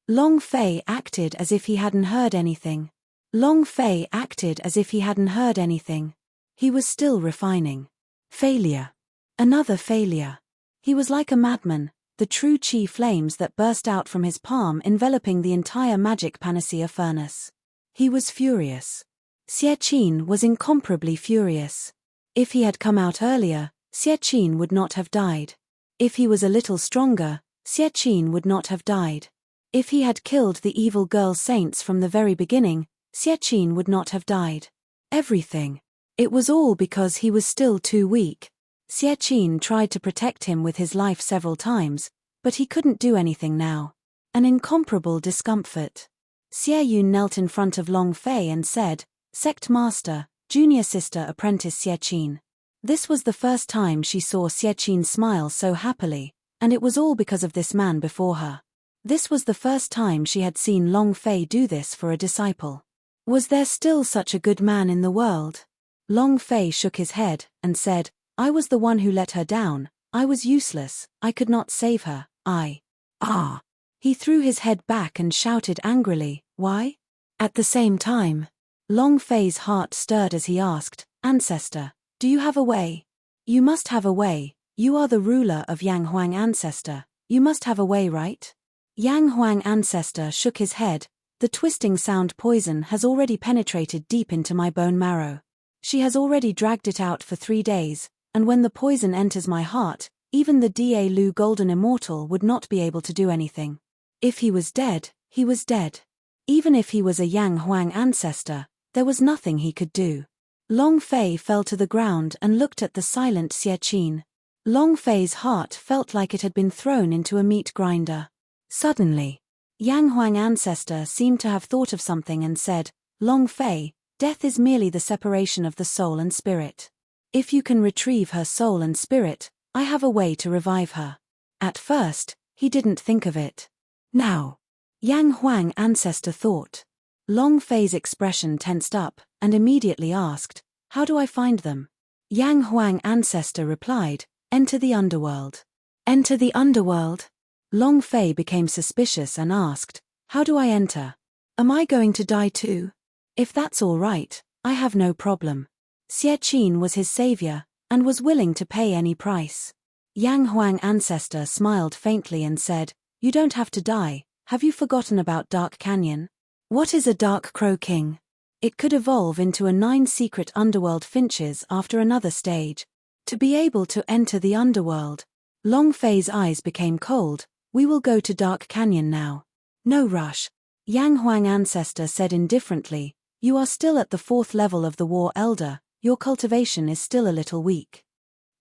Long Fei acted as if he hadn't heard anything. Long Fei acted as if he hadn't heard anything. He was still refining. Failure. Another failure. He was like a madman, the true chi flames that burst out from his palm enveloping the entire magic panacea furnace. He was furious. Xie Qin was incomparably furious. If he had come out earlier, Xie Qin would not have died. If he was a little stronger, Xie Qin would not have died. If he had killed the evil girl saints from the very beginning, Xie Qin would not have died. Everything. It was all because he was still too weak. Xie Qin tried to protect him with his life several times, but he couldn't do anything now. An incomparable discomfort. Xie Yun knelt in front of Long Fei and said, "Sect Master, Junior Sister Apprentice Xie Qin." This was the first time she saw Xie Qin smile so happily, and it was all because of this man before her. This was the first time she had seen Long Fei do this for a disciple. Was there still such a good man in the world? Long Fei shook his head and said, "I was the one who let her down. I was useless. I could not save her. Ah." He threw his head back and shouted angrily, "Why?" At the same time, Long Fei's heart stirred as he asked, "Ancestor, do you have a way?" "You must have a way. You are the ruler of Yang Huang Ancestor. You must have a way, right?" Yang Huang Ancestor shook his head. "The twisting sound poison has already penetrated deep into my bone marrow. She has already dragged it out for 3 days, and when the poison enters my heart, even the Da Lu Golden Immortal would not be able to do anything. If he was dead, he was dead. Even if he was a Yang Huang Ancestor, there was nothing he could do." Long Fei fell to the ground and looked at the silent Xie Qin. Long Fei's heart felt like it had been thrown into a meat grinder. Suddenly, Yang Huang Ancestor seemed to have thought of something and said, "Long Fei, death is merely the separation of the soul and spirit. If you can retrieve her soul and spirit, I have a way to revive her." At first, he didn't think of it. Now, Yang Huang Ancestor thought. Long Fei's expression tensed up, and immediately asked, "How do I find them?" Yang Huang Ancestor replied, "Enter the underworld." "Enter the underworld?" Long Fei became suspicious and asked, "How do I enter? Am I going to die too?" "If that's all right, I have no problem." Xie Qin was his savior, and was willing to pay any price. Yang Huang Ancestor smiled faintly and said, "You don't have to die. Have you forgotten about Dark Canyon? What is a Dark Crow King? It could evolve into a 9 secret underworld finches after another stage. To be able to enter the underworld." Long Fei's eyes became cold. "We will go to Dark Canyon now." "No rush." Yang Huang Ancestor said indifferently, "You are still at the 4th level of the War Elder. Your cultivation is still a little weak.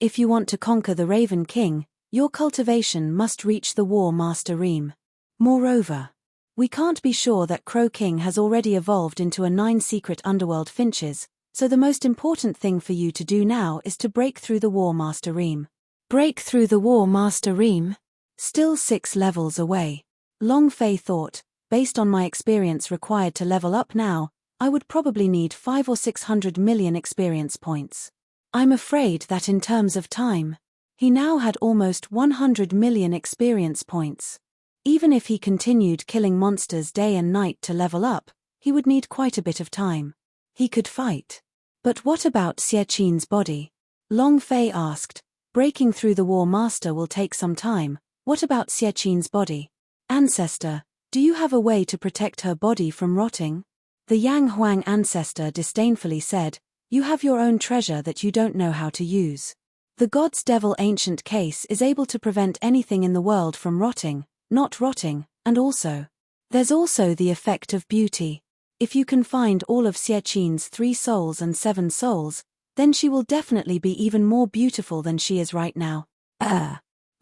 If you want to conquer the Raven King, your cultivation must reach the War Master Reem. Moreover, we can't be sure that Crow King has already evolved into a 9 secret underworld finches, so the most important thing for you to do now is to break through the War Master Reem." Break through the War Master Reem? Still 6 levels away. Long Fei thought, based on my experience required to level up now, I would probably need 500 or 600 million experience points. I'm afraid that in terms of time, he now had almost 100 million experience points. Even if he continued killing monsters day and night to level up, he would need quite a bit of time. He could fight. But what about Xie Qin's body? Long Fei asked. Breaking through the War Master will take some time. What about Xie Qin's body? Ancestor, do you have a way to protect her body from rotting? The Yang Huang Ancestor disdainfully said, "You have your own treasure that you don't know how to use. The God's Devil Ancient Case is able to prevent anything in the world from rotting, not rotting, and also, there's also the effect of beauty. If you can find all of Xie Qin's 3 souls and 7 souls, then she will definitely be even more beautiful than she is right now."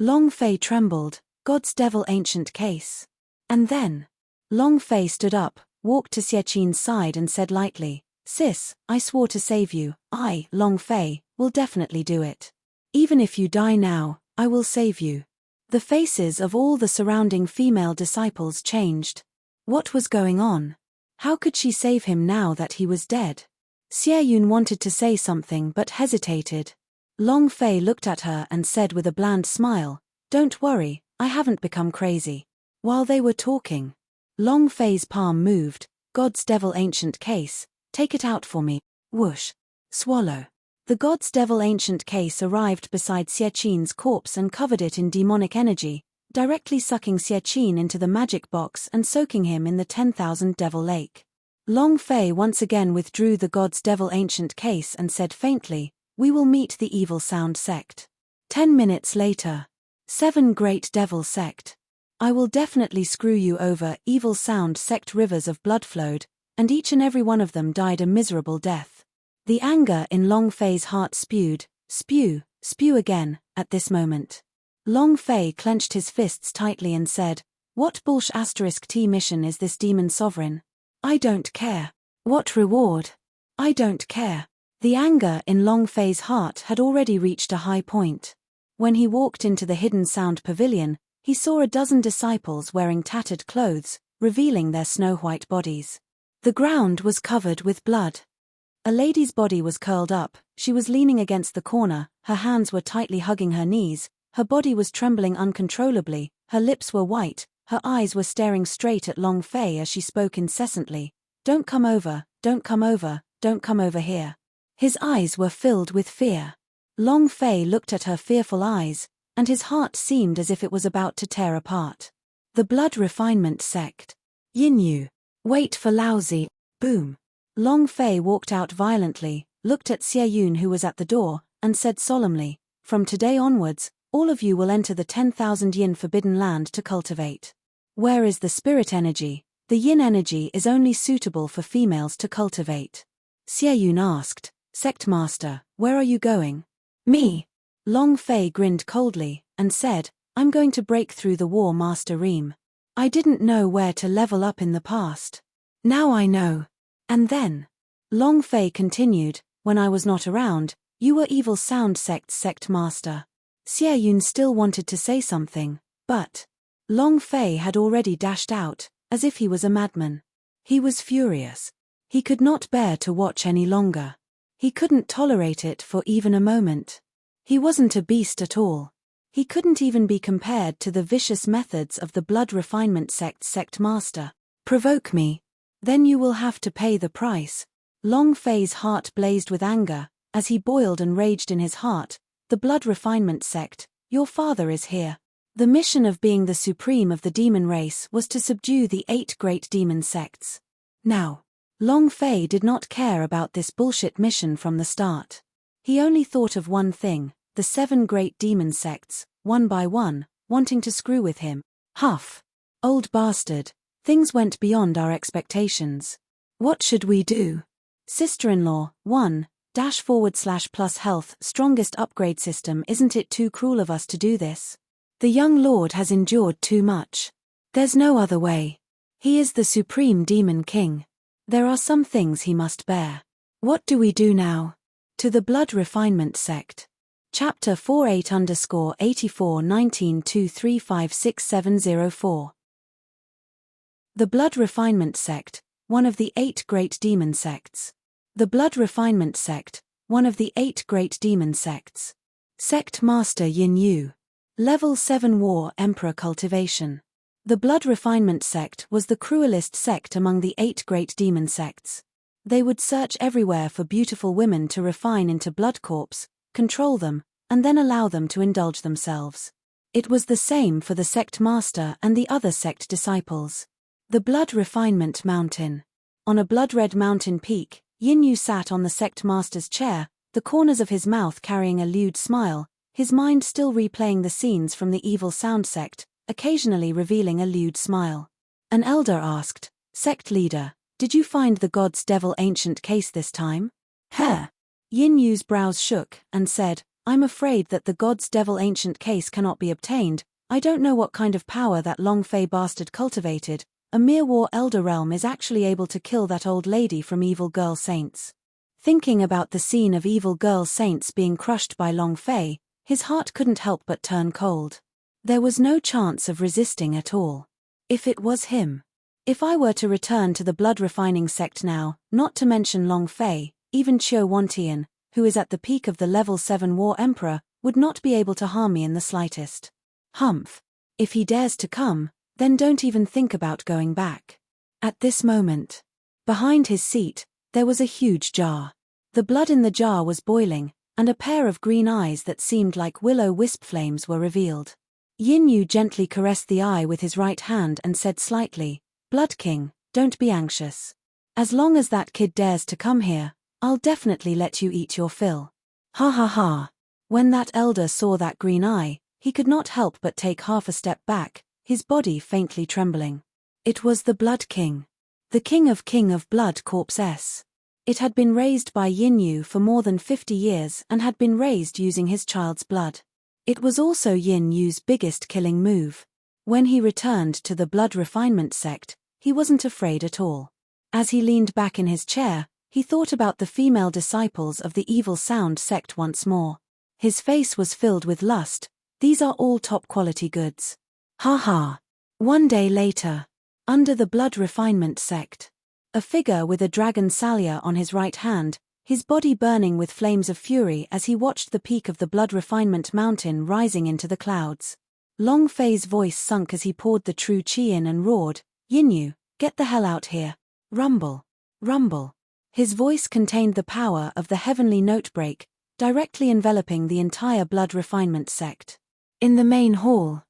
Long Fei trembled. God's Devil Ancient Case. And then, Long Fei stood up, walked to Xie Qin's side and said lightly, "Sis, I swore to save you. I, Long Fei, will definitely do it. Even if you die now, I will save you." The faces of all the surrounding female disciples changed. What was going on? How could she save him now that he was dead? Xie Yun wanted to say something but hesitated. Long Fei looked at her and said with a bland smile, "Don't worry, I haven't become crazy." While they were talking, Long Fei's palm moved. God's Devil Ancient Case, take it out for me. Whoosh. Swallow. The God's Devil Ancient Case arrived beside Xie Qin's corpse and covered it in demonic energy, directly sucking Xie Qin into the magic box and soaking him in the 10,000 Devil Lake. Long Fei once again withdrew the God's Devil Ancient Case and said faintly, "We will meet the Evil Sound Sect." 10 minutes later. 7 Great Devil Sect. I will definitely screw you over. Evil Sound Sect. Rivers of blood flowed, and each and every one of them died a miserable death. The anger in Long Fei's heart spewed, spew again, at this moment. Long Fei clenched his fists tightly and said, "What *T mission is this, Demon Sovereign? I don't care. What reward? I don't care." The anger in Long Fei's heart had already reached a high point. When he walked into the hidden sound pavilion, he saw a dozen disciples wearing tattered clothes, revealing their snow-white bodies. The ground was covered with blood. A lady's body was curled up, she was leaning against the corner, her hands were tightly hugging her knees, her body was trembling uncontrollably, her lips were white, her eyes were staring straight at Long Fei as she spoke incessantly. "Don't come over, don't come over, don't come over here." His eyes were filled with fear. Long Fei looked at her fearful eyes, and his heart seemed as if it was about to tear apart. The Blood Refinement Sect. Yin Yu. Wait for lousy. Boom. Long Fei walked out violently, looked at Xie Yun who was at the door, and said solemnly, "From today onwards, all of you will enter the 10,000 yin forbidden land to cultivate. Where is the spirit energy? The yin energy is only suitable for females to cultivate." Xie Yun asked, "Sect Master, where are you going?" "Me." Long Fei grinned coldly, and said, "I'm going to break through the War Master Ream. I didn't know where to level up in the past. Now I know. And then," Long Fei continued, "when I was not around, you were Evil Sound Sect's Sect Master." Xie Yun still wanted to say something, but Long Fei had already dashed out, as if he was a madman. He was furious. He could not bear to watch any longer. He couldn't tolerate it for even a moment. He wasn't a beast at all. He couldn't even be compared to the vicious methods of the Blood Refinement Sect's Sect Master. "Provoke me. Then you will have to pay the price." Long Fei's heart blazed with anger, as he boiled and raged in his heart. "The Blood Refinement Sect, your father is here." The mission of being the supreme of the demon race was to subdue the 8 great demon sects. Now, Long Fei did not care about this bullshit mission from the start. He only thought of one thing, the 7 great demon sects, one by one, wanting to screw with him. Huff. Old bastard. Things went beyond our expectations. What should we do? Sister-in-law, 1-/+ health strongest upgrade system. Isn't it too cruel of us to do this? The young lord has endured too much. There's no other way. He is the supreme demon king. There are some things he must bear. What do we do now? To the Blood Refinement Sect. Chapter 48_841923567004. The Blood Refinement Sect, one of the 8 great demon sects. The Blood Refinement Sect, one of the 8 great demon sects. Sect Master Yin Yu. Level 7 War Emperor Cultivation. The Blood Refinement Sect was the cruelest sect among the 8 great demon sects. They would search everywhere for beautiful women to refine into blood corpse, control them, and then allow them to indulge themselves. It was the same for the sect master and the other sect disciples. The Blood Refinement Mountain. On a blood-red mountain peak, Yin Yu sat on the sect master's chair, the corners of his mouth carrying a lewd smile, his mind still replaying the scenes from the Evil Sound Sect, occasionally revealing a lewd smile. An elder asked, "Sect leader, did you find the God's Devil Ancient Case this time?" "Huh." Yin Yu's brows shook, and said, "I'm afraid that the God's Devil Ancient Case cannot be obtained. I don't know what kind of power that Long Fei bastard cultivated. A mere war elder realm is actually able to kill that old lady from Evil Girl Saints." Thinking about the scene of Evil Girl Saints being crushed by Long Fei, his heart couldn't help but turn cold. There was no chance of resisting at all. If it was him. If I were to return to the blood refining sect now, not to mention Long Fei, even Qiu Wantian, who is at the peak of the level 7 War Emperor, would not be able to harm me in the slightest. Humph. If he dares to come, then don't even think about going back. At this moment, behind his seat, there was a huge jar. The blood in the jar was boiling, and a pair of green eyes that seemed like will-o-wisp flames were revealed. Yin Yu gently caressed the eye with his right hand and said slightly, "Blood King, don't be anxious. As long as that kid dares to come here, I'll definitely let you eat your fill." Ha ha ha. When that elder saw that green eye, he could not help but take half a step back, his body faintly trembling. It was the Blood King. The King of Blood Corpse S. It had been raised by Yin Yu for more than 50 years and had been raised using his child's blood. It was also Yin Yu's biggest killing move. When he returned to the Blood Refinement sect, he wasn't afraid at all. As he leaned back in his chair, he thought about the female disciples of the Evil Sound sect once more. His face was filled with lust. These are all top-quality goods. Ha ha. One day later, under the Blood Refinement sect, a figure with a dragon salya on his right hand, his body burning with flames of fury as he watched the peak of the Blood Refinement mountain rising into the clouds. Long Fei's voice sunk as he poured the true chi in and roared, "Yin Yu, get the hell out here. Rumble. Rumble." His voice contained the power of the heavenly notebreak, directly enveloping the entire Blood Refinement sect. In the main hall,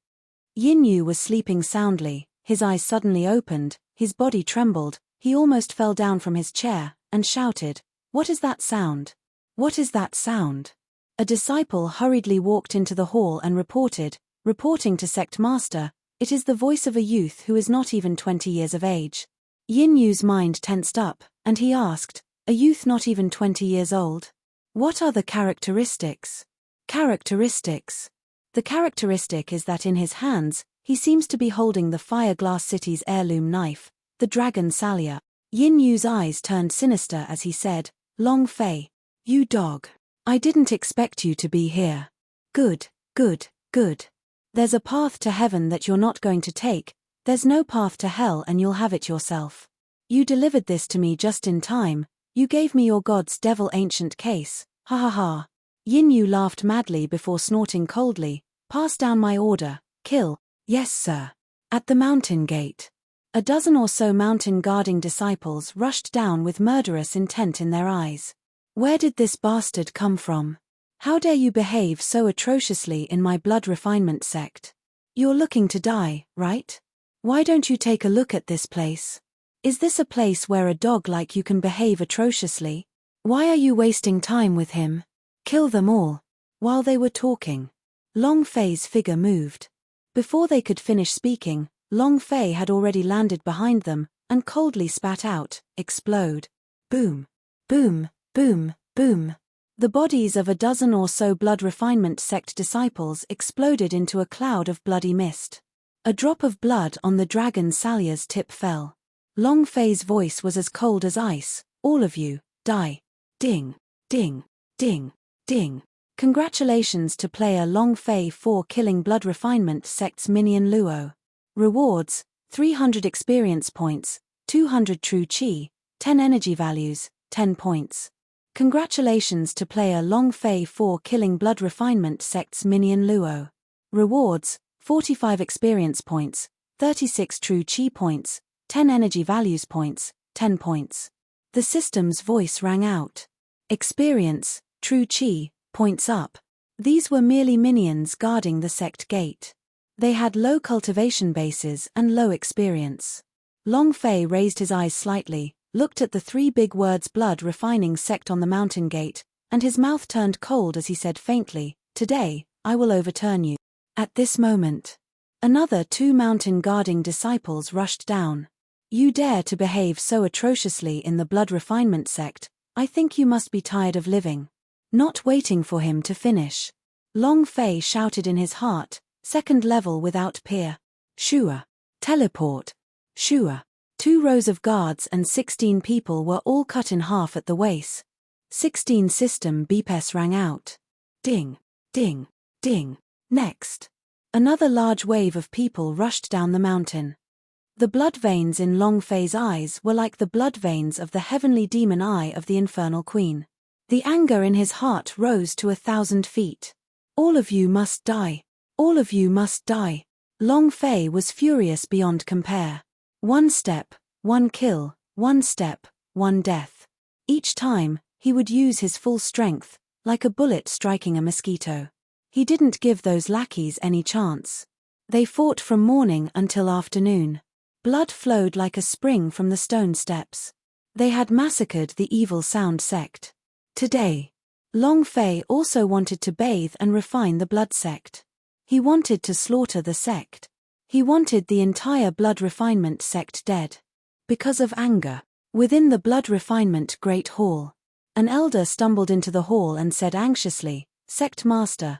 Yin Yu was sleeping soundly. His eyes suddenly opened, his body trembled, he almost fell down from his chair, and shouted, "What is that sound? What is that sound?" A disciple hurriedly walked into the hall and reporting to Sect Master, "It is the voice of a youth who is not even 20 years of age." Yin Yu's mind tensed up, and he asked, "A youth not even 20 years old? What are the characteristics?" Characteristics. The characteristic is that in his hands, he seems to be holding the Fire Glass City's heirloom knife, the Dragon Salya. Yin Yu's eyes turned sinister as he said, "Long Fei, you dog. I didn't expect you to be here. Good, good, good. There's a path to heaven that you're not going to take, there's no path to hell and you'll have it yourself. You delivered this to me just in time, you gave me your god's devil ancient case, ha ha ha." Yin Yu laughed madly before snorting coldly, "Pass down my order, kill." "Yes sir." At the mountain gate, a dozen or so mountain guarding disciples rushed down with murderous intent in their eyes. "Where did this bastard come from? How dare you behave so atrociously in my Blood Refinement sect? You're looking to die, right? Why don't you take a look at this place? Is this a place where a dog like you can behave atrociously? Why are you wasting time with him? Kill them all." While they were talking, Long Fei's figure moved. Before they could finish speaking, Long Fei had already landed behind them, and coldly spat out, "Explode." Boom. Boom, boom, boom. The bodies of a dozen or so Blood Refinement sect disciples exploded into a cloud of bloody mist. A drop of blood on the Dragon Salya's tip fell. Long Fei's voice was as cold as ice, "All of you, die." Ding, ding, ding, ding. Congratulations to player Long Fei for killing Blood Refinement sect's minion Luo. Rewards, 300 experience points, 200 true chi, 10 energy values, 10 points. Congratulations to player Long Fei for killing Blood Refinement sect's minion Luo. Rewards, 45 experience points, 36 true chi points, 10 energy values points, 10 points. The system's voice rang out. Experience, true chi, points up. These were merely minions guarding the sect gate. They had low cultivation bases and low experience. Long Fei raised his eyes slightly, looked at the three big words Blood Refining Sect on the mountain gate, and his mouth turned cold as he said faintly, "Today, I will overturn you." At this moment, another two mountain guarding disciples rushed down. "You dare to behave so atrociously in the Blood Refinement Sect, I think you must be tired of living." Not waiting for him to finish, Long Fei shouted in his heart, "Second level without peer. Shua. Teleport. Shua." 2 rows of guards and 16 people were all cut in half at the waist. 16 system beeps rang out. Ding, ding, ding. Next, another large wave of people rushed down the mountain. The blood veins in Long Fei's eyes were like the blood veins of the heavenly demon eye of the infernal queen. The anger in his heart rose to 1,000 feet. "All of you must die. All of you must die." Long Fei was furious beyond compare. One step, One kill, one step, one death. Each time, he would use his full strength, like a bullet striking a mosquito. He didn't give those lackeys any chance. They fought from morning until afternoon. Blood flowed like a spring from the stone steps. They had massacred the evil Sound sect. Today, Long Fei also wanted to bathe and refine the blood sect. He wanted to slaughter the sect. He wanted the entire blood refinement sect dead. Because of anger. Within the blood refinement great hall, an elder stumbled into the hall and said anxiously, Sect Master,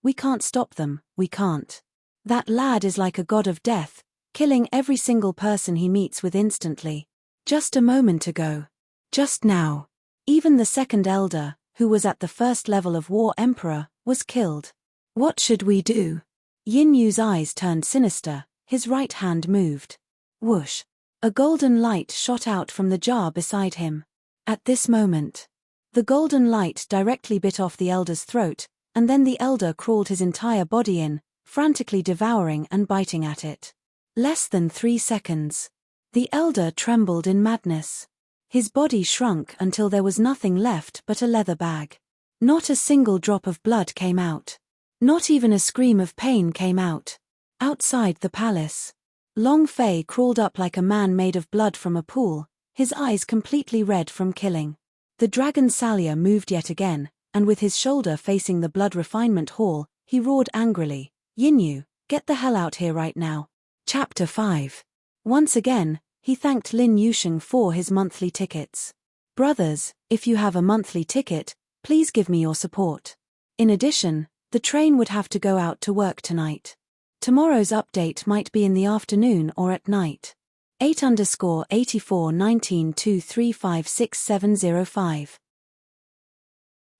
we can't stop them, we can't. That lad is like a god of death, killing every single person he meets with instantly. Just a moment ago. Just now. Even the second elder, who was at the first level of War Emperor, was killed. What should we do? Yin Yu's eyes turned sinister, his right hand moved. Whoosh. A golden light shot out from the jar beside him. At this moment, the golden light directly bit off the elder's throat, and then the elder crawled his entire body in, frantically devouring and biting at it. Less than 3 seconds. The elder trembled in madness. His body shrunk until there was nothing left but a leather bag. Not a single drop of blood came out. Not even a scream of pain came out. Outside the palace, Long Fei crawled up like a man made of blood from a pool, his eyes completely red from killing. The dragon Salia moved yet again, and with his shoulder facing the blood refinement hall, he roared angrily, Yin Yu, get the hell out here right now. Chapter 5. Once again, he thanked Lin Yusheng for his monthly tickets. Brothers, if you have a monthly ticket, please give me your support. In addition, the train would have to go out to work tonight. Tomorrow's update might be in the afternoon or at night. 8_841923567005.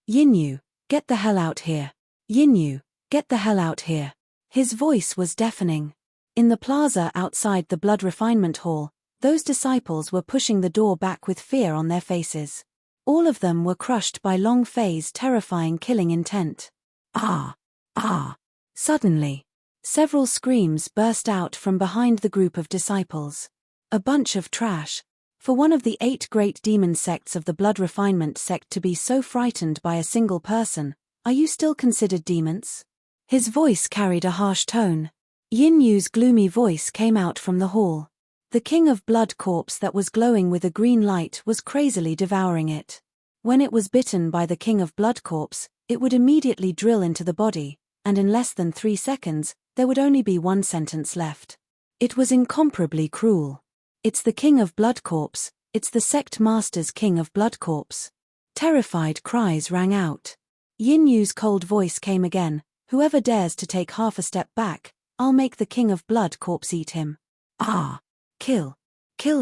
Yin Yu, get the hell out here. Yin Yu, get the hell out here. His voice was deafening. In the plaza outside the blood refinement hall, those disciples were pushing the door back with fear on their faces. All of them were crushed by Long Fei's terrifying killing intent. Ah! Ah! Suddenly, several screams burst out from behind the group of disciples. A bunch of trash. For one of the 8 great demon sects of the blood refinement sect to be so frightened by a single person, are you still considered demons? His voice carried a harsh tone. Yin Yu's gloomy voice came out from the hall. The king of blood corpse that was glowing with a green light was crazily devouring it. When it was bitten by the king of blood corpse, it would immediately drill into the body, and in less than 3 seconds, there would only be 1 sentence left. It was incomparably cruel. It's the king of blood corpse, it's the sect master's king of blood corpse. Terrified cries rang out. Yin Yu's cold voice came again, whoever dares to take half a step back, I'll make the king of blood corpse eat him. Ah! Kill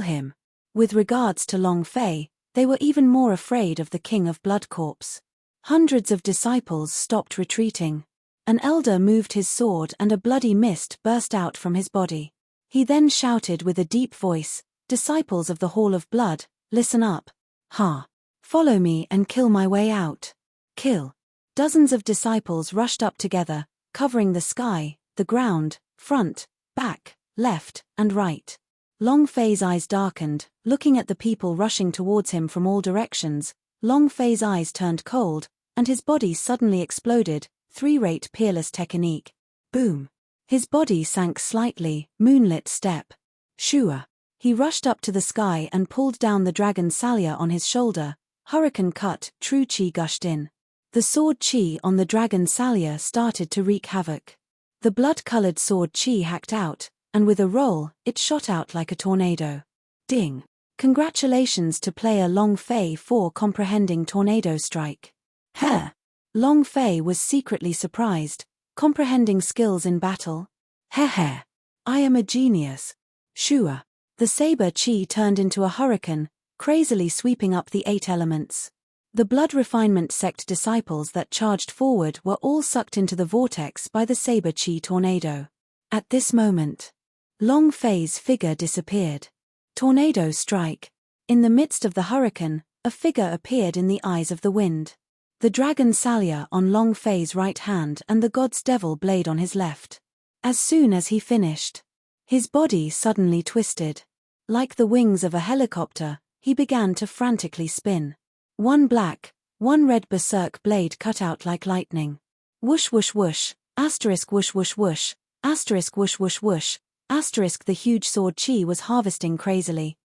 him. With regards to Long Fei, they were even more afraid of the king of blood corpse. Hundreds of disciples stopped retreating. An elder moved his sword and a bloody mist burst out from his body. He then shouted with a deep voice, Disciples of the Hall of Blood, listen up. Ha! Follow me and kill my way out. Kill. Dozens of disciples rushed up together, covering the sky, the ground, front, back, left, and right. Long Fei's eyes darkened, looking at the people rushing towards him from all directions. Long Fei's eyes turned cold, and his body suddenly exploded, 3-rate peerless technique. Boom. His body sank slightly, moonlit step. Shua. He rushed up to the sky and pulled down the dragon Salia on his shoulder. Hurricane cut, true chi gushed in. The sword chi on the dragon Salia started to wreak havoc. The blood-colored sword chi hacked out, and with a roll, it shot out like a tornado. Ding. Congratulations to player Long Fei for comprehending Tornado Strike. Heh. Long Fei was secretly surprised. Comprehending skills in battle? Heh. I am a genius. Shua. The saber chi turned into a hurricane, crazily sweeping up the 8 elements. The blood refinement sect disciples that charged forward were all sucked into the vortex by the saber chi tornado. At this moment, Long Fei's figure disappeared. Tornado strike. In the midst of the hurricane, a figure appeared in the eyes of the wind. The dragon Salia on Long Fei's right hand and the god's devil blade on his left. As soon as he finished, his body suddenly twisted. Like the wings of a helicopter, he began to frantically spin. One black, one red berserk blade cut out like lightning. Whoosh whoosh whoosh, asterisk whoosh whoosh whoosh, asterisk whoosh whoosh whoosh, asterisk. The huge sword Chi was harvesting crazily.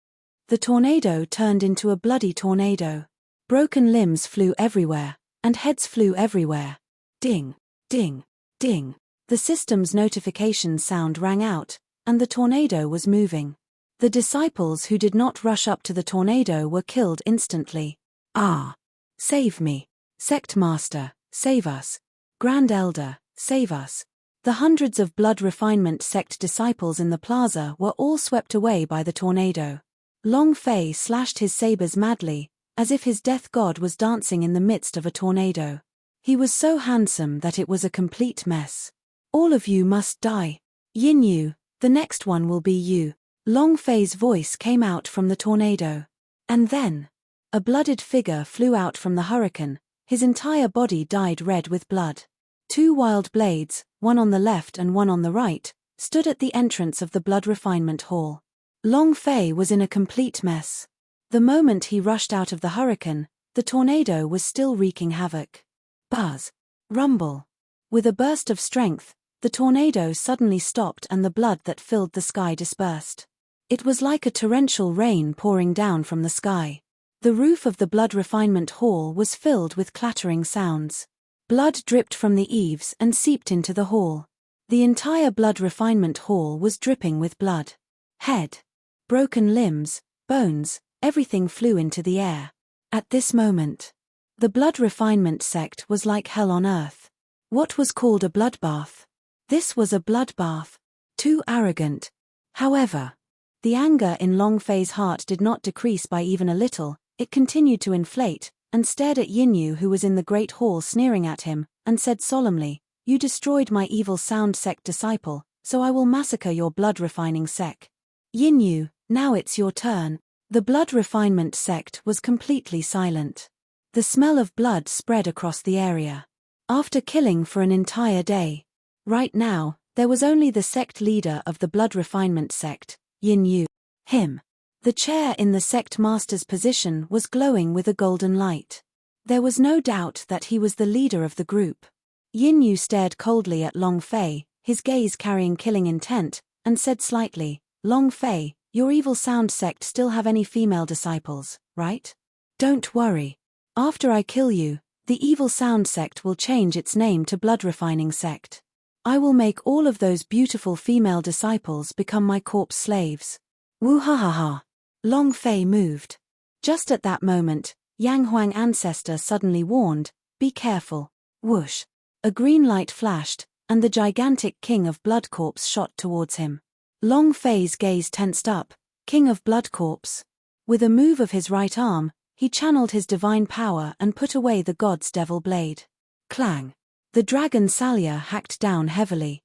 The tornado turned into a bloody tornado. Broken limbs flew everywhere, and heads flew everywhere. Ding, ding, ding. The system's notification sound rang out, and the tornado was moving. The disciples who did not rush up to the tornado were killed instantly. Ah! Save me. Sect Master, save us. Grand Elder, save us. The hundreds of blood refinement sect disciples in the plaza were all swept away by the tornado. Long Fei slashed his sabers madly, as if his death god was dancing in the midst of a tornado. He was so handsome that it was a complete mess. All of you must die. Yin Yu, the next one will be you. Long Fei's voice came out from the tornado. And then, a blooded figure flew out from the hurricane, his entire body dyed red with blood. Two wild blades, one on the left and one on the right, stood at the entrance of the blood refinement hall. Long Fei was in a complete mess. The moment he rushed out of the hurricane, the tornado was still wreaking havoc. Buzz. Rumble. With a burst of strength, the tornado suddenly stopped and the blood that filled the sky dispersed. It was like a torrential rain pouring down from the sky. The roof of the blood refinement hall was filled with clattering sounds. Blood dripped from the eaves and seeped into the hall. The entire blood refinement hall was dripping with blood. Head, broken limbs, bones, everything flew into the air. At this moment, the blood refinement sect was like hell on earth. What was called a bloodbath? This was a bloodbath. Too arrogant. However, the anger in Long Fei's heart did not decrease by even a little. It continued to inflate, and stared at Yin Yu, who was in the great hall sneering at him, and said solemnly, "You destroyed my evil sound sect disciple, so I will massacre your blood refining sect. Yin Yu, now it's your turn." The blood refinement sect was completely silent. The smell of blood spread across the area. After killing for an entire day. Right now, there was only the sect leader of the blood refinement sect, Yin Yu. Him. The chair in the sect master's position was glowing with a golden light. There was no doubt that he was the leader of the group. Yin Yu stared coldly at Long Fei, his gaze carrying killing intent, and said slightly, "Long Fei, your evil sound sect still have any female disciples, right? Don't worry. After I kill you, the evil sound sect will change its name to blood refining sect. I will make all of those beautiful female disciples become my corpse slaves." Woo ha ha ha. Long Fei moved. Just at that moment, Yang Huang Ancestor suddenly warned, "Be careful." Whoosh. A green light flashed, and the gigantic King of Blood Corpse shot towards him. Long Fei's gaze tensed up. King of Blood Corpse. With a move of his right arm, he channeled his divine power and put away the god's devil blade. Clang. The dragon Salya hacked down heavily.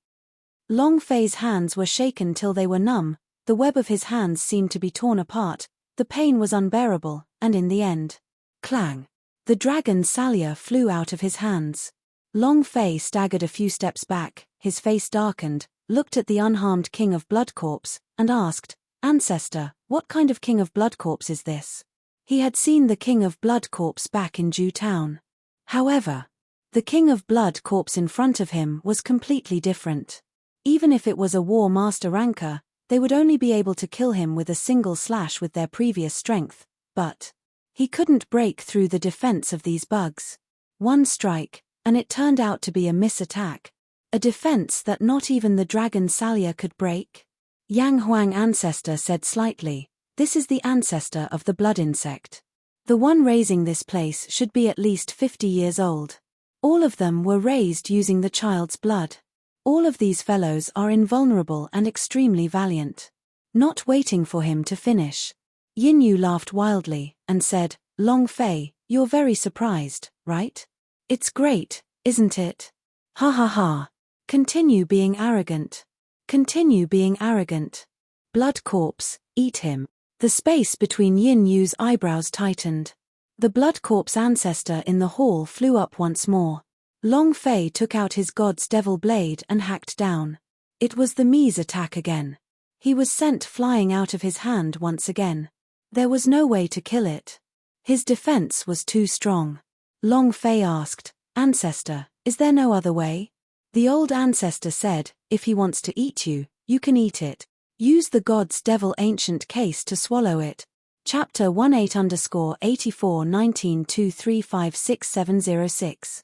Long Fei's hands were shaken till they were numb. The web of his hands seemed to be torn apart, the pain was unbearable, and in the end, clang! The dragon Salya flew out of his hands. Long Fei staggered a few steps back, his face darkened, looked at the unharmed King of Blood Corpse, and asked, "Ancestor, what kind of King of Blood Corpse is this?" He had seen the King of Blood Corpse back in Ju Town. However, the King of Blood Corpse in front of him was completely different. Even if it was a War Master Ranker, they would only be able to kill him with a single slash with their previous strength, but he couldn't break through the defense of these bugs. One strike, and it turned out to be a miss attack. A defense that not even the dragon Salya could break. Yang Huang Ancestor said slightly, "This is the ancestor of the blood insect. The one raising this place should be at least 50 years old. All of them were raised using the child's blood. All of these fellows are invulnerable and extremely valiant." Not waiting for him to finish, Yin Yu laughed wildly, and said, "Long Fei, you're very surprised, right? It's great, isn't it? Ha ha ha. Continue being arrogant. Continue being arrogant. Blood Corpse, eat him." The space between Yin Yu's eyebrows tightened. The Blood Corpse ancestor in the hall flew up once more. Long Fei took out his god's devil blade and hacked down. It was the Mies attack again. He was sent flying out of his hand once again. There was no way to kill it. His defense was too strong. Long Fei asked, "Ancestor, is there no other way?" The old ancestor said, "If he wants to eat you, you can eat it. Use the god's devil ancient case to swallow it." Chapter 18_84-1923566706.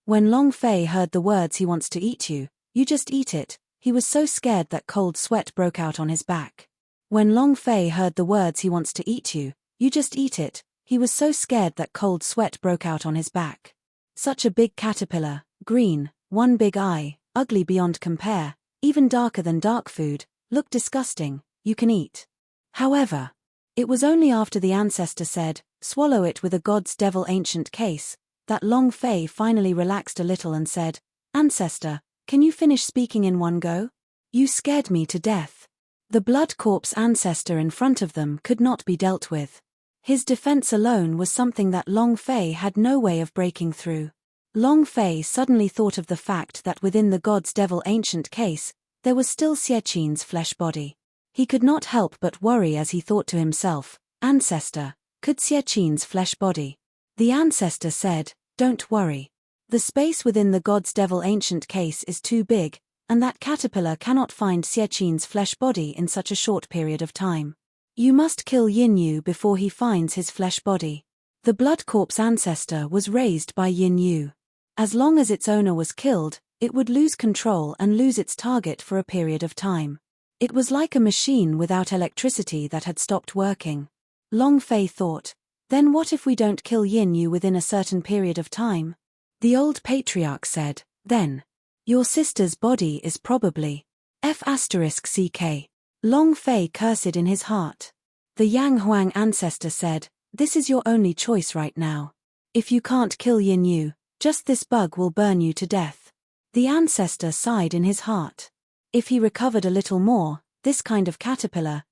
When Long Fei heard the words "he wants to eat you, you just eat it," he was so scared that cold sweat broke out on his back. When Long Fei heard the words "he wants to eat you, you just eat it," he was so scared that cold sweat broke out on his back. Such a big caterpillar, green, one big eye, ugly beyond compare, even darker than dark food, looked disgusting, you can eat. However, it was only after the ancestor said, "Swallow it with a god's devil ancient case," that Long Fei finally relaxed a little and said, "Ancestor, can you finish speaking in one go? You scared me to death." The blood corpse ancestor in front of them could not be dealt with. His defense alone was something that Long Fei had no way of breaking through. Long Fei suddenly thought of the fact that within the god's devil ancient case, there was still Xie flesh body. He could not help but worry as he thought to himself, "Ancestor, could Xie flesh body?" The ancestor said, "Don't worry. The space within the god's devil ancient case is too big, and that caterpillar cannot find Xie flesh body in such a short period of time. You must kill Yin Yu before he finds his flesh body." The blood corpse ancestor was raised by Yin Yu. As long as its owner was killed, it would lose control and lose its target for a period of time. It was like a machine without electricity that had stopped working. Long Fei thought, "Then what if we don't kill Yin Yu within a certain period of time?" The old patriarch said, "Then your sister's body is probably F***ck. Long Fei cursed in his heart. The Yang Huang ancestor said, "This is your only choice right now. If you can't kill Yin Yu, just this bug will burn you to death." The ancestor sighed in his heart. If he recovered a little more, this kind of caterpillar,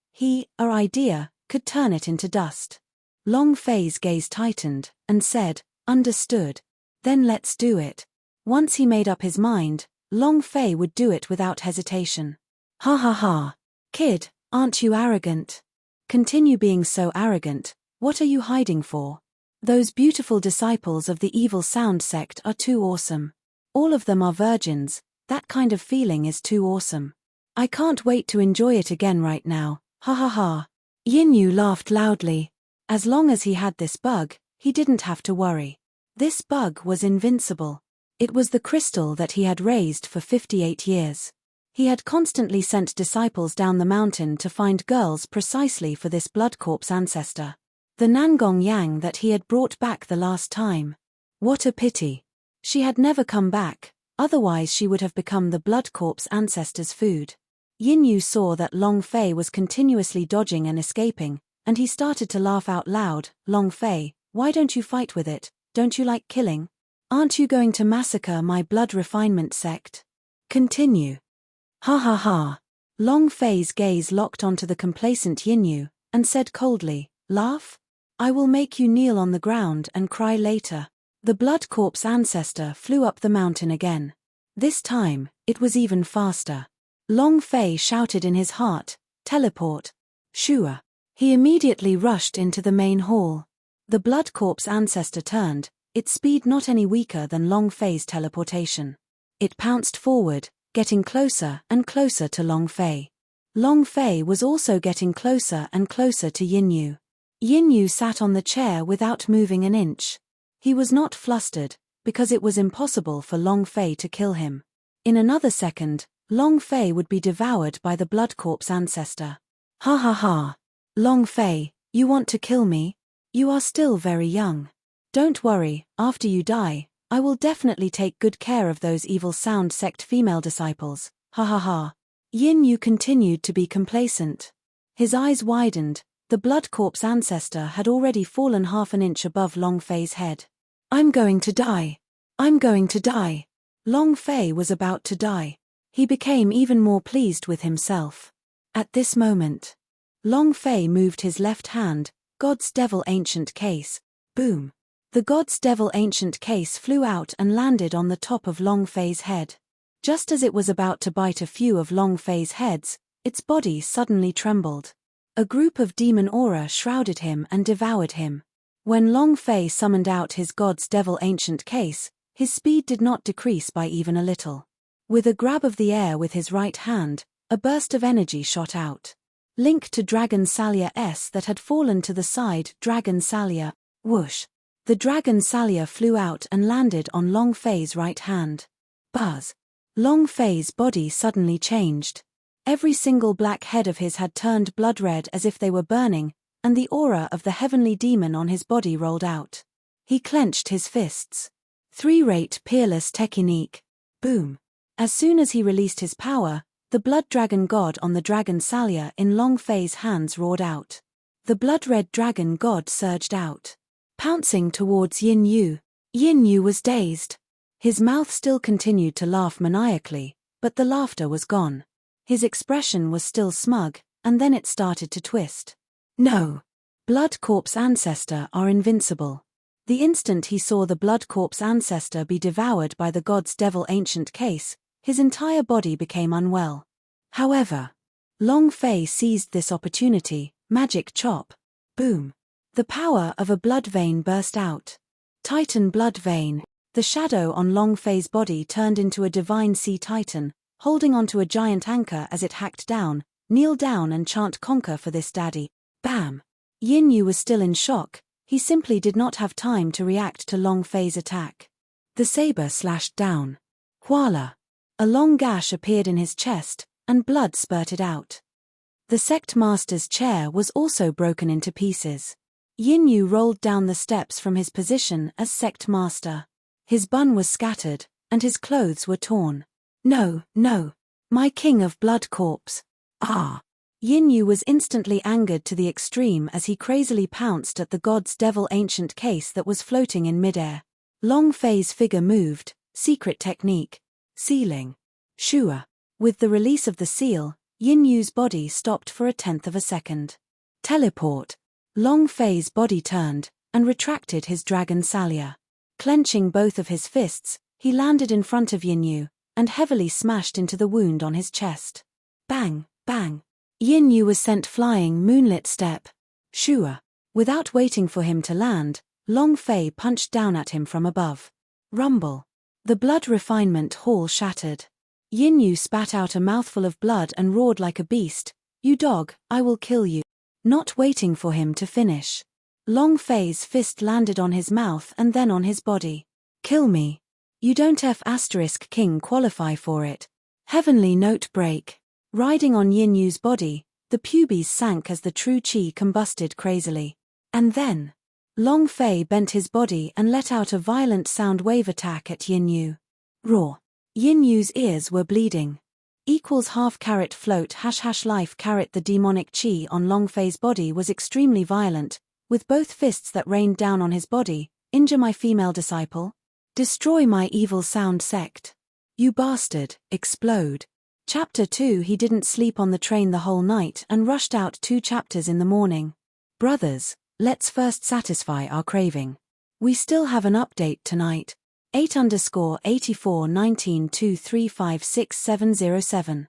idea, could turn it into dust. Long Fei's gaze tightened, and said, "Understood. Then let's do it." Once he made up his mind, Long Fei would do it without hesitation. "Ha ha ha. Kid, aren't you arrogant? Continue being so arrogant, what are you hiding for? Those beautiful disciples of the evil sound sect are too awesome. All of them are virgins, that kind of feeling is too awesome. I can't wait to enjoy it again right now, ha ha ha." Yin Yu laughed loudly. As long as he had this bug, he didn't have to worry. This bug was invincible. It was the crystal that he had raised for 58 years. He had constantly sent disciples down the mountain to find girls precisely for this blood corpse ancestor. The Nangong Yang that he had brought back the last time. What a pity. She had never come back, otherwise she would have become the blood corpse ancestor's food. Yin Yu saw that Long Fei was continuously dodging and escaping, and he started to laugh out loud. "Long Fei, why don't you fight with it? Don't you like killing? Aren't you going to massacre my blood refinement sect? Continue." Ha ha ha. Long Fei's gaze locked onto the complacent Yin Yu, and said coldly, "Laugh? I will make you kneel on the ground and cry later." The blood corpse ancestor flew up the mountain again. This time, it was even faster. Long Fei shouted in his heart, "Teleport. Shua." He immediately rushed into the main hall. The blood corpse ancestor turned, its speed not any weaker than Long Fei's teleportation. It pounced forward, getting closer and closer to Long Fei. Long Fei was also getting closer and closer to Yin Yu. Yin Yu sat on the chair without moving an inch. He was not flustered, because it was impossible for Long Fei to kill him. In another second, Long Fei would be devoured by the blood corpse ancestor. Ha ha ha. Long Fei, you want to kill me? You are still very young. Don't worry, after you die, I will definitely take good care of those evil sound sect female disciples, ha ha ha. Yin Yu continued to be complacent. His eyes widened, the blood corpse ancestor had already fallen half an inch above Long Fei's head. "I'm going to die. I'm going to die." Long Fei was about to die. He became even more pleased with himself. At this moment, Long Fei moved his left hand, God's Devil Ancient Case, boom. The God's Devil Ancient Case flew out and landed on the top of Long Fei's head. Just as it was about to bite a few of Long Fei's heads, its body suddenly trembled. A group of demon aura shrouded him and devoured him. When Long Fei summoned out his god's devil ancient case, his speed did not decrease by even a little. With a grab of the air with his right hand, a burst of energy shot out. Link to Dragon Salia S that had fallen to the side. Dragon Salia, whoosh. The Dragon Salia flew out and landed on Long Fei's right hand. Buzz. Long Fei's body suddenly changed. Every single black head of his had turned blood red as if they were burning, and the aura of the heavenly demon on his body rolled out. He clenched his fists. 3-rate peerless technique. Boom. As soon as he released his power, the blood dragon god on the Dragon Salia in Long Fei's hands roared out. The blood-red dragon god surged out, pouncing towards Yin Yu. Yin Yu was dazed. His mouth still continued to laugh maniacally, but the laughter was gone. His expression was still smug, and then it started to twist. No. Blood Corpse ancestor are invincible. The instant he saw the Blood Corpse ancestor be devoured by the god's devil ancient case, his entire body became unwell. However, Long Fei seized this opportunity. Magic chop. Boom. The power of a blood vein burst out. Titan blood vein. The shadow on Long Fei's body turned into a divine sea titan, holding onto a giant anchor as it hacked down. Kneel down and chant conquer for this daddy. Bam. Yin Yu was still in shock. He simply did not have time to react to Long Fei's attack. The saber slashed down. Voila. A long gash appeared in his chest, and blood spurted out. The sect master's chair was also broken into pieces. Yin Yu rolled down the steps from his position as sect master. His bun was scattered, and his clothes were torn. No, no. My king of blood corpse. Ah. Yin Yu was instantly angered to the extreme as he crazily pounced at the god's devil ancient case that was floating in midair. Long Fei's figure moved. Secret technique. Sealing. Shua. With the release of the seal, Yin Yu's body stopped for 1/10 of a second. Teleport. Long Fei's body turned, and retracted his Dragon Salia. Clenching both of his fists, he landed in front of Yin Yu, and heavily smashed into the wound on his chest. Bang, bang. Yin Yu was sent flying moonlit step. Shua. Without waiting for him to land, Long Fei punched down at him from above. Rumble. The blood refinement hall shattered. Yin Yu spat out a mouthful of blood and roared like a beast. You dog, I will kill you. Not waiting for him to finish. Long Fei's fist landed on his mouth and then on his body. Kill me. You don't F*** qualify for it. Heavenly note break. Riding on Yin Yu's body, the pubes sank as the true chi combusted crazily. And then, Long Fei bent his body and let out a violent sound wave attack at Yin Yu. Raw. Yin Yu's ears were bleeding. Equals half carat float # life carat. The demonic chi on Long Fei's body was extremely violent, with both fists that rained down on his body. Injure my female disciple. Destroy my evil sound sect. You bastard, explode. Chapter 2. He didn't sleep on the train the whole night and rushed out 2 chapters in the morning. Brothers, let's first satisfy our craving. We still have an update tonight. 8_841923566707.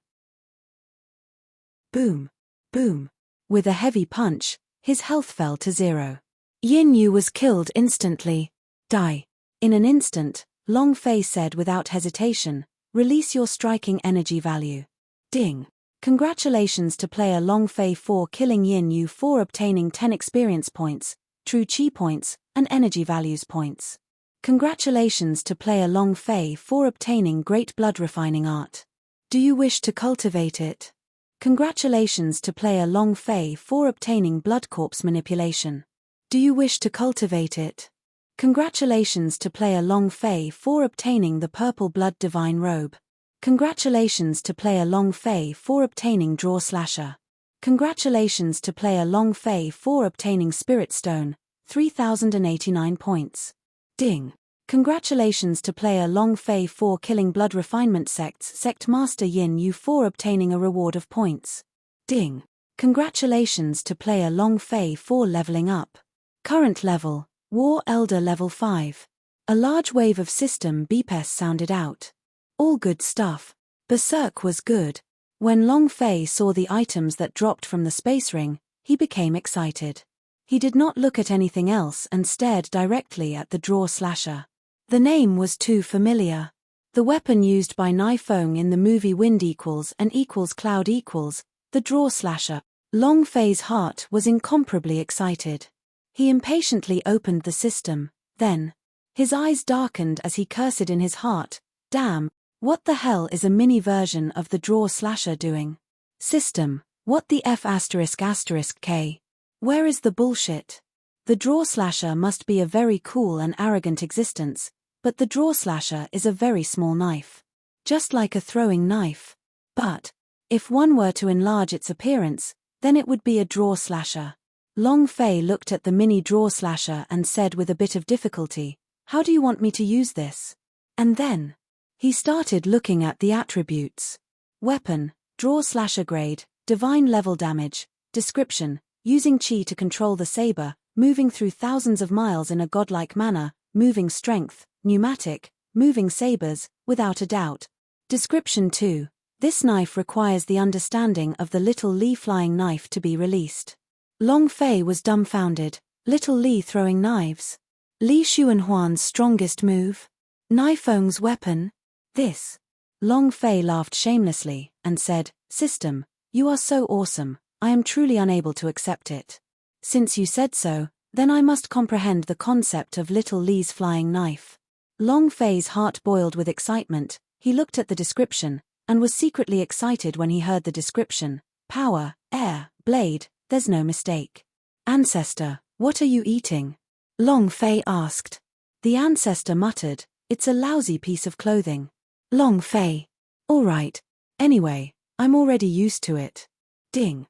Boom. Boom. With a heavy punch, his health fell to 0. Yin Yu was killed instantly. Die. In an instant, Long Fei said without hesitation, release your striking energy value. Ding. Congratulations to player Long Fei for killing Yin Yu, for obtaining 10 experience points, true chi points, and energy values points. Congratulations to player Long Fei for obtaining great blood refining art. Do you wish to cultivate it? Congratulations to player Long Fei for obtaining blood corpse manipulation. Do you wish to cultivate it? Congratulations to player Long Fei for obtaining the purple blood divine robe. Congratulations to player Long Fei for obtaining draw slasher. Congratulations to player Long Fei for obtaining spirit stone, 3089 points. Ding. Congratulations to player Long Fei for killing blood refinement sects. Sect Master Yin Yu for obtaining a reward of points. Ding. Congratulations to player Long Fei for leveling up. Current level, War Elder level 5. A large wave of system beeps sounded out. All good stuff. Berserk was good. When Long Fei saw the items that dropped from the space ring, he became excited. He did not look at anything else and stared directly at the draw slasher. The name was too familiar. The weapon used by Nifeng in the movie Wind Equals and Equals Cloud Equals, the draw slasher. Long Fei's heart was incomparably excited. He impatiently opened the system, then. His eyes darkened as he cursed in his heart, damn, what the hell is a mini version of the draw slasher doing? System, what the F***K? Where is the bullshit? The draw slasher must be a very cool and arrogant existence, but the draw slasher is a very small knife. Just like a throwing knife. But, if one were to enlarge its appearance, then it would be a draw slasher. Long Fei looked at the mini draw slasher and said with a bit of difficulty, "How do you want me to use this?" And then, he started looking at the attributes. Weapon, draw slasher grade, divine level damage, description, using chi to control the saber, moving through thousands of miles in a godlike manner, moving strength, pneumatic, moving sabers, without a doubt. Description 2. This knife requires the understanding of the Little Li flying knife to be released. Long Fei was dumbfounded. Little Li throwing knives. Li Xuanhuan's strongest move? Nifeng's weapon? This. Long Fei laughed shamelessly, and said, "System, you are so awesome, I am truly unable to accept it. Since you said so, then I must comprehend the concept of Little Li's flying knife." Long Fei's heart boiled with excitement. He looked at the description, and was secretly excited when he heard the description. Power, air, blade, there's no mistake. Ancestor, what are you eating? Long Fei asked. The ancestor muttered, "It's a lousy piece of clothing." Long Fei. All right. Anyway, I'm already used to it. Ding.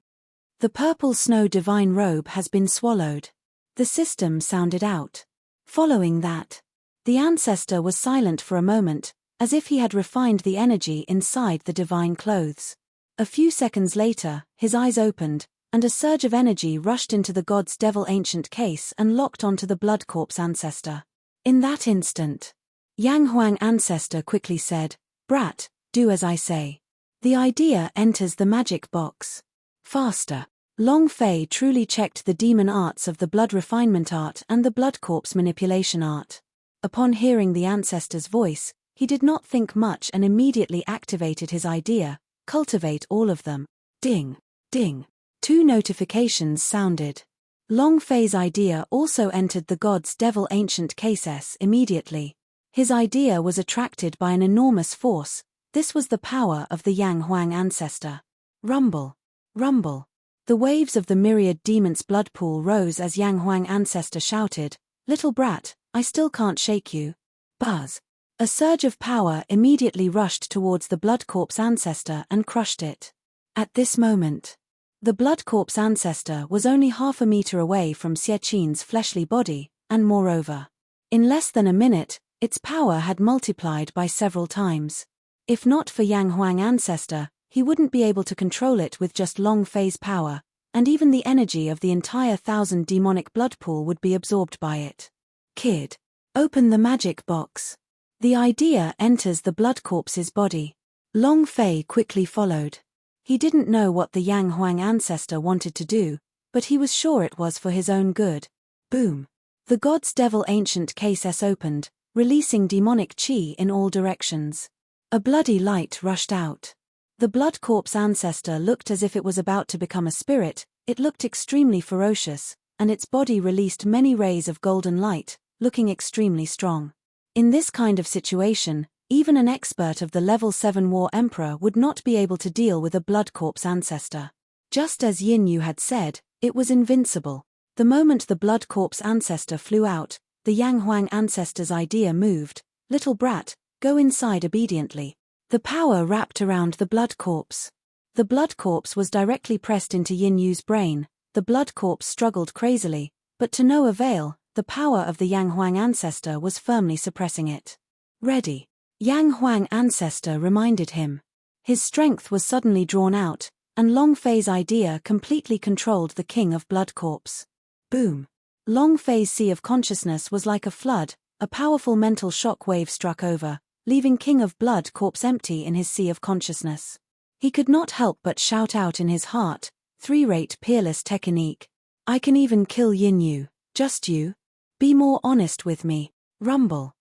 The purple snow divine robe has been swallowed. The system sounded out. Following that, the ancestor was silent for a moment, as if he had refined the energy inside the divine clothes. A few seconds later, his eyes opened, and a surge of energy rushed into the god's devil ancient case and locked onto the blood corpse ancestor. In that instant, Yang Huang ancestor quickly said, "Brat, do as I say." The idea enters the magic box. Faster. Long Fei truly checked the demon arts of the blood refinement art and the blood corpse manipulation art. Upon hearing the ancestor's voice, he did not think much and immediately activated his idea, cultivate all of them. Ding, ding. 2 notifications sounded. Long Fei's idea also entered the god's devil ancient cases immediately. His idea was attracted by an enormous force. This was the power of the Yang Huang ancestor. Rumble. Rumble. The waves of the myriad demons' blood pool rose as Yang Huang ancestor shouted, "Little brat, I still can't shake you." Buzz. A surge of power immediately rushed towards the blood corpse ancestor and crushed it. At this moment, the blood corpse ancestor was only half a meter away from Xie Qin's fleshly body, and moreover, in less than a minute, its power had multiplied by several times. If not for Yang Huang ancestor, he wouldn't be able to control it with just Long Fei's power, and even the energy of the entire 1,000 demonic blood pool would be absorbed by it. Kid. Open the magic box. The idea enters the blood corpse's body. Long Fei quickly followed. He didn't know what the Yang Huang ancestor wanted to do, but he was sure it was for his own good. Boom. The god's devil ancient case opened, releasing demonic chi in all directions. A bloody light rushed out. The blood corpse ancestor looked as if it was about to become a spirit. It looked extremely ferocious, and its body released many rays of golden light, looking extremely strong. In this kind of situation, even an expert of the level 7 War Emperor would not be able to deal with a blood corpse ancestor. Just as Yin Yu had said, it was invincible. The moment the blood corpse ancestor flew out, the Yang Huang ancestor's idea moved. "Little brat, go inside obediently." The power wrapped around the blood corpse. The blood corpse was directly pressed into Yin Yu's brain. The blood corpse struggled crazily, but to no avail. The power of the Yang Huang ancestor was firmly suppressing it. Ready. Yang Huang ancestor reminded him. His strength was suddenly drawn out, and Long Fei's idea completely controlled the king of blood corpse. Boom. Long Fei's sea of consciousness was like a flood. A powerful mental shock wave struck over, leaving King of Blood Corpse empty in his sea of consciousness. He could not help but shout out in his heart, "Three-rate peerless technique. I can even kill Yin Yu, just you. Be more honest with me, rumble."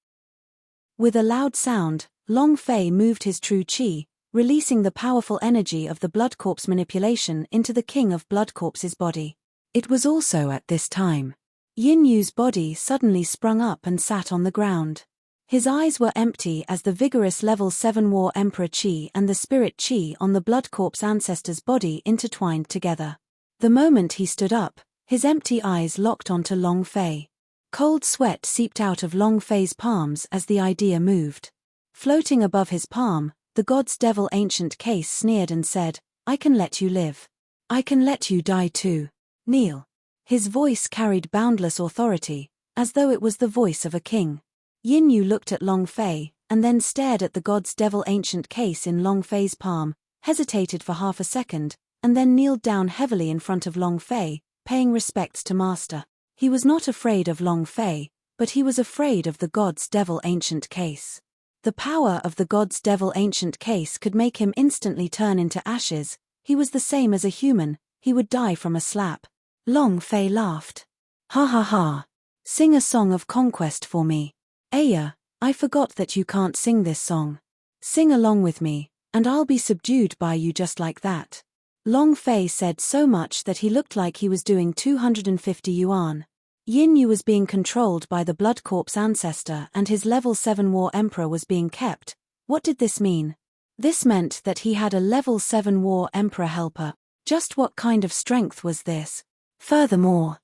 With a loud sound, Long Fei moved his true qi, releasing the powerful energy of the Blood Corpse manipulation into the King of Blood Corpse's body. It was also at this time Yin Yu's body suddenly sprung up and sat on the ground. His eyes were empty as the vigorous level 7 War Emperor Qi and the spirit Qi on the Blood Corpse ancestor's body intertwined together. The moment he stood up, his empty eyes locked onto Long Fei. Cold sweat seeped out of Long Fei's palms as the idea moved. Floating above his palm, the God's Devil Ancient Case sneered and said, "I can let you live. I can let you die too. Kneel." His voice carried boundless authority, as though it was the voice of a king. Yin Yu looked at Long Fei, and then stared at the God's Devil Ancient Case in Long Fei's palm, hesitated for half a second, and then kneeled down heavily in front of Long Fei, paying respects to Master. He was not afraid of Long Fei, but he was afraid of the God's Devil Ancient Case. The power of the God's Devil Ancient Case could make him instantly turn into ashes. He was the same as a human, he would die from a slap. Long Fei laughed. "Ha ha ha. Sing a song of conquest for me. Aya, I forgot that you can't sing this song. Sing along with me, and I'll be subdued by you just like that." Long Fei said so much that he looked like he was doing 250 yuan. Yin Yu was being controlled by the Blood Corpse ancestor and his level 7 War Emperor was being kept. What did this mean? This meant that he had a level 7 War Emperor helper. Just what kind of strength was this? Furthermore,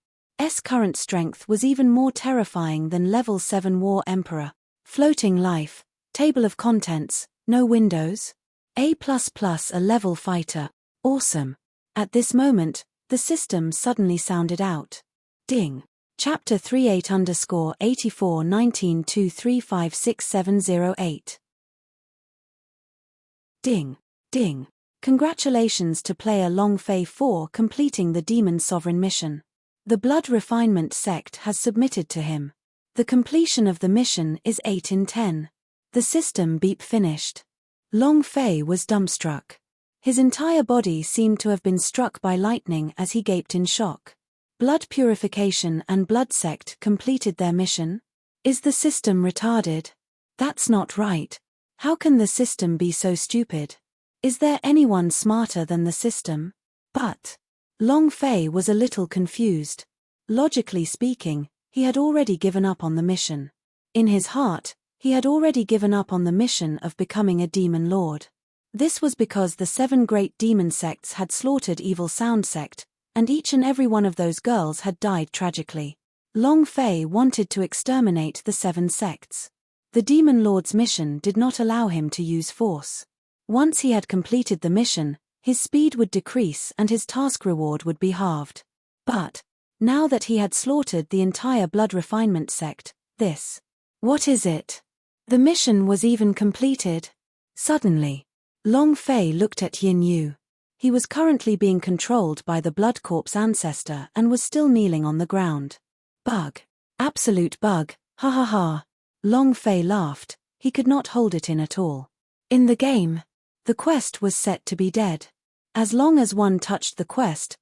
current strength was even more terrifying than level 7 War Emperor. Floating life, table of contents, no windows. A++ a level fighter. Awesome. At this moment, the system suddenly sounded out. Ding. Chapter 38_841923567008. Ding. Ding. Congratulations to player Long Fei for completing the Demon Sovereign mission. The Blood Refinement Sect has submitted to him. The completion of the mission is 8 in 10. The system beep finished. Long Fei was dumbstruck. His entire body seemed to have been struck by lightning as he gaped in shock. Blood Purification and Blood Sect completed their mission? Is the system retarded? That's not right. How can the system be so stupid? Is there anyone smarter than the system? But Long Fei was a little confused. Logically speaking, he had already given up on the mission. In his heart, he had already given up on the mission of becoming a demon lord. This was because the 7 great demon sects had slaughtered Evil Sound Sect, and each and every one of those girls had died tragically. Long Fei wanted to exterminate the 7 sects. The demon lord's mission did not allow him to use force. Once he had completed the mission, his speed would decrease and his task reward would be halved. But now that he had slaughtered the entire Blood Refinement Sect, what is it? The mission was even completed. Suddenly, Long Fei looked at Yin Yu. He was currently being controlled by the Blood Corpse ancestor and was still kneeling on the ground. Bug. Absolute bug, ha ha ha. Long Fei laughed, he could not hold it in at all. In the game, the quest was set to be dead. As long as one touched the quest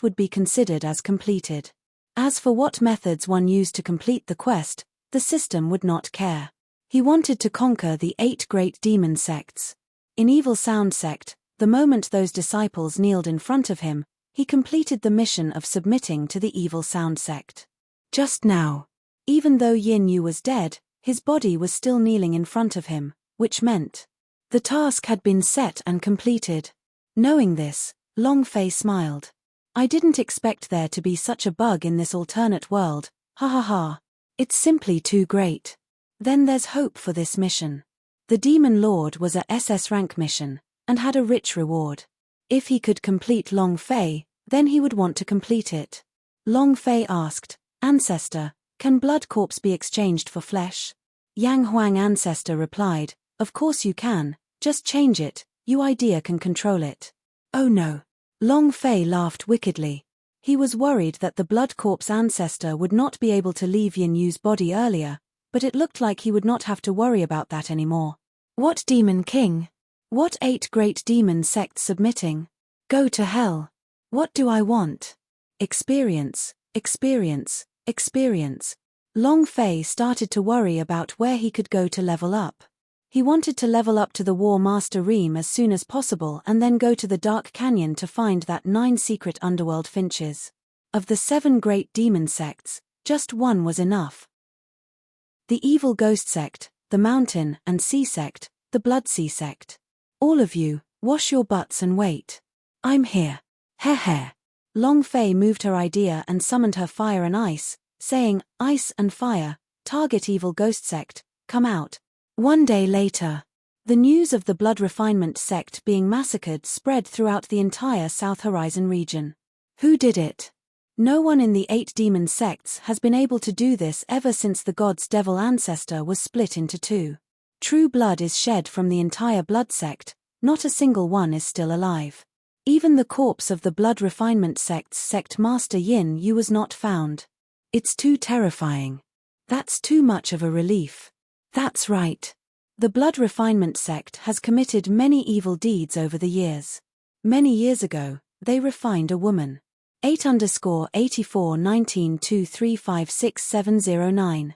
would be considered as completed. As for what methods one used to complete the quest, the system would not care. He wanted to conquer the 8 great demon sects. In Evil Sound Sect, the moment those disciples kneeled in front of him, he completed the mission of submitting to the Evil Sound Sect. Just now, even though Yin Yu was dead, his body was still kneeling in front of him, which meant the task had been set and completed. Knowing this, Long Fei smiled. I didn't expect there to be such a bug in this alternate world, ha ha ha. It's simply too great. Then there's hope for this mission. The Demon Lord was a SS rank mission, and had a rich reward. If he could complete Long Fei, then he would want to complete it. Long Fei asked, Ancestor, can Blood Corpse be exchanged for flesh? Yang Huang Ancestor replied, of course you can, just change it, you idea can control it. Oh no. Long Fei laughed wickedly. He was worried that the Blood Corpse ancestor would not be able to leave Yin Yu's body earlier, but it looked like he would not have to worry about that anymore. What demon king? What 8 great demon sects submitting? Go to hell. What do I want? Experience, experience, experience. Long Fei started to worry about where he could go to level up. He wanted to level up to the War Master Ream as soon as possible and then go to the Dark Canyon to find that 9 secret underworld finches. Of the 7 great demon sects, just one was enough. The Evil Ghost Sect, the Mountain and Sea Sect, the Blood Sea Sect. All of you, wash your butts and wait. I'm here. Heh. Long Fei moved her idea and summoned her fire and ice, saying, Ice and fire, target Evil Ghost Sect, come out. One day later, the news of the Blood Refinement Sect being massacred spread throughout the entire South Horizon region. Who did it? No one in the 8 demon sects has been able to do this ever since the god's devil ancestor was split into 2. True blood is shed from the entire blood sect, not a single one is still alive. Even the corpse of the Blood Refinement Sect's sect master Yin Yu was not found. It's too terrifying. That's too much of a relief. That's right. The Blood Refinement Sect has committed many evil deeds over the years. Many years ago, they refined a woman. 8_841923566709.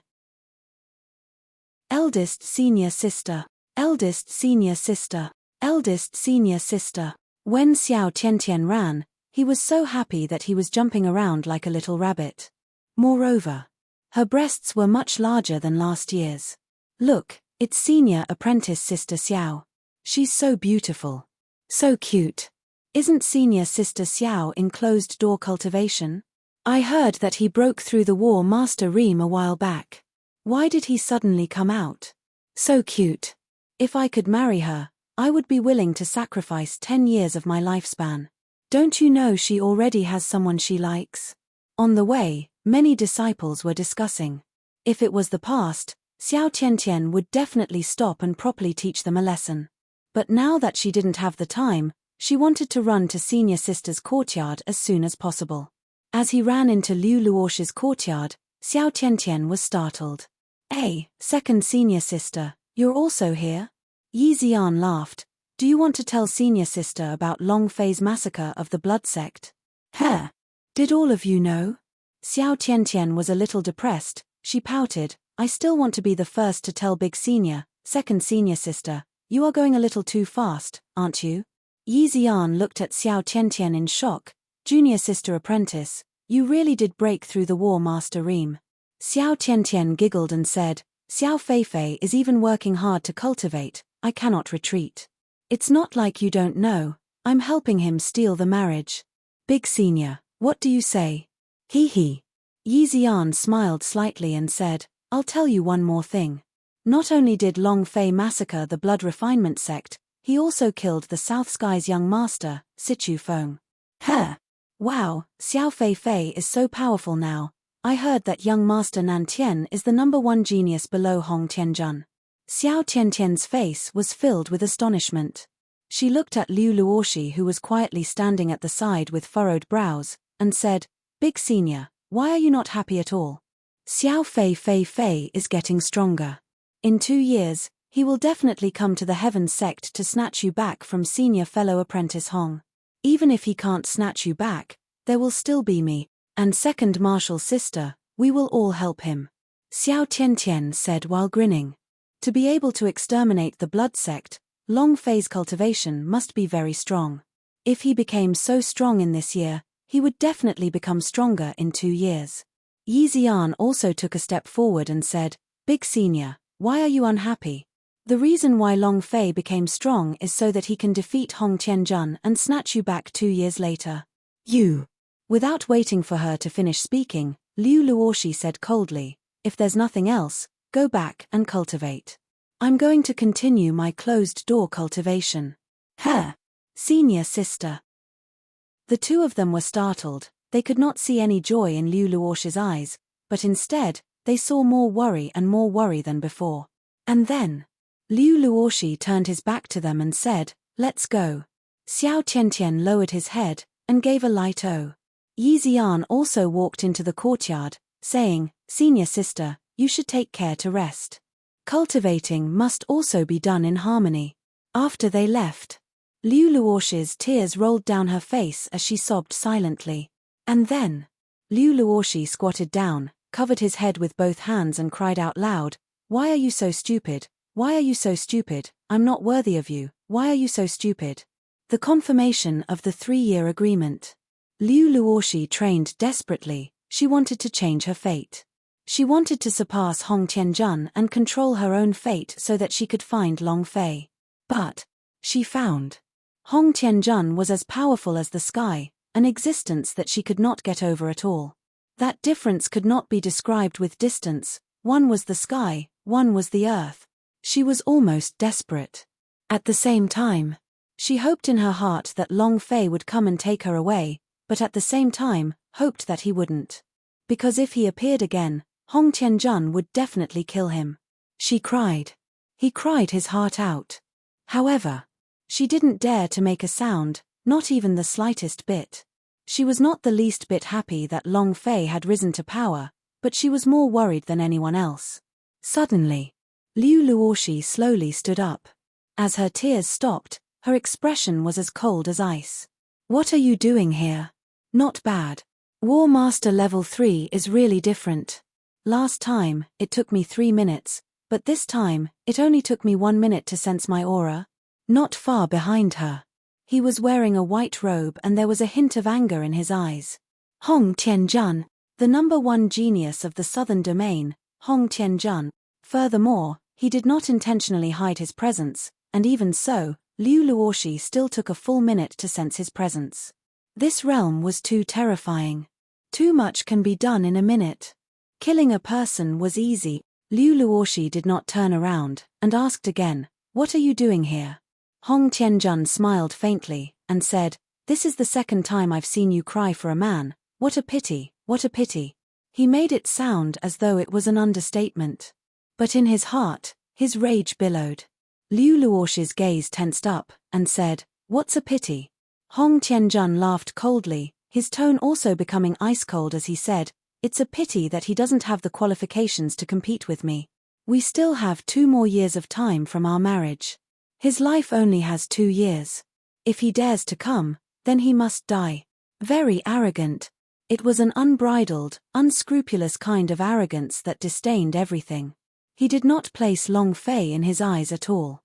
Eldest senior sister. Eldest senior sister. Eldest senior sister. When Xiao Tiantian ran, he was so happy that he was jumping around like a little rabbit. Moreover, her breasts were much larger than last year's. Look, it's senior apprentice sister Xiao. She's so beautiful. So cute. Isn't senior sister Xiao in closed door cultivation? I heard that he broke through the War Master Ream a while back. Why did he suddenly come out? So cute. If I could marry her, I would be willing to sacrifice 10 years of my lifespan. Don't you know she already has someone she likes? On the way, many disciples were discussing. If it was the past, Xiao Tiantian would definitely stop and properly teach them a lesson. But now that she didn't have the time, she wanted to run to senior sister's courtyard as soon as possible. As he ran into Liu Luosh's courtyard, Xiao Tiantian was startled. Hey, second senior sister, you're also here? Yi Xian laughed. Do you want to tell senior sister about Long Fei's massacre of the blood sect? Heh. Did all of you know? Xiao Tiantian was a little depressed. She pouted. I still want to be the first to tell big senior, second senior sister. You are going a little too fast, aren't you? Yi Xian looked at Xiao Tiantian in shock. Junior sister apprentice, you really did break through the War Master Ream. Xiao Tiantian giggled and said, Xiao Feifei is even working hard to cultivate, I cannot retreat. It's not like you don't know, I'm helping him steal the marriage. Big senior, what do you say? Hee hee. Yi Xian smiled slightly and said, I'll tell you one more thing. Not only did Long Fei massacre the Blood Refinement Sect, he also killed the South Sky's young master, Sichu Feng. Huh. Wow, Xiao Feifei is so powerful now. I heard that young master Nan Tian is the #1 genius below Hong Tianjun. Xiao Tiantian's face was filled with astonishment. She looked at Liu Luoshi who was quietly standing at the side with furrowed brows, and said, Big senior, why are you not happy at all? Xiao Feifei is getting stronger. In 2 years, he will definitely come to the Heaven sect to snatch you back from senior fellow apprentice Hong. Even if he can't snatch you back, there will still be me, and second martial sister, we will all help him. Xiao Tiantian said while grinning. To be able to exterminate the blood sect, Long Fei's cultivation must be very strong. If he became so strong in this year, he would definitely become stronger in 2 years. Yi Xian also took a step forward and said, Big senior, why are you unhappy? The reason why Long Fei became strong is so that he can defeat Hong Tianjun and snatch you back 2 years later. You. Without waiting for her to finish speaking, Liu Luoshi said coldly, if there's nothing else, go back and cultivate. I'm going to continue my closed-door cultivation. Huh. Senior sister. The two of them were startled. They could not see any joy in Liu Luoshi's eyes, but instead, they saw more worry than before. And then, Liu Luoshi turned his back to them and said, let's go. Xiao Tiantian lowered his head, and gave a light O. Yi Xian also walked into the courtyard, saying, Senior sister, you should take care to rest. Cultivating must also be done in harmony. After they left, Liu Luoxi's tears rolled down her face as she sobbed silently. And then, Liu Luoxi squatted down, covered his head with both hands and cried out loud, "Why are you so stupid? Why are you so stupid? I'm not worthy of you. Why are you so stupid?" The confirmation of the 3-year agreement. Liu Luoxi trained desperately. She wanted to change her fate. She wanted to surpass Hong Tianjun and control her own fate so that she could find Long Fei. But she found Hong Tianjun was as powerful as the sky, an existence that she could not get over at all. That difference could not be described with distance. One was the sky, one was the earth. She was almost desperate. At the same time, she hoped in her heart that Long Fei would come and take her away, but at the same time, hoped that he wouldn't. Because if he appeared again, Hong Tianjun would definitely kill him. She cried. He cried his heart out. However, she didn't dare to make a sound, not even the slightest bit. She was not the least bit happy that Long Fei had risen to power, but she was more worried than anyone else. Suddenly, Liu Luoxi slowly stood up. As her tears stopped, her expression was as cold as ice. "What are you doing here?" "Not bad. War Master Level 3 is really different. Last time, it took me 3 minutes, but this time, it only took me 1 minute to sense my aura." Not far behind her, he was wearing a white robe and there was a hint of anger in his eyes. Hong Tianjun, the #1 genius of the Southern Domain, Hong Tianjun. Furthermore, he did not intentionally hide his presence, and even so, Liu Luoxi still took a full minute to sense his presence. This realm was too terrifying. Too much can be done in a minute. Killing a person was easy. Liu Luoxi did not turn around, and asked again, "What are you doing here?" Hong Tianjun smiled faintly, and said, "This is the second time I've seen you cry for a man. What a pity, what a pity." He made it sound as though it was an understatement. But in his heart, his rage billowed. Liu Luoxi's gaze tensed up, and said, "What's a pity?" Hong Tianjun laughed coldly, his tone also becoming ice-cold as he said, "It's a pity that he doesn't have the qualifications to compete with me. We still have 2 more years of time from our marriage. His life only has 2 years. If he dares to come, then he must die." Very arrogant. It was an unbridled, unscrupulous kind of arrogance that disdained everything. He did not place Long Fei in his eyes at all.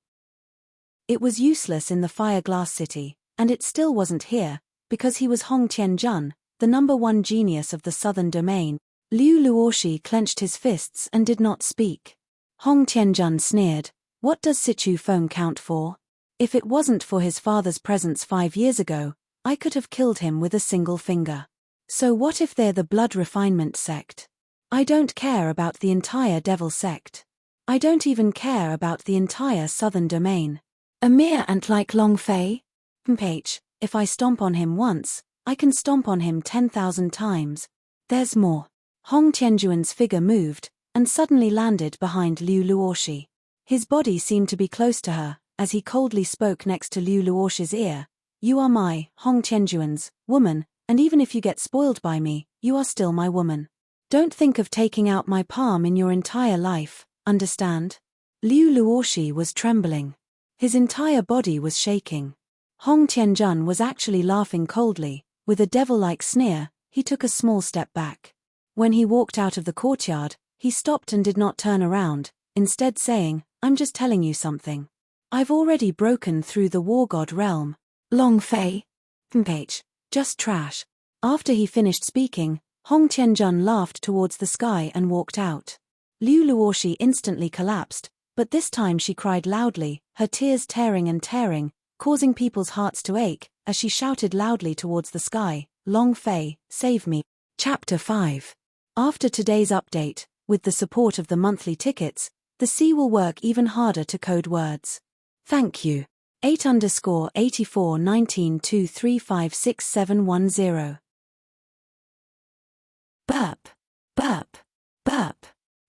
It was useless in the Fireglass City, and it still wasn't here, because he was Hong Tianjun, the #1 genius of the Southern Domain. Liu Luoxi clenched his fists and did not speak. Hong Tianjun sneered, "What does Situ Feng count for? If it wasn't for his father's presence 5 years ago, I could have killed him with a single finger. So what if they're the blood refinement sect? I don't care about the entire devil sect. I don't even care about the entire Southern Domain. A mere ant like Long Fei? If I stomp on him once, I can stomp on him 10,000 times. There's more." Hong Tianjuan's figure moved, and suddenly landed behind Liu Luoxi. His body seemed to be close to her, as he coldly spoke next to Liu Luoxi's ear. "You are my, Hong Tianjuan's, woman, and even if you get spoiled by me, you are still my woman. Don't think of taking out my palm in your entire life, understand?" Liu Luoxi was trembling. His entire body was shaking. Hong Tianjun was actually laughing coldly. With a devil-like sneer, he took a small step back. When he walked out of the courtyard, he stopped and did not turn around, instead saying, "I'm just telling you something. I've already broken through the War God realm. Long Fei? Just trash." After he finished speaking, Hong Tianjun laughed towards the sky and walked out. Liu Luoxi instantly collapsed, but this time she cried loudly, her tears tearing and tearing, causing people's hearts to ache, as she shouted loudly towards the sky, "Long Fei, save me." Chapter 5. After today's update, with the support of the monthly tickets, the C will work even harder to code words. Thank you. 8_841923566710. Burp. Burp. Burp.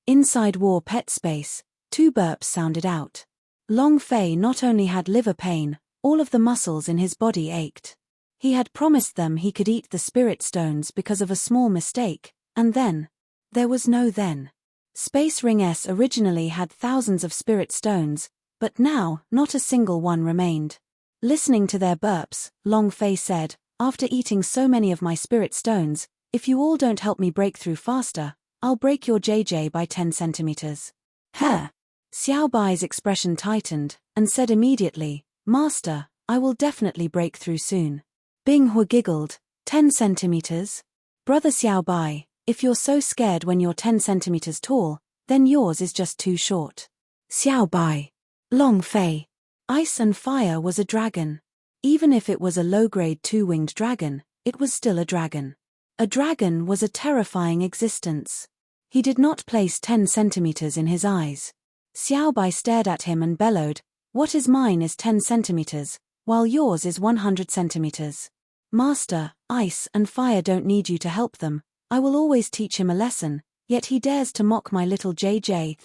Inside War Pet Space, 2 burps sounded out. Long Fei not only had liver pain, all of the muscles in his body ached. He had promised them he could eat the spirit stones because of a small mistake, and then. There was no then. Space Ring S originally had thousands of spirit stones, but now, not a single one remained. Listening to their burps, Long Fei said, "After eating so many of my spirit stones, if you all don't help me break through faster, I'll break your JJ by 10 centimeters. Huh? Xiao Bai's expression tightened, and said immediately, "Master, I will definitely break through soon." Bing Hua giggled, 10 centimeters? Brother Xiao Bai, if you're so scared when you're 10 centimeters tall, then yours is just too short. Xiao Bai. Long Fei. Ice and fire was a dragon. Even if it was a low-grade two-winged dragon, it was still a dragon. A dragon was a terrifying existence. He did not place 10 centimeters in his eyes. Xiao Bai stared at him and bellowed, "What is mine is 10 centimeters, while yours is 100 centimeters. Master, ice and fire don't need you to help them. I will always teach him a lesson, yet he dares to mock my little JJ.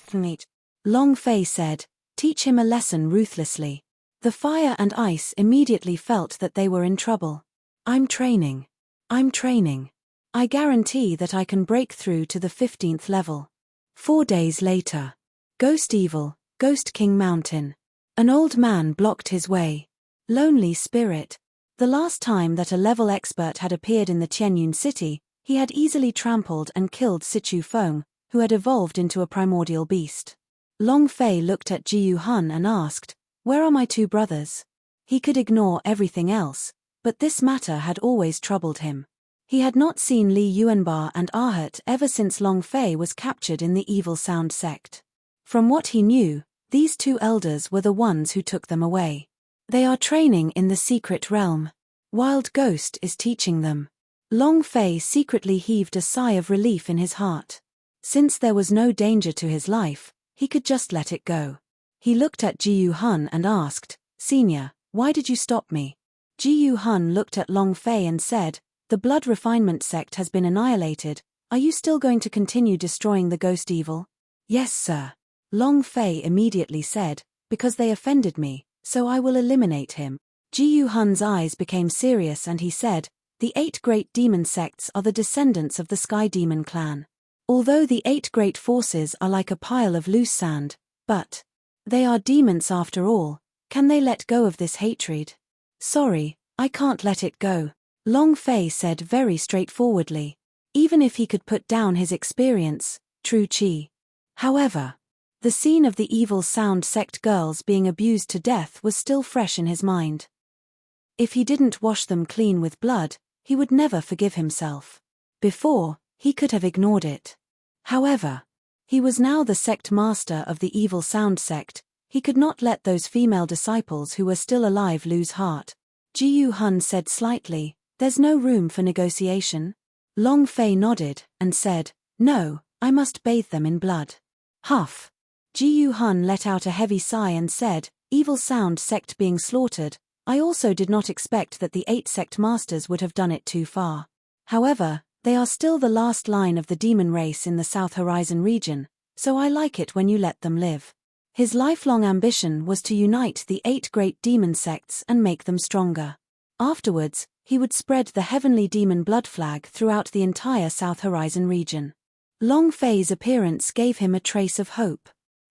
Long Fei said, "Teach him a lesson ruthlessly." The fire and ice immediately felt that they were in trouble. I'm training. I guarantee that I can break through to the 15th level. 4 days later. Ghost Evil, Ghost King Mountain. An old man blocked his way. Lonely spirit. The last time that a level expert had appeared in the Tianyun city, he had easily trampled and killed Sichu Feng, who had evolved into a primordial beast. Long Fei looked at Jiyu Hun and asked, "Where are my two brothers?" He could ignore everything else, but this matter had always troubled him. He had not seen Li Yuanba and Ahat ever since Long Fei was captured in the Evil Sound sect. From what he knew, these two elders were the ones who took them away. They are training in the secret realm. Wild Ghost is teaching them. Long Fei secretly heaved a sigh of relief in his heart. Since there was no danger to his life, he could just let it go. He looked at Jiyu Hun and asked, "Senior, why did you stop me?" Jiyu Hun looked at Long Fei and said, "The blood refinement sect has been annihilated. Are you still going to continue destroying the ghost evil?" "Yes, sir." Long Fei immediately said, "Because they offended me, so I will eliminate him." Jiyu Hun's eyes became serious and he said, "The 8 great demon sects are the descendants of the Sky Demon clan. Although the 8 great forces are like a pile of loose sand, but they are demons after all, can they let go of this hatred?" "Sorry, I can't let it go," Long Fei said very straightforwardly. Even if he could put down his experience, true chi. However, the scene of the Evil Sound sect girls being abused to death was still fresh in his mind. If he didn't wash them clean with blood, he would never forgive himself. Before, he could have ignored it. However, he was now the sect master of the Evil Sound sect. He could not let those female disciples who were still alive lose heart. Jiyu Hun said slightly, "There's no room for negotiation?" Long Fei nodded and said, "No, I must bathe them in blood." Huff. Jiyu Hun let out a heavy sigh and said, "Evil Sound sect being slaughtered, I also did not expect that the 8 sect masters would have done it too far. However, they are still the last line of the demon race in the South Horizon region, so I like it when you let them live." His lifelong ambition was to unite the 8 great demon sects and make them stronger. Afterwards, he would spread the heavenly demon blood flag throughout the entire South Horizon region. Long Fei's appearance gave him a trace of hope.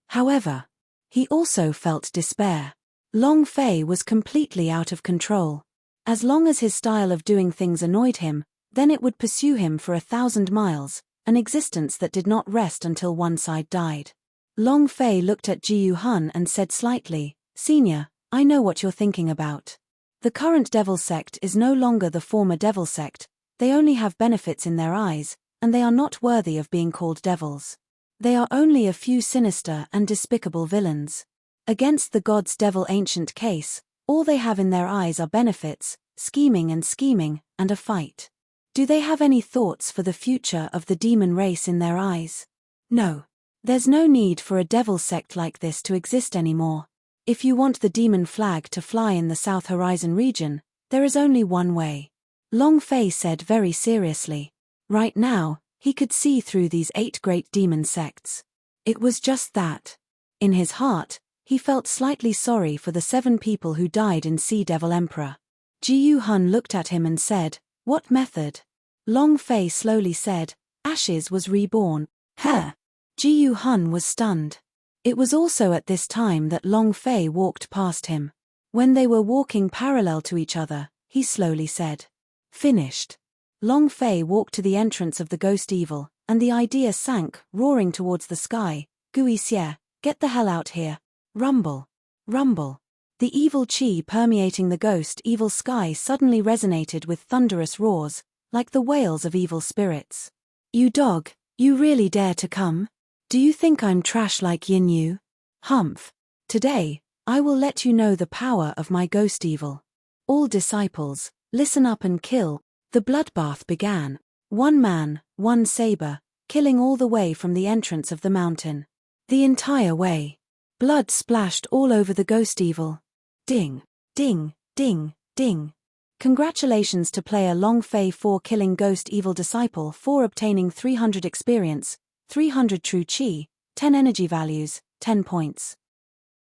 However, he also felt despair. Long Fei was completely out of control. As long as his style of doing things annoyed him, then it would pursue him for 1,000 miles, an existence that did not rest until one side died. Long Fei looked at Jiyu Hun and said slightly, "Senior, I know what you're thinking about. The current devil sect is no longer the former devil sect, they only have benefits in their eyes, and they are not worthy of being called devils. They are only a few sinister and despicable villains. Against the God's devil ancient case, all they have in their eyes are benefits, scheming, and a fight. Do they have any thoughts for the future of the demon race in their eyes? No. There's no need for a devil sect like this to exist anymore. If you want the demon flag to fly in the South Horizon region, there is only one way." Long Fei said very seriously. Right now, he could see through these 8 great demon sects. It was just that. In his heart, he felt slightly sorry for the 7 people who died in Sea Devil Emperor. Jiyu Hun looked at him and said, "What method?" Long Fei slowly said, "Ashes was reborn." Huh. Ji Hun was stunned. It was also at this time that Long Fei walked past him. When they were walking parallel to each other, he slowly said, "Finished." Long Fei walked to the entrance of the ghost evil, and the idea sank, roaring towards the sky. "Gui Xie, get the hell out here." Rumble. Rumble. The evil chi permeating the ghost evil sky suddenly resonated with thunderous roars, like the wails of evil spirits. "You dog, you really dare to come? Do you think I'm trash like Yin Yu? Humph. Today, I will let you know the power of my ghost evil. All disciples, listen up and kill." The bloodbath began. One man, one saber, killing all the way from the entrance of the mountain. The entire way. Blood splashed all over the ghost evil. Ding, ding, ding, ding. Congratulations to player Long Fei for killing ghost evil disciple for obtaining 300 experience, 300 true chi, 10 energy values, 10 points.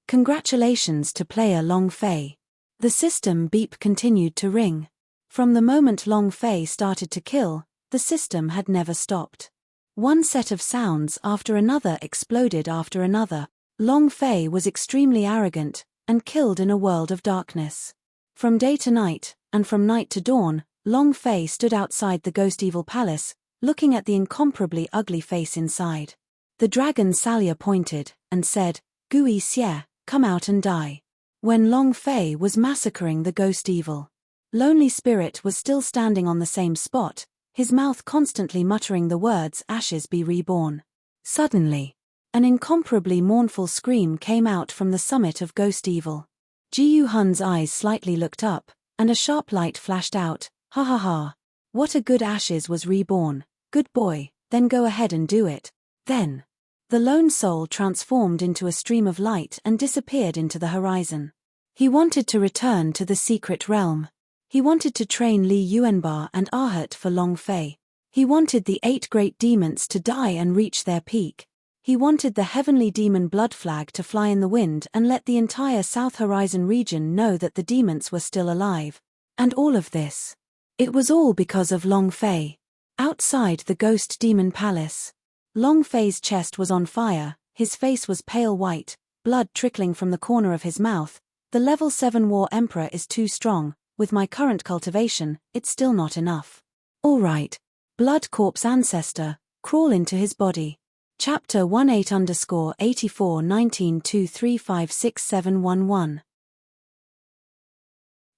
Congratulations to player Long Fei. The system beep continued to ring. From the moment Long Fei started to kill, the system had never stopped. One set of sounds after another exploded after another. Long Fei was extremely arrogant, and killed in a world of darkness. From day to night, and from night to dawn, Long Fei stood outside the ghost evil palace, looking at the incomparably ugly face inside. The dragon Salia pointed, and said, "Gui Xie, come out and die." When Long Fei was massacring the ghost evil, Lonely Spirit was still standing on the same spot, his mouth constantly muttering the words "Ashes be reborn." Suddenly, an incomparably mournful scream came out from the summit of ghost evil. Ji Hun's eyes slightly looked up, and a sharp light flashed out. "Ha ha ha. What a good Ashes was reborn. Good boy, then go ahead and do it." Then, the lone soul transformed into a stream of light and disappeared into the horizon. He wanted to return to the secret realm. He wanted to train Li Yuanba and Ahut for Long Fei. He wanted the 8 great demons to die and reach their peak. He wanted the heavenly demon blood flag to fly in the wind and let the entire South Horizon region know that the demons were still alive. And all of this. It was all because of Long Fei. Outside the ghost demon palace, Long Fei's chest was on fire, his face was pale white, blood trickling from the corner of his mouth. "The level 7 War Emperor is too strong. With my current cultivation, it's still not enough. Alright. Blood Corpse Ancestor, crawl into his body." Chapter 18_841923567111.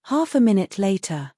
Half a minute later.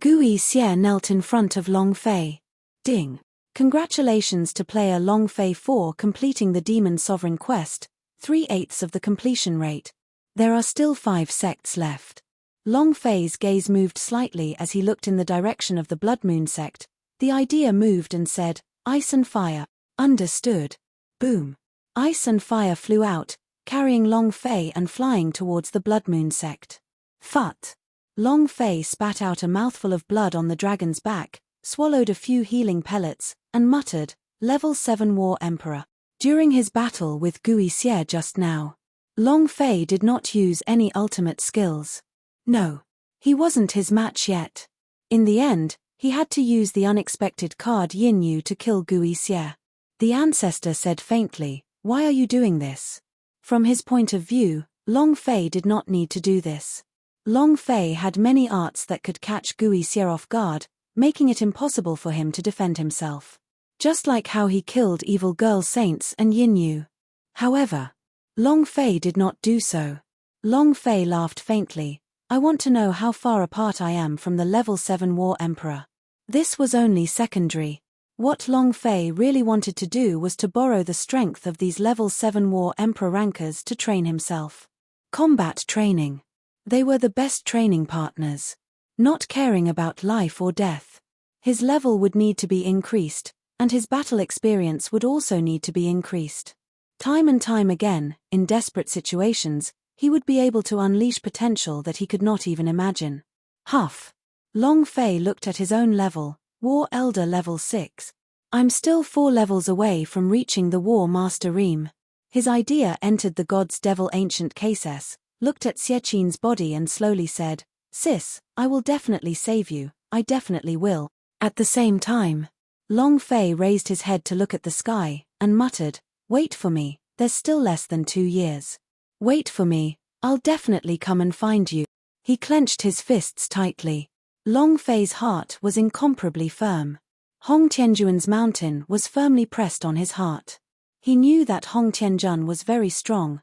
Gui Xie knelt in front of Long Fei. Ding. Congratulations to player Long Fei for completing the Demon Sovereign quest, 3/8 of the completion rate. There are still 5 sects left. Long Fei's gaze moved slightly as he looked in the direction of the Blood Moon sect. The idea moved and said, "Ice and fire." Understood. Boom. Ice and fire flew out, carrying Long Fei and flying towards the Blood Moon sect. Phut. Long Fei spat out a mouthful of blood on the dragon's back, swallowed a few healing pellets, and muttered, "Level 7 War Emperor." During his battle with Gui Xie just now, Long Fei did not use any ultimate skills. No. He wasn't his match yet. In the end, he had to use the unexpected card Yin Yu to kill Gui Xie. The ancestor said faintly, "Why are you doing this?" From his point of view, Long Fei did not need to do this. Long Fei had many arts that could catch Gui Xie off guard, making it impossible for him to defend himself. Just like how he killed evil girl saints and Yin Yu. However, Long Fei did not do so. Long Fei laughed faintly. "I want to know how far apart I am from the level 7 War Emperor." This was only secondary. What Long Fei really wanted to do was to borrow the strength of these level 7 War Emperor rankers to train himself. Combat training. They were the best training partners. Not caring about life or death. His level would need to be increased, and his battle experience would also need to be increased. Time and time again, in desperate situations, he would be able to unleash potential that he could not even imagine. Huff. Long Fei looked at his own level, War Elder level 6. "I'm still 4 levels away from reaching the War Master Ream." His idea entered the God's Devil Ancient Cases, looked at Xiechin's body and slowly said, "Sis, I will definitely save you, I definitely will." At the same time, Long Fei raised his head to look at the sky, and muttered, "Wait for me, there's still less than 2 years. Wait for me, I'll definitely come and find you." He clenched his fists tightly. Long Fei's heart was incomparably firm. Hong Tianjuan's mountain was firmly pressed on his heart. He knew that Hong Tianjun was very strong,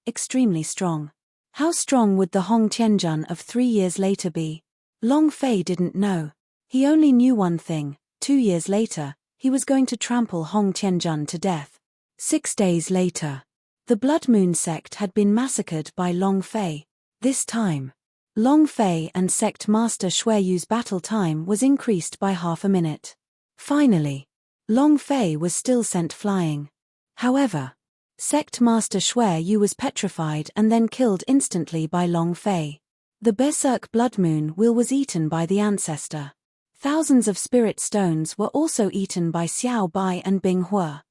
extremely strong. How strong would the Hong Tianjun of 3 years later be? Long Fei didn't know. He only knew one thing: 2 years later, he was going to trample Hong Tianjun to death. 6 days later, the Blood Moon sect had been massacred by Long Fei. This time, Long Fei and sect master Xueyu's battle time was increased by half a minute. Finally, Long Fei was still sent flying. However, sect master Xueyu was petrified and then killed instantly by Long Fei. The Berserk Blood Moon will was eaten by the ancestor. Thousands of spirit stones were also eaten by Xiao Bai and Bing Hua.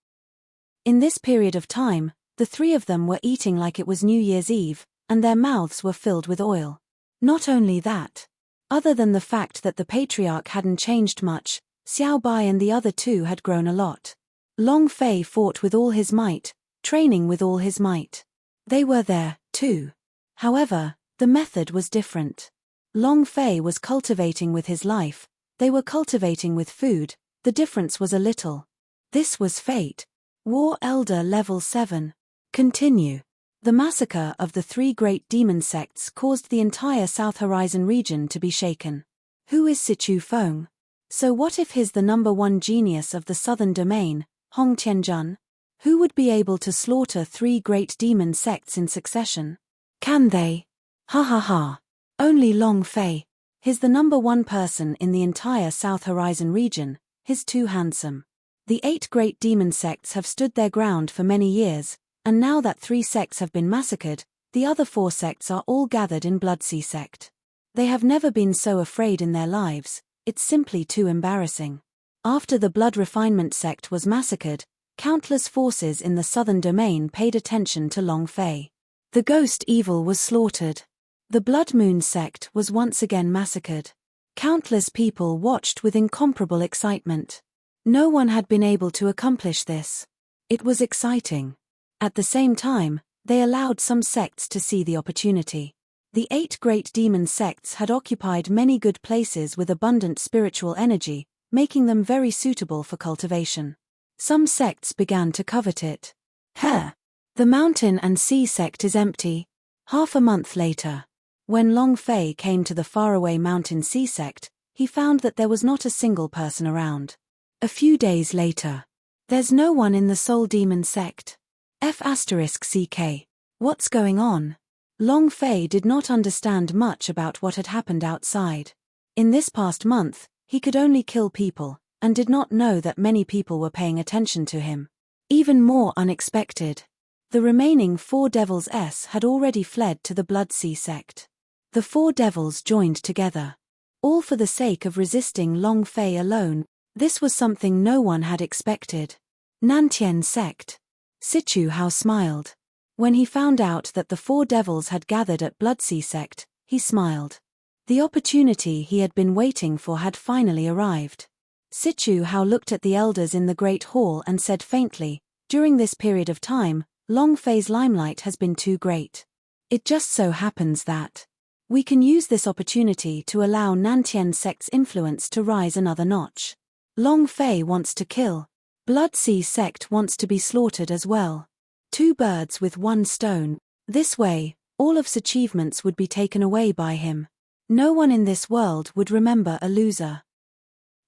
In this period of time, the three of them were eating like it was New Year's Eve, and their mouths were filled with oil. Not only that, other than the fact that the patriarch hadn't changed much, Xiao Bai and the other two had grown a lot. Long Fei fought with all his might, training with all his might. They were there, too. However, the method was different. Long Fei was cultivating with his life, they were cultivating with food, the difference was a little. This was fate. War Elder Level 7. Continue. The massacre of the 3 great demon sects caused the entire South Horizon region to be shaken. Who is Sichu Feng? So what if he's the #1 genius of the southern domain, Hong Tianjun? Who would be able to slaughter 3 great demon sects in succession? Can they? Ha ha ha. Only Long Fei. He's the #1 person in the entire South Horizon region, he's too handsome. The 8 great demon sects have stood their ground for many years, and now that 3 sects have been massacred, the other 4 sects are all gathered in Bloodsea sect. They have never been so afraid in their lives, it's simply too embarrassing. After the Blood Refinement sect was massacred, countless forces in the southern domain paid attention to Long Fei. The Ghost Evil was slaughtered. The Blood Moon sect was once again massacred. Countless people watched with incomparable excitement. No one had been able to accomplish this. It was exciting. At the same time, they allowed some sects to see the opportunity. The 8 great demon sects had occupied many good places with abundant spiritual energy, making them very suitable for cultivation. Some sects began to covet it. The Mountain and Sea sect is empty. Half a month later, when Long Fei came to the faraway Mountain Sea sect, he found that there was not a single person around. A few days later, there's no one in the Soul Demon sect. F***CK. What's going on? Long Fei did not understand much about what had happened outside. In this past month, he could only kill people, and did not know that many people were paying attention to him. Even more unexpected, the remaining 4 devils had already fled to the Bloodsea sect. The 4 devils joined together, all for the sake of resisting Long Fei alone. This was something no one had expected. Nantian sect. Sichu Hao smiled. When he found out that the 4 devils had gathered at Bloodsea sect, he smiled. The opportunity he had been waiting for had finally arrived. Sichu Hao looked at the elders in the Great Hall and said faintly, "During this period of time, Long Fei's limelight has been too great. It just so happens that we can use this opportunity to allow Nantian sect's influence to rise another notch. Long Fei wants to kill. Bloodsea sect wants to be slaughtered as well. 2 birds with 1 stone. This way, all of his achievements would be taken away by him. No one in this world would remember a loser."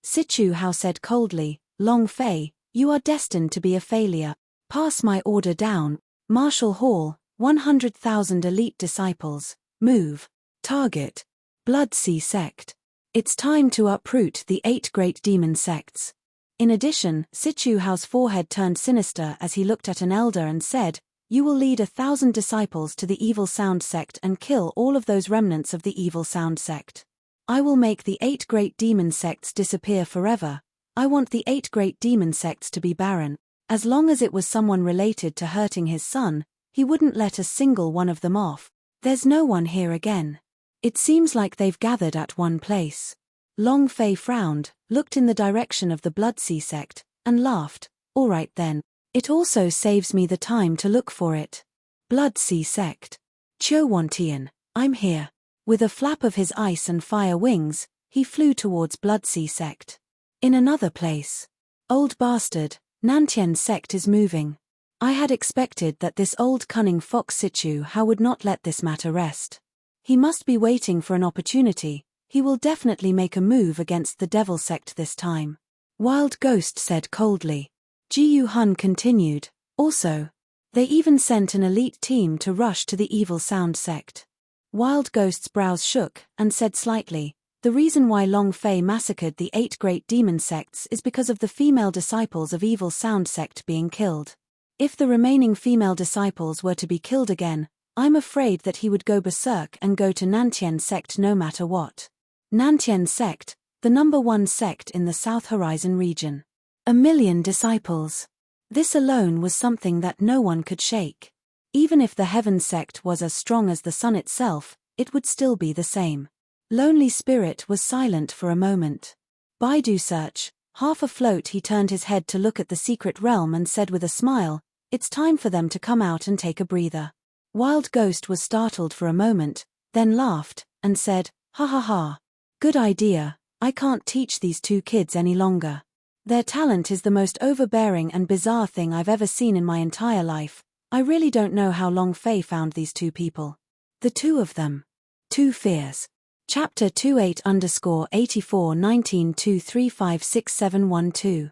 Sichu Hao said coldly, "Long Fei, you are destined to be a failure. Pass my order down. Marshall Hall, 100,000 elite disciples. Move. Target. Bloodsea sect. It's time to uproot the 8 great demon sects." In addition, Sichu Hao's forehead turned sinister as he looked at an elder and said, "You will lead 1,000 disciples to the Evil Sound sect and kill all of those remnants of the Evil Sound sect. I will make the 8 great demon sects disappear forever. I want the 8 great demon sects to be barren. As long as it was someone related to hurting his son, he wouldn't let a single one of them off. There's no one here again. It seems like they've gathered at one place. Long Fei frowned, looked in the direction of the Bloodsea sect, and laughed. All right then. It also saves me the time to look for it. Bloodsea sect. Chuantian, I'm here. With a flap of his ice and fire wings, he flew towards Bloodsea sect. In another place. Old bastard, Nantian sect is moving. I had expected that this old cunning fox Situ How would not let this matter rest. He must be waiting for an opportunity. He will definitely make a move against the devil sect this time. Wild Ghost said coldly. Jiu Hun continued, also. They even sent an elite team to rush to the evil sound sect. Wild Ghost's brows shook, and said slightly, the reason why Long Fei massacred the 8 great demon sects is because of the female disciples of evil sound sect being killed. If the remaining female disciples were to be killed again, I'm afraid that he would go berserk and go to Nantian sect no matter what. Nantian sect, the #1 sect in the South Horizon region. 1 million disciples. This alone was something that no one could shake. Even if the Heaven sect was as strong as the sun itself, it would still be the same. Lonely Spirit was silent for a moment. Baidu search, half afloat he turned his head to look at the secret realm and said with a smile, it's time for them to come out and take a breather. Wild Ghost was startled for a moment, then laughed, and said, ha ha ha. Good idea, I can't teach these 2 kids any longer. Their talent is the most overbearing and bizarre thing I've ever seen in my entire life. I really don't know how Long Fei found these 2 people. The 2 of them. 2 fears. Chapter 28_841923567112.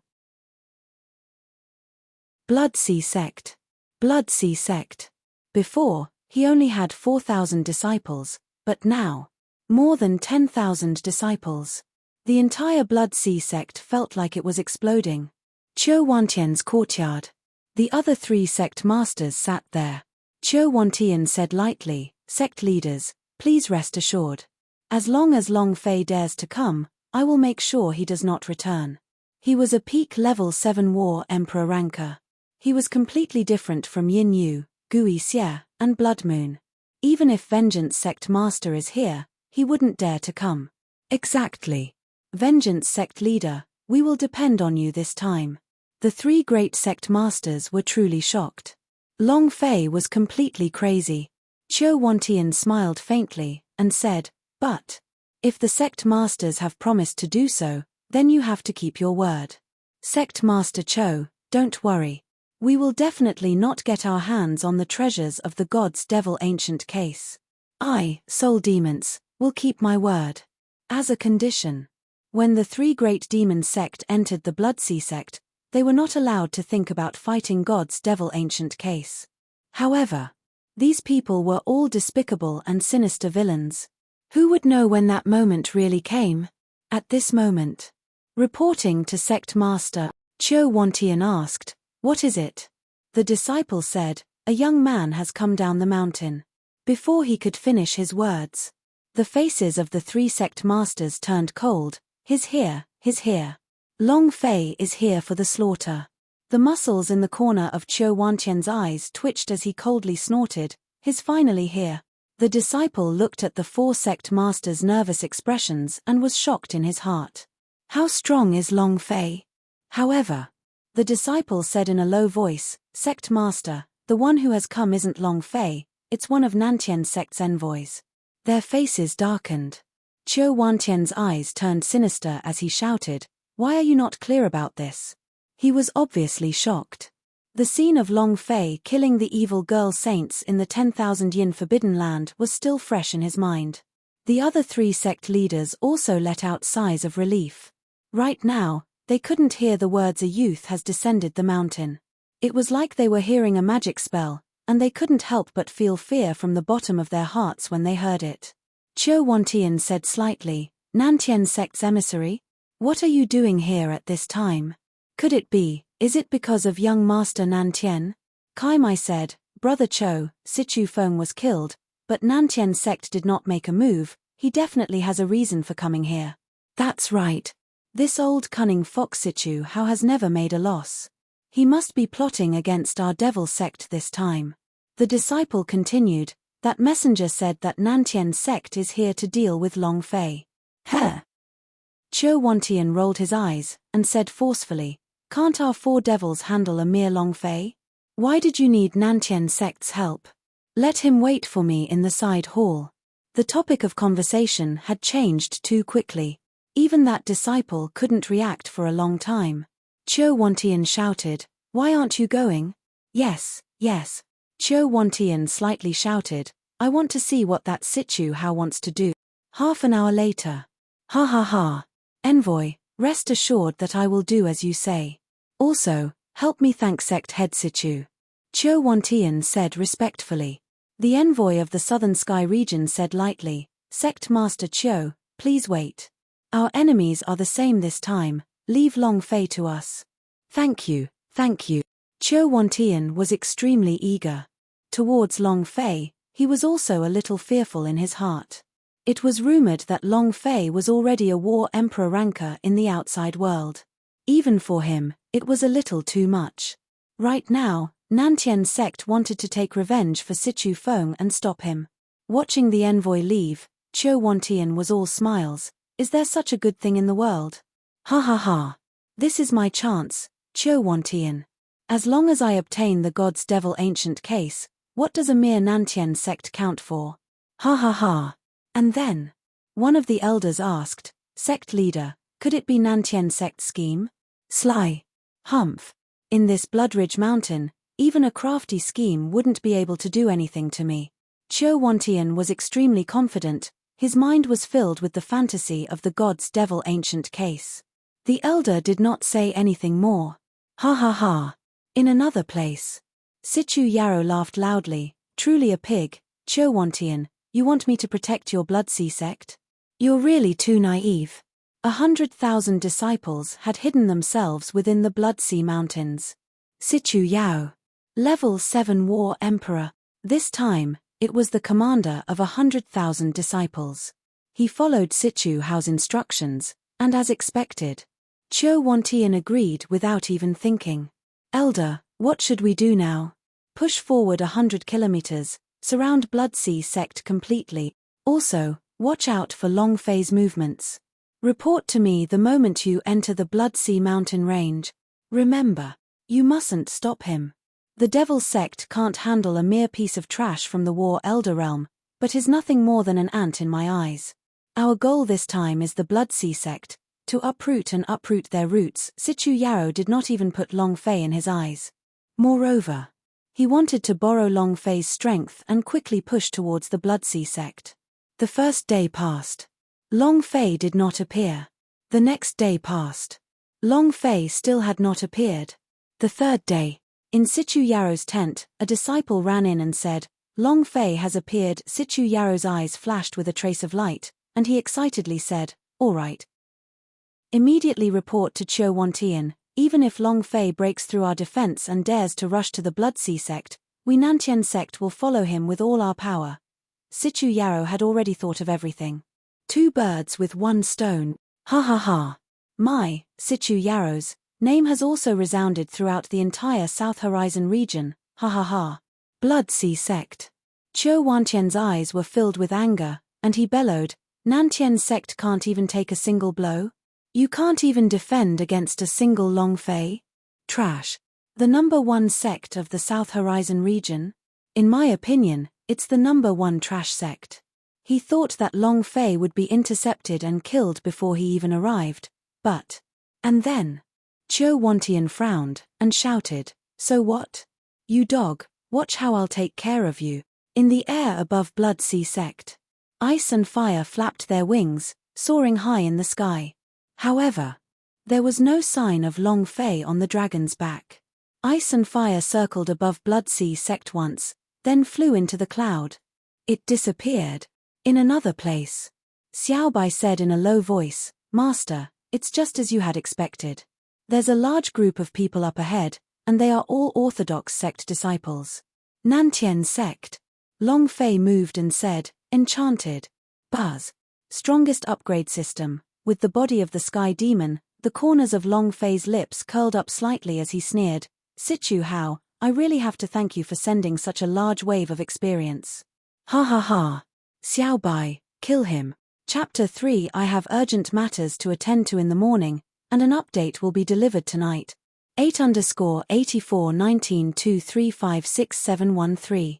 Bloodsea sect. Bloodsea sect. Before, he only had 4,000 disciples, but now, more than 10,000 disciples. The entire Bloodsea sect felt like it was exploding. Chuantian's courtyard. The other 3 sect masters sat there. Chuantian said lightly, sect leaders, please rest assured. As long as Long Fei dares to come, I will make sure he does not return. He was a peak level 7 war emperor ranker. He was completely different from Yin Yu, Gui Xie, and Blood Moon. Even if Vengeance sect master is here, he wouldn't dare to come. Exactly. Vengeance sect leader, we will depend on you this time. The 3 great sect masters were truly shocked. Long Fei was completely crazy. Chuantian smiled faintly, and said, but, if the sect masters have promised to do so, then you have to keep your word. Sect Master Cho, don't worry. We will definitely not get our hands on the treasures of the God's Devil Ancient case. I, Soul Demons, will keep my word. As a condition. When the 3 great demon sect entered the Bloodsea sect, they were not allowed to think about fighting God's Devil Ancient case. However, these people were all despicable and sinister villains. Who would know when that moment really came? At this moment. Reporting to Sect Master, Chuantian asked, what is it? The disciple said, a young man has come down the mountain. Before he could finish his words, the faces of the 3 sect masters turned cold. He's here. Long Fei is here for the slaughter. The muscles in the corner of Chuantian's eyes twitched as he coldly snorted, he's finally here. The disciple looked at the 4 sect masters' nervous expressions and was shocked in his heart. How strong is Long Fei? However, the disciple said in a low voice, Sect Master, the one who has come isn't Long Fei, it's one of Nantian sect's envoys. Their faces darkened. Chuantian's eyes turned sinister as he shouted, why are you not clear about this? He was obviously shocked. The scene of Long Fei killing the evil girl saints in the 10,000 yin Forbidden Land was still fresh in his mind. The other 3 sect leaders also let out sighs of relief. Right now, they couldn't hear the words a youth has descended the mountain. It was like they were hearing a magic spell, and they couldn't help but feel fear from the bottom of their hearts when they heard it. Chuantian said slightly, Nantian sect's emissary? What are you doing here at this time? Could it be, is it because of young Master Nantian? Kaimai said, Brother Cho, Situ Feng was killed, but Nantian sect did not make a move, he definitely has a reason for coming here. That's right. This old cunning fox Situ How has never made a loss. He must be plotting against our devil sect this time. The disciple continued, that messenger said that Nantian sect is here to deal with Long Fei. Huh. Qiu Wantian rolled his eyes, and said forcefully, "Can't our 4 devils handle a mere Long Fei? Why did you need Nantian sect's help? Let him wait for me in the side hall." The topic of conversation had changed too quickly. Even that disciple couldn't react for a long time. Qiu Wantian shouted, "Why aren't you going?" "Yes, yes." Qiu Wantian slightly shouted, "I want to see what that Situ Hao wants to do." Half an hour later. "Ha ha ha. Envoy, rest assured that I will do as you say. Also, help me thank sect head Situ." Qiu Wantian said respectfully. The envoy of the Southern Sky region said lightly, "Sect Master Qiu, please wait. Our enemies are the same this time, leave Long Fei to us." Thank you, thank you." Qiu Wantian was extremely eager. Towards Long Fei, he was also a little fearful in his heart. It was rumored that Long Fei was already a war emperor ranker in the outside world. Even for him, it was a little too much. Right now, Nantian sect wanted to take revenge for Situ Feng and stop him. Watching the envoy leave, Qiu Wantian was all smiles. Is there such a good thing in the world? Ha ha ha. This is my chance, Qiu Wantian. As long as I obtain the God's Devil Ancient case, what does a mere Nantian sect count for? Ha ha ha. And then? One of the elders asked, "Sect leader, could it be Nantian sect scheme?" Sly. Humph. In this Bloodridge Mountain, even a crafty scheme wouldn't be able to do anything to me. Qiu Wantian was extremely confident. His mind was filled with the fantasy of the God's Devil Ancient case. The elder did not say anything more. Ha ha ha. In another place. Situ Yarrow laughed loudly. "Truly a pig, Qiu Wantian, you want me to protect your Bloodsea sect? You're really too naive." 100,000 disciples had hidden themselves within the Bloodsea Mountains. Situ Yao. Level 7 War Emperor. This time, it was the commander of 100,000 disciples. He followed Situ Hao's instructions, and as expected, Qiu Wantian agreed without even thinking. "Elder, what should we do now?" "Push forward 100 kilometers, surround Bloodsea sect completely. Also, watch out for Long Fei's movements. Report to me the moment you enter the Bloodsea mountain range. Remember, you mustn't stop him. The Devil sect can't handle a mere piece of trash from the War Elder realm, but is nothing more than an ant in my eyes. Our goal this time is the Bloodsea sect, to uproot their roots." Situ Yarrow did not even put Long Fei in his eyes. Moreover, he wanted to borrow Long Fei's strength and quickly push towards the Bloodsea sect. The first day passed. Long Fei did not appear. The next day passed. Long Fei still had not appeared. The third day. In Situ Yarrow's tent, a disciple ran in and said, "Long Fei has appeared." Situ Yarrow's eyes flashed with a trace of light, and he excitedly said, "All right. Immediately report to Qiu Wantian. Even if Long Fei breaks through our defense and dares to rush to the Bloodsea sect, we Nantian sect will follow him with all our power." Situ Yarrow had already thought of everything. 2 birds with 1 stone. Ha ha ha. My, Situ Yarrow's name has also resounded throughout the entire South Horizon region. Ha ha ha. Bloodsea sect. Qiu Wantian's eyes were filled with anger, and he bellowed, "Nantian sect can't even take a single blow? You can't even defend against a single Long Fei? Trash. The number 1 sect of the South Horizon region? In my opinion, it's the number 1 trash sect." He thought that Long Fei would be intercepted and killed before he even arrived, but... And then... Qiu Wantian frowned, and shouted, "So what? You dog, watch how I'll take care of you." In the air above Bloodsea sect, ice and fire flapped their wings, soaring high in the sky. However, there was no sign of Long Fei on the dragon's back. Ice and fire circled above Bloodsea sect once, then flew into the cloud. It disappeared. In another place, Xiaobai said in a low voice, "Master, it's just as you had expected. There's a large group of people up ahead, and they are all Orthodox sect disciples. Nantian sect." Long Fei moved and said, "Enchanted. Buzz. Strongest upgrade system." With the body of the sky demon, the corners of Long Fei's lips curled up slightly as he sneered, "Situ Hao, I really have to thank you for sending such a large wave of experience." Ha ha ha. Xiaobai, kill him. Chapter 3 I have urgent matters to attend to in the morning, and an update will be delivered tonight. 8_841923567113.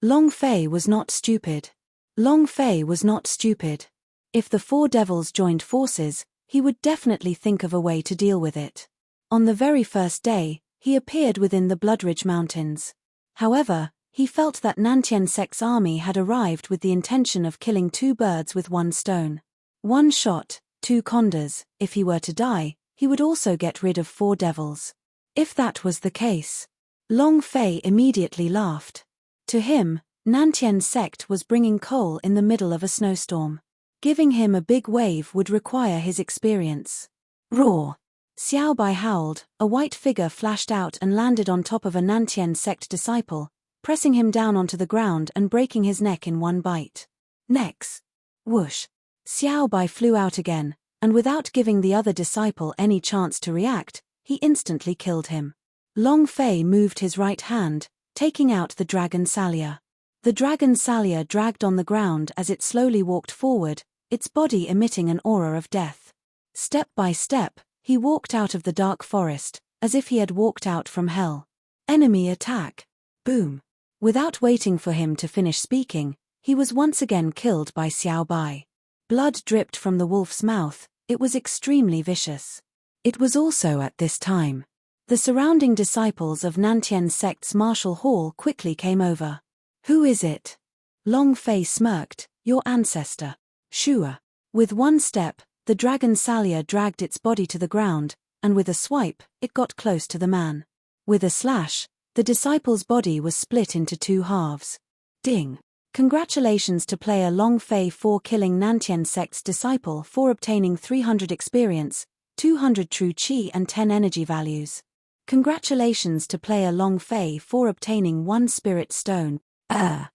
Long Fei was not stupid. Long Fei was not stupid. If the four devils joined forces, he would definitely think of a way to deal with it. On the very first day, he appeared within the Bloodridge Mountains. However, he felt that Nantian Sect's army had arrived with the intention of killing two birds with one stone. One shot, two condors. If he were to die, he would also get rid of four devils. If that was the case, Long Fei immediately laughed. To him, Nantian Sect was bringing coal in the middle of a snowstorm. Giving him a big wave would require his experience. Roar! Xiao Bai howled. A white figure flashed out and landed on top of a Nantian Sect disciple, pressing him down onto the ground and breaking his neck in one bite. Next. Whoosh! Xiao Bai flew out again, and without giving the other disciple any chance to react, he instantly killed him. Long Fei moved his right hand, taking out the dragon Salia. The dragon Salia dragged on the ground as it slowly walked forward, its body emitting an aura of death. Step by step, he walked out of the dark forest, as if he had walked out from hell. Enemy attack! Boom! Without waiting for him to finish speaking, he was once again killed by Xiao Bai. Blood dripped from the wolf's mouth. It was extremely vicious. It was also at this time. The surrounding disciples of Nantian Sect's martial hall quickly came over. Who is it? Long Fei smirked. Your ancestor. Shua. With one step, the dragon Salia dragged its body to the ground, and with a swipe, it got close to the man. With a slash, the disciple's body was split into two halves. Ding! Congratulations to player Long Fei for killing Nantian Sect's disciple for obtaining 300 experience, 200 true chi and 10 energy values. Congratulations to player Long Fei for obtaining 1 spirit stone. I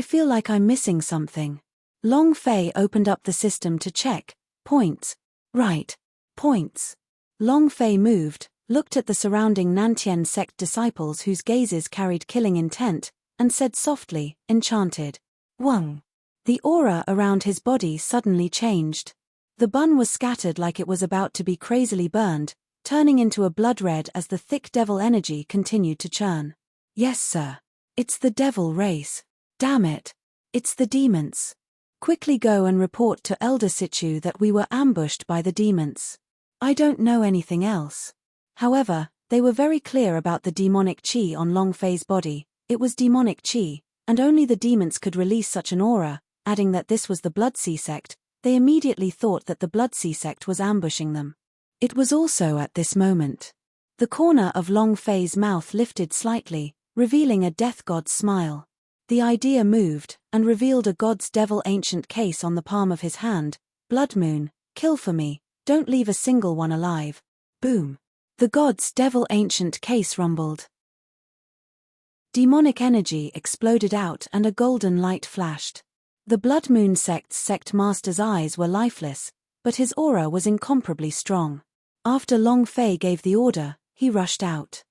feel like I'm missing something. Long Fei opened up the system to check. Points. Right. Points. Long Fei moved, looked at the surrounding Nantian Sect disciples whose gazes carried killing intent, and said softly, enchanted. Wang. The aura around his body suddenly changed. The bun was scattered like it was about to be crazily burned, turning into a blood red as the thick devil energy continued to churn. Yes, sir. It's the devil race. Damn it. It's the demons. Quickly go and report to Elder Situ that we were ambushed by the demons. I don't know anything else. However, they were very clear about the demonic chi on Long Fei's body. It was demonic chi, and only the demons could release such an aura, adding that this was the Bloodsea Sect. They immediately thought that the Bloodsea Sect was ambushing them. It was also at this moment. The corner of Long Fei's mouth lifted slightly, revealing a death god's smile. The idea moved, and revealed a god's devil ancient case on the palm of his hand. Blood Moon, kill for me, don't leave a single one alive. Boom. The god's devil ancient case rumbled. Demonic energy exploded out and a golden light flashed. The Blood Moon Sect's sect master's eyes were lifeless, but his aura was incomparably strong. After Long Fei gave the order, he rushed out.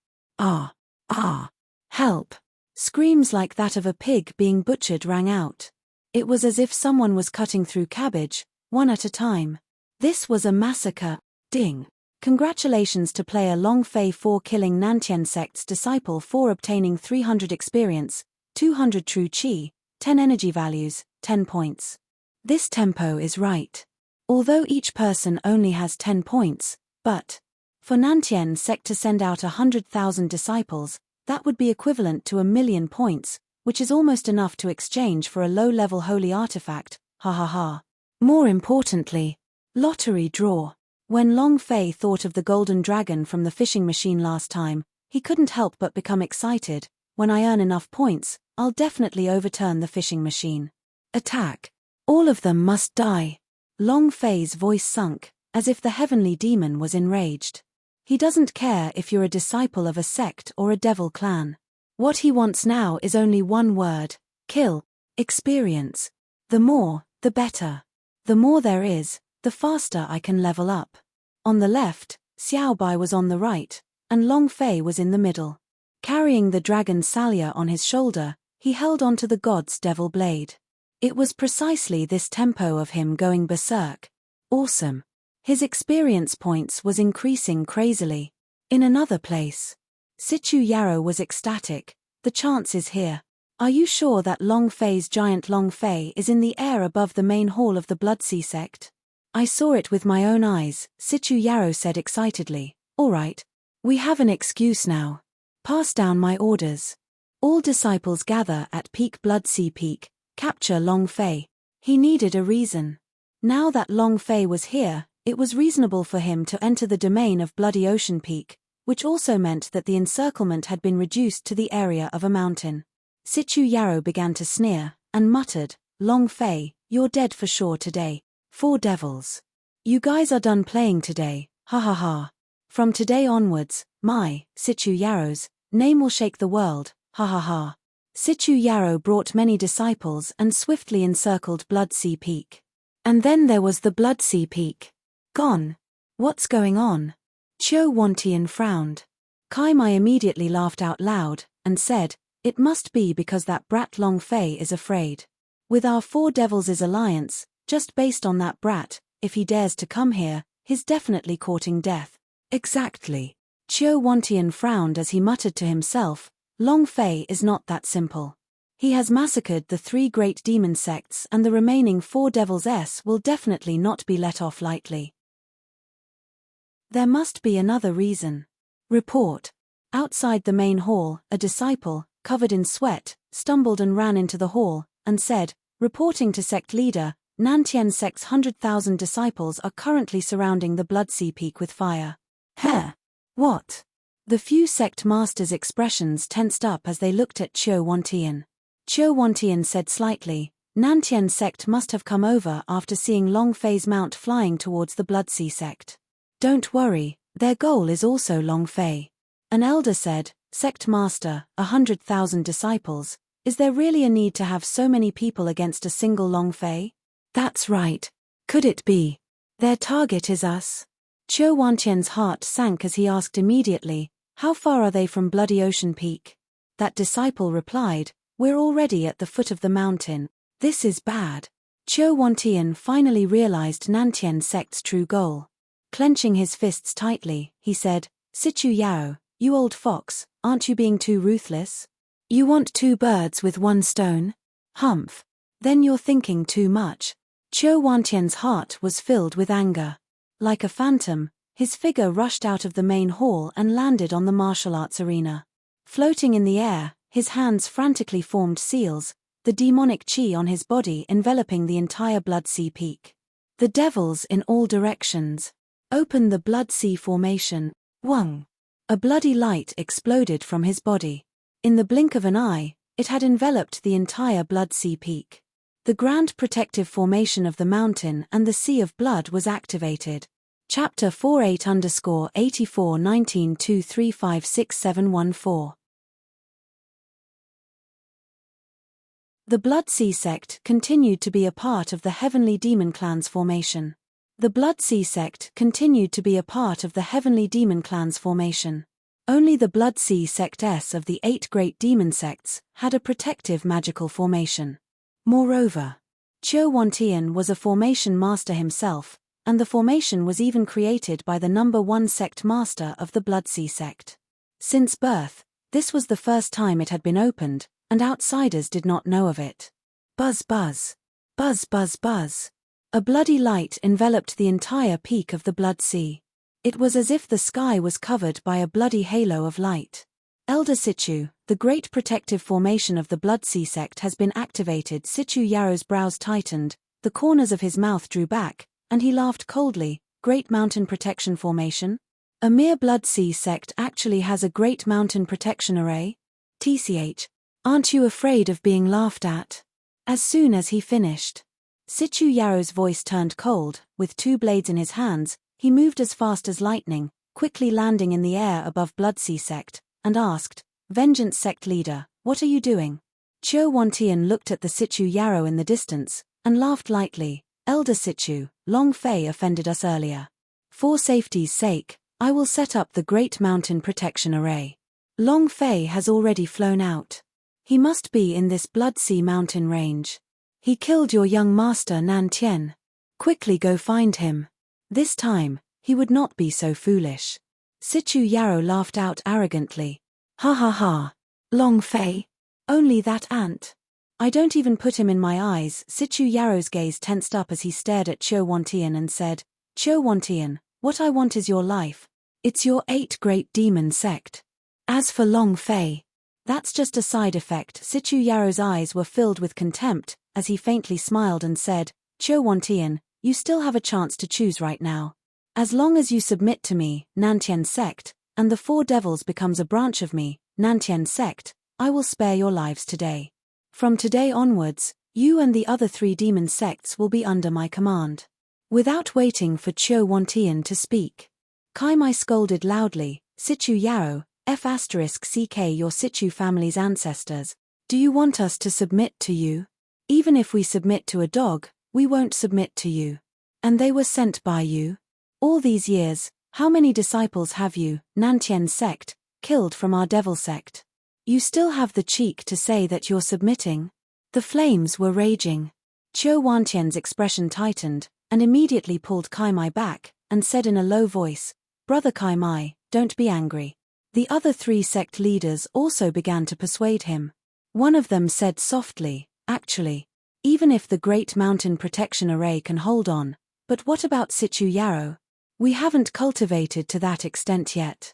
Help! Screams like that of a pig being butchered rang out. It was as if someone was cutting through cabbage, one at a time. This was a massacre. Ding! Congratulations to player Long Fei for killing Nantian Sect's disciple for obtaining 300 experience, 200 true chi, 10 energy values, 10 points. This tempo is right. Although each person only has 10 points, but for Nantian Sect to send out 100,000 disciples, that would be equivalent to 1,000,000 points, which is almost enough to exchange for a low-level holy artifact, ha ha ha. More importantly, lottery draw. When Long Fei thought of the golden dragon from the fishing machine last time, he couldn't help but become excited. When I earn enough points, I'll definitely overturn the fishing machine. Attack. All of them must die. Long Fei's voice sunk, as if the heavenly demon was enraged. He doesn't care if you're a disciple of a sect or a devil clan. What he wants now is only one word: kill. Experience. The more, the better. The more there is, the faster I can level up. On the left, Xiao Bai was on the right, and Long Fei was in the middle. Carrying the dragon Salia on his shoulder, he held onto the god's devil blade. It was precisely this tempo of him going berserk. Awesome. His experience points was increasing crazily. In another place, Sichu Yarrow was ecstatic. The chance is here. Are you sure that Long Fei's giant Long Fei is in the air above the main hall of the Bloodsea sect? I saw it with my own eyes, Sichu Yarrow said excitedly. All right. We have an excuse now. Pass down my orders. All disciples gather at Peak Bloodsea Peak, capture Long Fei. He needed a reason. Now that Long Fei was here, it was reasonable for him to enter the domain of Bloody Ocean Peak, which also meant that the encirclement had been reduced to the area of a mountain. Sichu Yarrow began to sneer, and muttered, Long Fei, you're dead for sure today. 4 devils. You guys are done playing today, ha ha ha. From today onwards, my, Sichu Yarrow's, name will shake the world, ha ha ha. Sichu Yarrow brought many disciples and swiftly encircled Bloodsea Peak. And then there was the Bloodsea Peak. Gone. What's going on? Chiu Wantian frowned. Kai Mai immediately laughed out loud, and said, it must be because that brat Long Fei is afraid. With our 4 devils' alliance, just based on that brat, if he dares to come here, he's definitely courting death. Exactly. Chiu Wantian frowned as he muttered to himself, Long Fei is not that simple. He has massacred the 3 great demon sects and the remaining 4 devils will definitely not be let off lightly. There must be another reason. Report. Outside the main hall, a disciple, covered in sweat, stumbled and ran into the hall, and said, reporting to sect leader, Nantian sect's 100,000 disciples are currently surrounding the Bloodsea Peak with fire. Heh. What? The few sect masters' expressions tensed up as they looked at Chiu Wantian. Chiu Wantian said slightly, Nantian sect must have come over after seeing Long Fei's mount flying towards the Bloodsea sect. Don't worry, their goal is also Long Fei. An elder said, Sect Master, 100,000 disciples, is there really a need to have so many people against a single Long Fei? That's right. Could it be? Their target is us. Chiu Wantian's heart sank as he asked immediately, how far are they from Bloody Ocean Peak? That disciple replied, we're already at the foot of the mountain. This is bad. Chiu Wantian finally realized Nantian sect's true goal. Clenching his fists tightly, he said, Sichu Yao, you old fox, aren't you being too ruthless? You want 2 birds with 1 stone? Humph. Then you're thinking too much. Chiu Wantian's heart was filled with anger. Like a phantom, his figure rushed out of the main hall and landed on the martial arts arena. Floating in the air, his hands frantically formed seals, the demonic chi on his body enveloping the entire Bloodsea Peak. The devils in all directions. Open the Bloodsea formation. Wung. A bloody light exploded from his body. In the blink of an eye, it had enveloped the entire Bloodsea Peak. The grand protective formation of the mountain and the Sea of Blood was activated. Chapter 48_841923566714. The Bloodsea sect continued to be a part of the Heavenly Demon Clan's formation. The Bloodsea sect continued to be a part of the Heavenly Demon Clan's formation. Only the Bloodsea sect S of the 8 great demon sects had a protective magical formation. Moreover, Chiu Wantian was a formation master himself, and the formation was even created by the number 1 sect master of the Bloodsea sect. Since birth, this was the first time it had been opened, and outsiders did not know of it. Buzz buzz. Buzz buzz buzz. A bloody light enveloped the entire peak of the Bloodsea. It was as if the sky was covered by a bloody halo of light. Elder Sichu, the great protective formation of the Bloodsea sect has been activated. Sichu Yarrow's brows tightened, the corners of his mouth drew back, and he laughed coldly. Great Mountain Protection Formation? A mere Bloodsea sect actually has a Great Mountain Protection Array? TCH. Aren't you afraid of being laughed at? As soon as he finished, Sichu Yarrow's voice turned cold. With 2 blades in his hands, he moved as fast as lightning, quickly landing in the air above Bloodsea sect, and asked, Vengeance sect leader, what are you doing? Chiu Wantian looked at the Sichu Yarrow in the distance, and laughed lightly. Elder Sichu, Long Fei offended us earlier. For safety's sake, I will set up the Great Mountain Protection Array. Long Fei has already flown out. He must be in this Bloodsea mountain range. He killed your young master Nan Tien. Quickly go find him. This time, he would not be so foolish. Sichu Yarrow laughed out arrogantly. Ha ha ha. Long Fei? Only that ant? I don't even put him in my eyes. Sichu Yarrow's gaze tensed up as he stared at Chiu Wantian and said, Chiu Wantian, what I want is your life. It's your 8 great demon sect. As for Long Fei, that's just a side effect. Sichu Yarrow's eyes were filled with contempt, as he faintly smiled and said, Chiu Wantian, you still have a chance to choose right now. As long as you submit to me, Nantian sect, and the 4 devils becomes a branch of me, Nantian sect, I will spare your lives today. From today onwards, you and the other 3 demon sects will be under my command. Without waiting for Chiu Wantian to speak, Kai Mai scolded loudly, Sichu Yarrow, F***ck your Sichu family's ancestors, do you want us to submit to you? Even if we submit to a dog, we won't submit to you. And they were sent by you? All these years, how many disciples have you, Nantian sect, killed from our devil sect? You still have the cheek to say that you're submitting? The flames were raging. Chiu Wantian's expression tightened, and immediately pulled Kai Mai back, and said in a low voice, Brother Kai Mai, don't be angry. The other 3 sect leaders also began to persuade him. One of them said softly, actually, even if the Great Mountain Protection Array can hold on, but what about Sichu Yarrow? We haven't cultivated to that extent yet.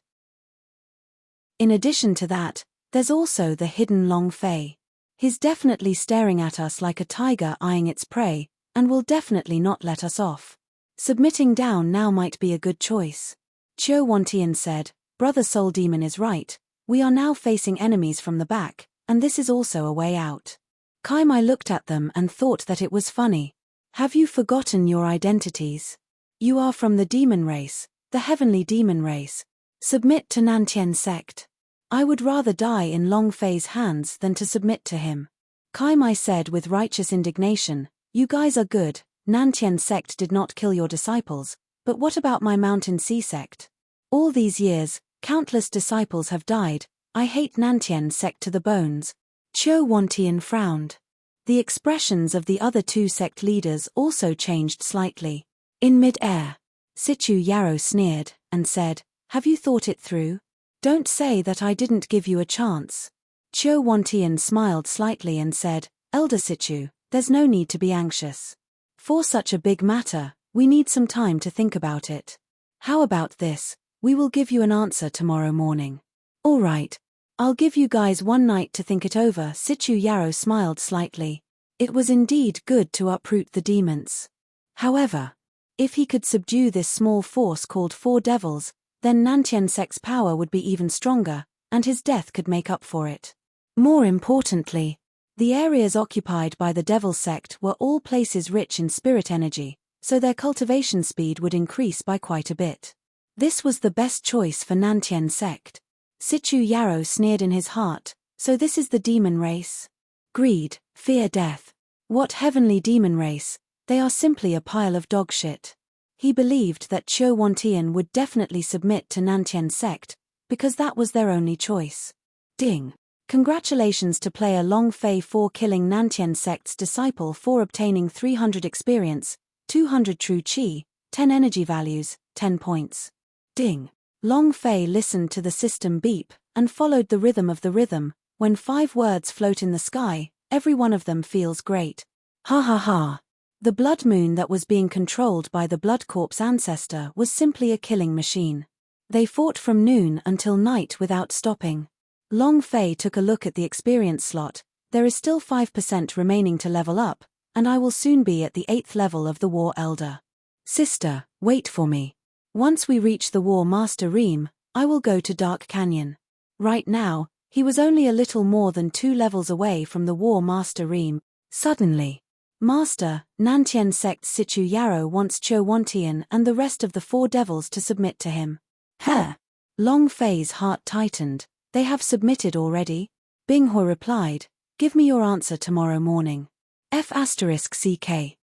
In addition to that, there's also the hidden Long Fei. He's definitely staring at us like a tiger eyeing its prey, and will definitely not let us off. Submitting down now might be a good choice. Chiu Wantian said, Brother Soul Demon is right, we are now facing enemies from the back, and this is also a way out. Kai Mai looked at them and thought that it was funny. Have you forgotten your identities? You are from the demon race, the heavenly demon race. Submit to Nantian sect. I would rather die in Long Fei's hands than to submit to him. Kai Mai said with righteous indignation, you guys are good, Nantian sect did not kill your disciples, but what about my Mountain Sea sect? All these years, countless disciples have died, I hate Nantian sect to the bones. Chiu Wantian frowned. The expressions of the other 2 sect leaders also changed slightly. In mid-air, Sichu Yarrow sneered, and said, have you thought it through? Don't say that I didn't give you a chance. Chiu Wantian smiled slightly and said, Elder Sichu, there's no need to be anxious. For such a big matter, we need some time to think about it. How about this, we will give you an answer tomorrow morning. All right. I'll give you guys one night to think it over. Sichu Yarrow smiled slightly. It was indeed good to uproot the demons. However, if he could subdue this small force called 4 devils, then Nantian sect's power would be even stronger, and his death could make up for it. More importantly, the areas occupied by the devil sect were all places rich in spirit energy, so their cultivation speed would increase by quite a bit. This was the best choice for Nantian sect. Sichu Yarrow sneered in his heart, so this is the demon race? Greed, fear death. What heavenly demon race? They are simply a pile of dog shit. He believed that Chiu Wantian would definitely submit to Nantian sect, because that was their only choice. Ding. Congratulations to player Long Fei for killing Nantian sect's disciple for obtaining 300 experience, 200 true chi, 10 energy values, 10 points. Ding. Long Fei listened to the system beep, and followed the rhythm of the rhythm. When 5 words float in the sky, every one of them feels great. Ha ha ha. The blood moon that was being controlled by the blood corpse ancestor was simply a killing machine. They fought from noon until night without stopping. Long Fei took a look at the experience slot. There is still 5% remaining to level up, and I will soon be at the 8th level of the War Elder. Sister, wait for me. Once we reach the War Master Ream, I will go to Dark Canyon. Right now, he was only a little more than 2 levels away from the War Master Ream. Suddenly, Master, Nantian sect Sichu Yarrow wants Chiu Wantian and the rest of the 4 devils to submit to him. Huh? Long Fei's heart tightened. They have submitted already? Binghua replied, give me your answer tomorrow morning. F***ck.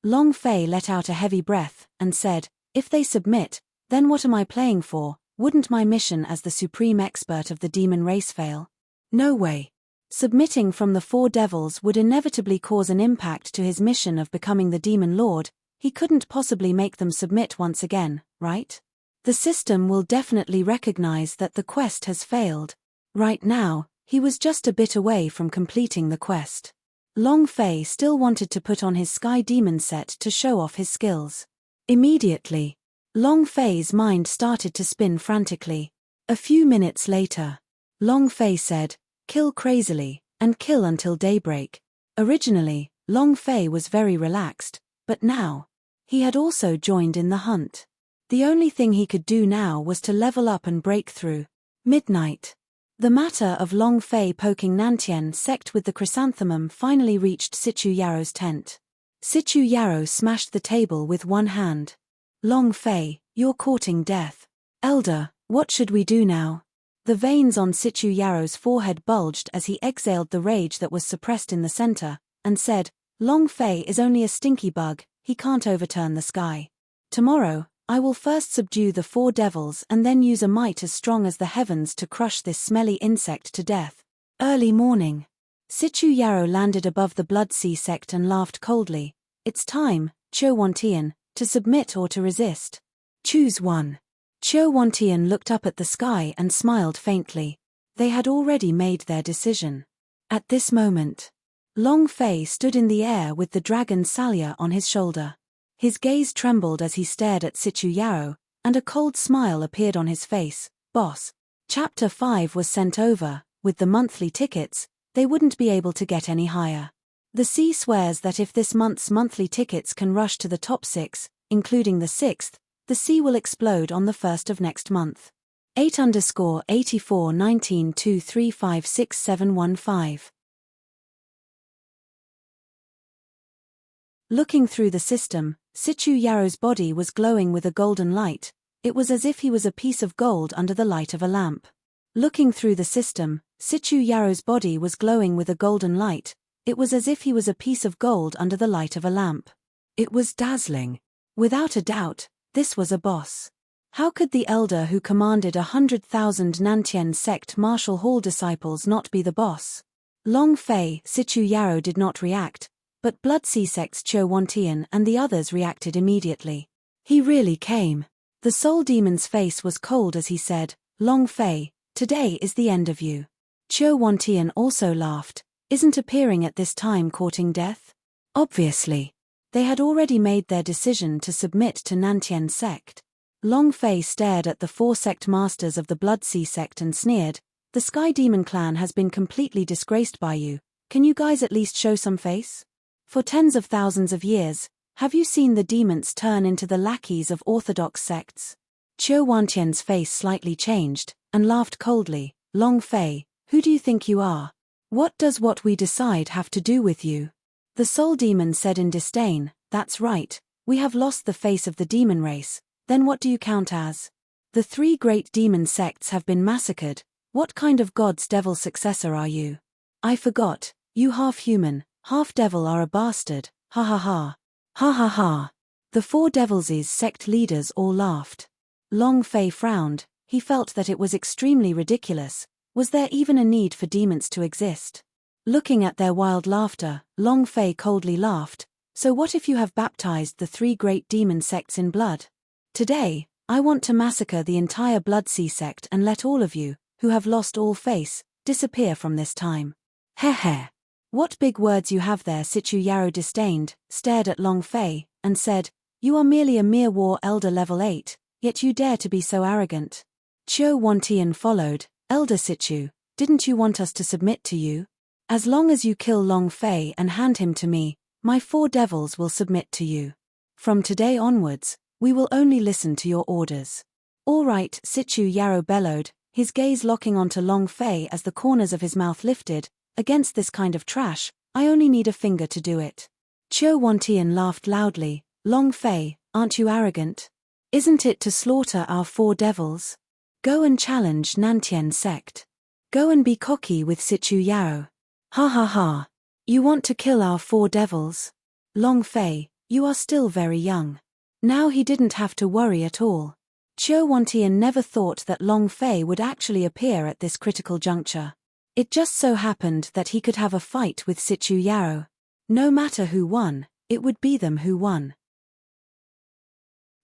Long Fei let out a heavy breath, and said, if they submit, then what am I playing for? Wouldn't my mission as the supreme expert of the demon race fail? No way. Submitting from the four devils would inevitably cause an impact to his mission of becoming the demon lord. He couldn't possibly make them submit once again, right? The system will definitely recognize that the quest has failed. Right now, he was just a bit away from completing the quest. Long Fei still wanted to put on his Sky Demon set to show off his skills. Immediately, Long Fei's mind started to spin frantically. A few minutes later, Long Fei said, "Kill crazily, and kill until daybreak." Originally, Long Fei was very relaxed, but now, he had also joined in the hunt. The only thing he could do now was to level up and break through. Midnight. The matter of Long Fei poking Nantian sect with the chrysanthemum finally reached Sichu Yarrow's tent. Sichu Yarrow smashed the table with one hand. "Long Fei, you're courting death. Elder, what should we do now?" The veins on Sichu Yarrow's forehead bulged as he exhaled the rage that was suppressed in the center, and said, "Long Fei is only a stinky bug, he can't overturn the sky. Tomorrow, I will first subdue the four devils and then use a might as strong as the heavens to crush this smelly insect to death." Early morning. Sichu Yarrow landed above the Blood Sea sect and laughed coldly. "It's time, Chou Wantian, to submit or to resist. Choose one." Chou Wantian looked up at the sky and smiled faintly. They had already made their decision. At this moment, Long Fei stood in the air with the dragon Salya on his shoulder. His gaze trembled as he stared at Sichu Yarrow, and a cold smile appeared on his face. "Boss." Chapter 5 was sent over. With the monthly tickets, they wouldn't be able to get any higher. The sea swears that if this month's monthly tickets can rush to the top 6, including the 6th, the sea will explode on the 1st of next month. 8_8419235675. Looking through the system, Sichu Yarrow's body was glowing with a golden light. It was as if he was a piece of gold under the light of a lamp. Looking through the system, Sichu Yarrow's body was glowing with a golden light. It was as if he was a piece of gold under the light of a lamp. It was dazzling. Without a doubt, this was a boss. How could the elder who commanded 100,000 Nantian sect Marshall Hall disciples not be the boss? Long Fei, Sichu Yarrow did not react, but Blood Sea sect's Chou Wantian and the others reacted immediately. He really came. The soul demon's face was cold as he said, "Long Fei, today is the end of you." Chou Wantian also laughed. "Isn't appearing at this time courting death?" Obviously. They had already made their decision to submit to Nantian sect. Long Fei stared at the four sect masters of the Blood Sea sect and sneered, "The Sky Demon clan has been completely disgraced by you. Can you guys at least show some face? For tens of thousands of years, have you seen the demons turn into the lackeys of orthodox sects?" Chou Wantian's face slightly changed, and laughed coldly. "Long Fei, who do you think you are? What does what we decide have to do with you?" The soul demon said in disdain, "That's right, we have lost the face of the demon race. Then what do you count as? The three great demon sects have been massacred. What kind of god's devil successor are you? I forgot, you half-human, half-devil are a bastard, ha ha ha. Ha ha ha. The four devils' sect leaders all laughed. Long Fei frowned. He felt that it was extremely ridiculous. Was there even a need for demons to exist? Looking at their wild laughter, Long Fei coldly laughed. "So what if you have baptized the three great demon sects in blood? Today, I want to massacre the entire Blood Sea sect and let all of you, who have lost all face, disappear from this time." Heh heh. "What big words you have there." Sichu Yarrow disdained, stared at Long Fei, and said, "You are merely a mere war elder level 8, yet you dare to be so arrogant." Chou Wantian followed, "Elder Sichu, didn't you want us to submit to you? As long as you kill Long Fei and hand him to me, my four devils will submit to you. From today onwards, we will only listen to your orders." "All right," Sichu Yarrow bellowed, his gaze locking onto Long Fei as the corners of his mouth lifted. "Against this kind of trash, I only need a finger to do it." Chou Wantian laughed loudly. "Long Fei, aren't you arrogant? Isn't it to slaughter our four devils? Go and challenge Nantian sect. Go and be cocky with Sichu Yarrow. Ha ha ha. You want to kill our four devils? Long Fei, you are still very young." Now he didn't have to worry at all. Chou Wantian never thought that Long Fei would actually appear at this critical juncture. It just so happened that he could have a fight with Sichu Yarrow. No matter who won, it would be them who won.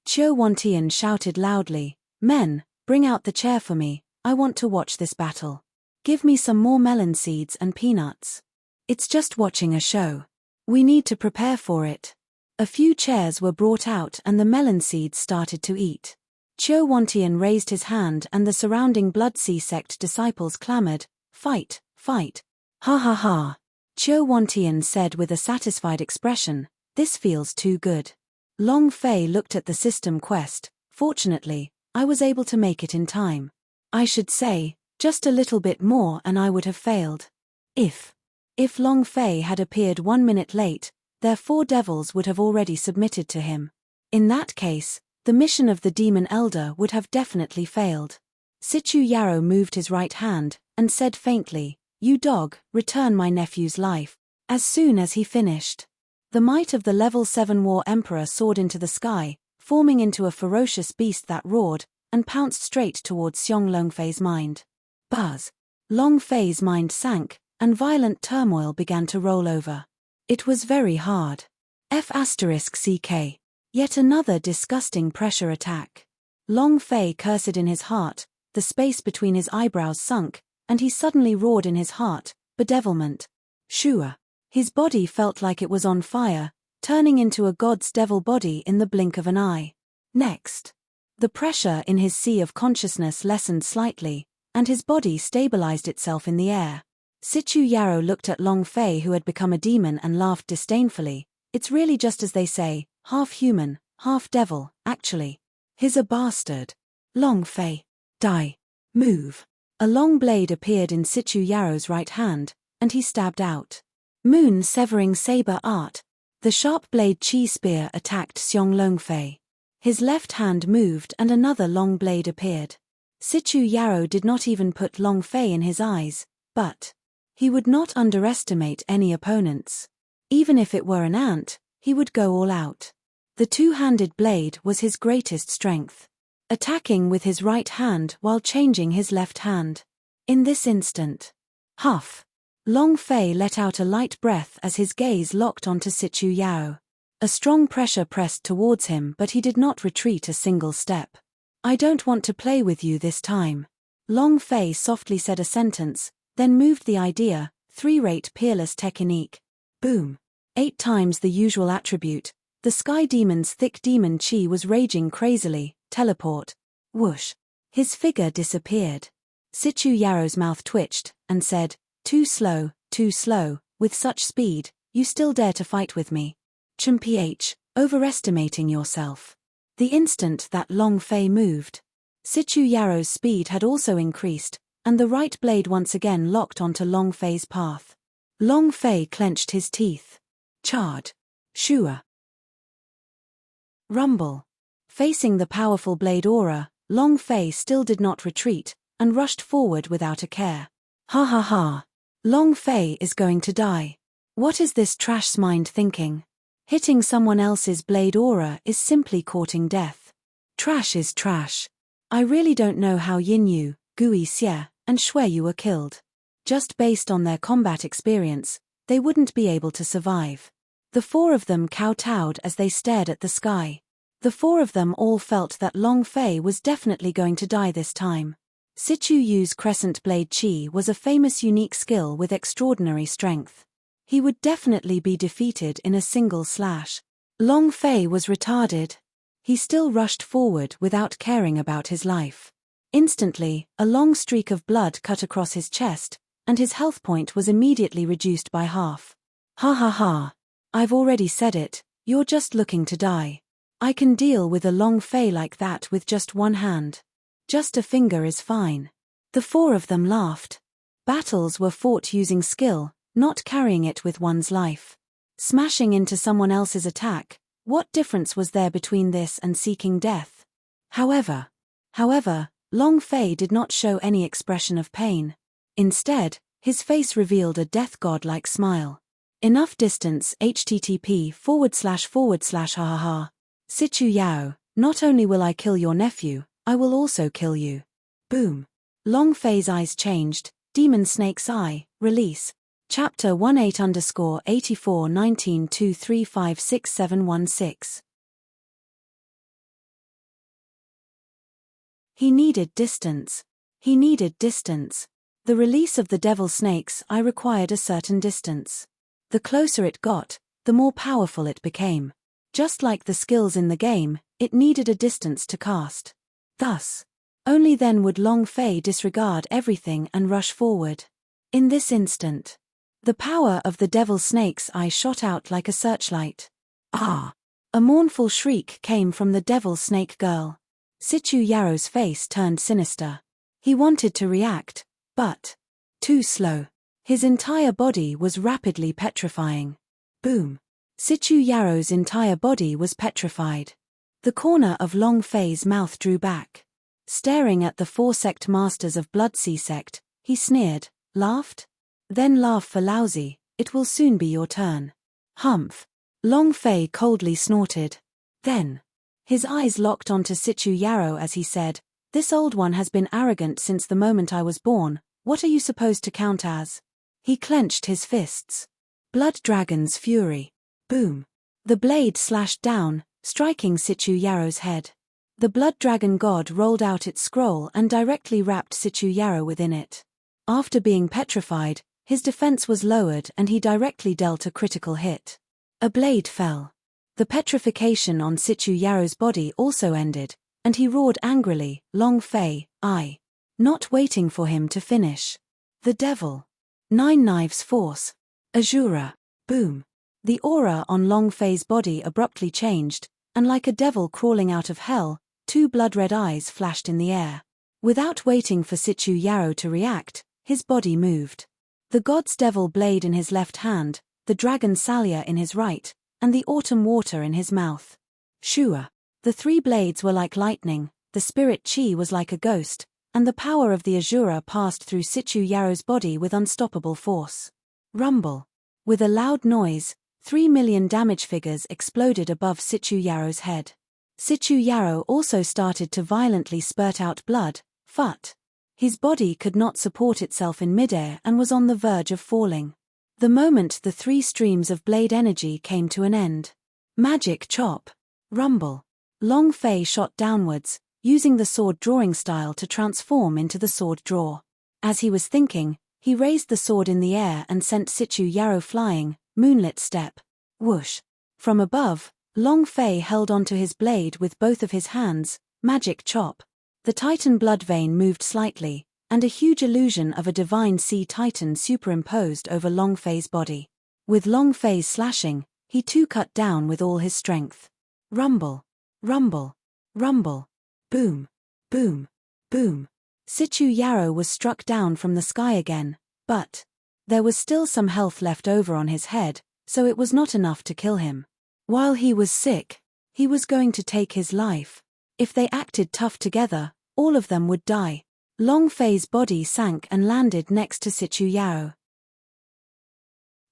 Chiu Wantian shouted loudly, "Men, bring out the chair for me, I want to watch this battle. Give me some more melon seeds and peanuts. It's just watching a show. We need to prepare for it." A few chairs were brought out and the melon seeds started to eat. Chiu Wantian raised his hand and the surrounding Blood Sea sect disciples clamored, "Fight, fight." "Ha ha ha," Chiu Wantian said with a satisfied expression, "This feels too good." Long Fei looked at the system quest. "Fortunately, I was able to make it in time. I should say, just a little bit more and I would have failed. If Long Fei had appeared 1 minute late, their 4 devils would have already submitted to him. In that case, the mission of the Demon Elder would have definitely failed. Sichu Yarrow moved his right hand and said faintly, "You dog, return my nephew's life." As soon as he finished, the might of the level 7 War Emperor soared into the sky, forming into a ferocious beast that roared and pounced straight towards Xiong Longfei's mind. Buzz! Long Fei's mind sank, and violent turmoil began to roll over. It was very hard. F***CK. Yet another disgusting pressure attack. Long Fei cursed in his heart, the space between his eyebrows sunk, and he suddenly roared in his heart, "Bedevilment." Shua. His body felt like it was on fire, turning into a god's devil body in the blink of an eye. Next, the pressure in his sea of consciousness lessened slightly, and his body stabilized itself in the air. Sichu Yarrow looked at Long Fei, who had become a demon, and laughed disdainfully. "It's really just as they say, half human, half devil, actually. He's a bastard." "Long Fei, die. Move." A long blade appeared in Sichu Yarrow's right hand, and he stabbed out. Moon-severing saber art. The sharp blade chi spear attacked Xiong Longfei. His left hand moved and another long blade appeared. Sichu Yarrow did not even put Long Fei in his eyes, but he would not underestimate any opponents. Even if it were an ant, he would go all out. The two-handed blade was his greatest strength. Attacking with his right hand while changing his left hand. In this instant, huff! Long Fei let out a light breath as his gaze locked onto Sichu Yarrow. A strong pressure pressed towards him, but he did not retreat a single step. "I don't want to play with you this time." Long Fei softly said a sentence, then moved the idea, 3-rate peerless technique. Boom. 8 times the usual attribute, the Sky Demon's thick demon chi was raging crazily. Teleport. Whoosh. His figure disappeared. Sichu Yarrow's mouth twitched, and said, too slow, with such speed, you still dare to fight with me. Chumph, overestimating yourself." The instant that Long Fei moved, Sichu Yarrow's speed had also increased, and the right blade once again locked onto Long Fei's path. Long Fei clenched his teeth. Charge. Shua. Rumble. Facing the powerful blade aura, Long Fei still did not retreat, and rushed forward without a care. Ha ha ha. Long Fei is going to die. What is this trash's mind thinking? Hitting someone else's blade aura is simply courting death. Trash is trash. I really don't know how Yinyu, Gui Xie, and Shui were killed. Just based on their combat experience, they wouldn't be able to survive. The 4 of them kowtowed as they stared at the sky. The 4 of them all felt that Long Fei was definitely going to die this time. Sichu Yu's Crescent Blade Chi was a famous unique skill with extraordinary strength. He would definitely be defeated in a single slash. Long Fei was retarded. He still rushed forward without caring about his life. Instantly, a long streak of blood cut across his chest, and his health point was immediately reduced by half. Ha ha ha. I've already said it, you're just looking to die. I can deal with a Long Fei like that with just one hand. Just a finger is fine. The 4 of them laughed. Battles were fought using skill, not carrying it with one's life. Smashing into someone else's attack, what difference was there between this and seeking death? However, Long Fei did not show any expression of pain. Instead, his face revealed a death god-like smile. Enough distance http:// ha ha ha. Sichu Yao, not only will I kill your nephew, I will also kill you. Boom. Long Fei's eyes changed, Demon Snake's Eye, Release. Chapter 18_841923566716. He needed distance. He needed distance. The release of the devil snake's eye required a certain distance. The closer it got, the more powerful it became. Just like the skills in the game, it needed a distance to cast. Thus, only then would Long Fei disregard everything and rush forward. In this instant, the power of the devil snake's eye shot out like a searchlight. Ah! A mournful shriek came from the devil snake girl. Sichu Yaro's face turned sinister. He wanted to react, but too slow. His entire body was rapidly petrifying. Boom! Sichu Yaro's entire body was petrified. The corner of Long Fei's mouth drew back. Staring at the 4 sect masters of Blood Sea sect, he sneered, laughed. Then laugh for lousy, it will soon be your turn. Humph! Long Fei coldly snorted. Then, his eyes locked onto Sichu Yaro as he said, "This old one has been arrogant since the moment I was born, what are you supposed to count as?" He clenched his fists. Blood Dragon's Fury. Boom! The blade slashed down, striking Sichu Yaro's head. The Blood Dragon God rolled out its scroll and directly wrapped Sichu Yaro within it. After being petrified, his defense was lowered and he directly dealt a critical hit. A blade fell. The petrification on Sichu Yaro's body also ended, and he roared angrily, "Long Fei, I." Not waiting for him to finish. The devil. 9 Knives Force. Azura. Boom. The aura on Long Fei's body abruptly changed, and like a devil crawling out of hell, 2 blood-red eyes flashed in the air. Without waiting for Sichu Yaro to react, his body moved. The god's devil blade in his left hand, the dragon Salya in his right, and the autumn water in his mouth. Shua. The 3 blades were like lightning, the spirit chi was like a ghost, and the power of the Azura passed through Sichu Yaro's body with unstoppable force. Rumble. With a loud noise, 3 million damage figures exploded above Sichu Yaro's head. Sichu Yaro also started to violently spurt out blood, but his body could not support itself in midair and was on the verge of falling. The moment the 3 streams of blade energy came to an end. Magic Chop. Rumble. Long Fei shot downwards, using the sword drawing style to transform into the sword draw. As he was thinking, he raised the sword in the air and sent Sichu Yaro flying, moonlit step. Whoosh. From above, Long Fei held onto his blade with both of his hands, magic chop. The Titan blood vein moved slightly, and a huge illusion of a divine sea titan superimposed over Long Fei's body. With Long Fei's slashing, he too cut down with all his strength. Rumble. Rumble. Rumble. Boom. Boom. Boom. Sichu Yaro was struck down from the sky again, but there was still some health left over on his head, so it was not enough to kill him. While he was sick, he was going to take his life. If they acted tough together, all of them would die. Long Fei's body sank and landed next to Sichu Yaro.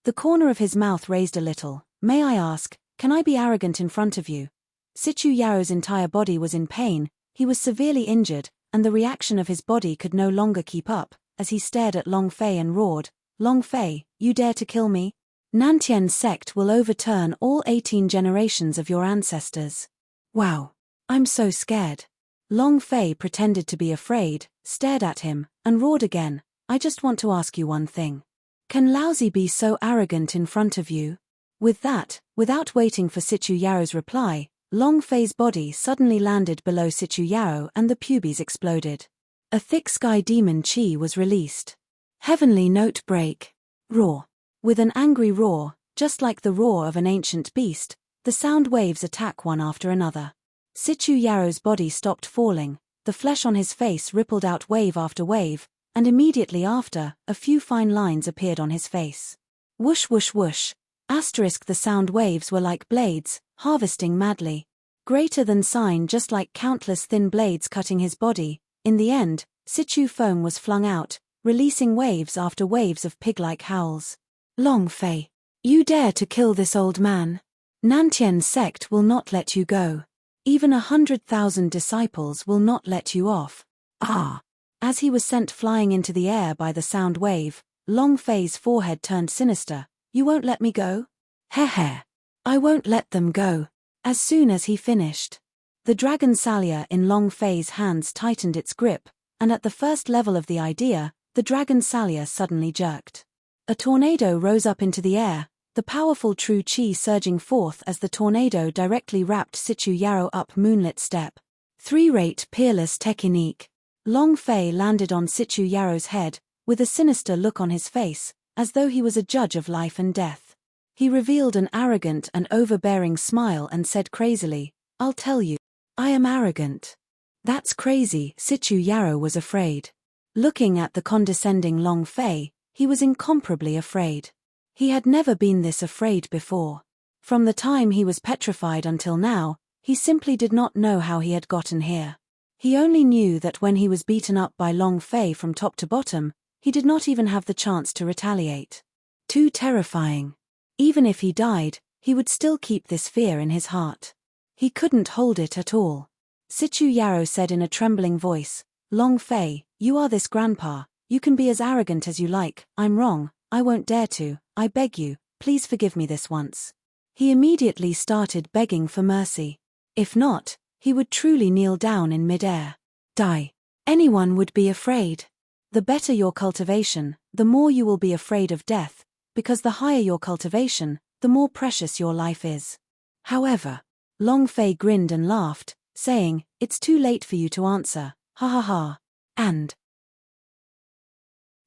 The corner of his mouth raised a little. "May I ask, can I be arrogant in front of you?" Sichu Yaro's entire body was in pain, he was severely injured, and the reaction of his body could no longer keep up, as he stared at Long Fei and roared, "Long Fei, you dare to kill me? Nantian's sect will overturn all 18 generations of your ancestors." Wow. I'm so scared. Long Fei pretended to be afraid, stared at him, and roared again, "I just want to ask you one thing. Can Lousy be so arrogant in front of you?" With that, without waiting for Sichu Yaro's reply, Long Fei's body suddenly landed below Sichu Yaro and the pubes exploded. A thick sky demon chi was released. Heavenly note break. Roar. With an angry roar, just like the roar of an ancient beast, the sound waves attack one after another. Sichu Yaro's body stopped falling, the flesh on his face rippled out wave after wave, and immediately after, a few fine lines appeared on his face. Whoosh whoosh whoosh. The sound waves were like blades, harvesting madly. Greater than sign, just like countless thin blades cutting his body. In the end, Sichu foam was flung out, releasing waves after waves of pig-like howls. "Long Fei, you dare to kill this old man? Nantian's sect will not let you go. Even 100,000 disciples will not let you off." Ah! As he was sent flying into the air by the sound wave, Long Fei's forehead turned sinister. You won't let me go? Heh. I won't let them go. As soon as he finished, the dragon Salia in Long Fei's hands tightened its grip, and at the first level of the idea, the dragon Salia suddenly jerked. A tornado rose up into the air, the powerful true chi surging forth as the tornado directly wrapped Sichu Yarrow up moonlit step. 3-rate peerless technique. Long Fei landed on Sichu Yarrow's head, with a sinister look on his face, as though he was a judge of life and death. He revealed an arrogant and overbearing smile and said crazily, I'll tell you. I am arrogant. That's crazy. Sichu Yarrow was afraid. Looking at the condescending Long Fei, he was incomparably afraid. He had never been this afraid before. From the time he was petrified until now, he simply did not know how he had gotten here. He only knew that when he was beaten up by Long Fei from top to bottom, he did not even have the chance to retaliate. Too terrifying. Even if he died, he would still keep this fear in his heart. He couldn't hold it at all. Sichu Yarrow said in a trembling voice, Long Fei, you are this grandpa, you can be as arrogant as you like. I'm wrong, I won't dare to, I beg you, please forgive me this once. He immediately started begging for mercy. If not, he would truly kneel down in midair. Die. Anyone would be afraid. The better your cultivation, the more you will be afraid of death, because the higher your cultivation, the more precious your life is. However, Long Fei grinned and laughed, saying, It's too late for you to answer, ha ha ha. And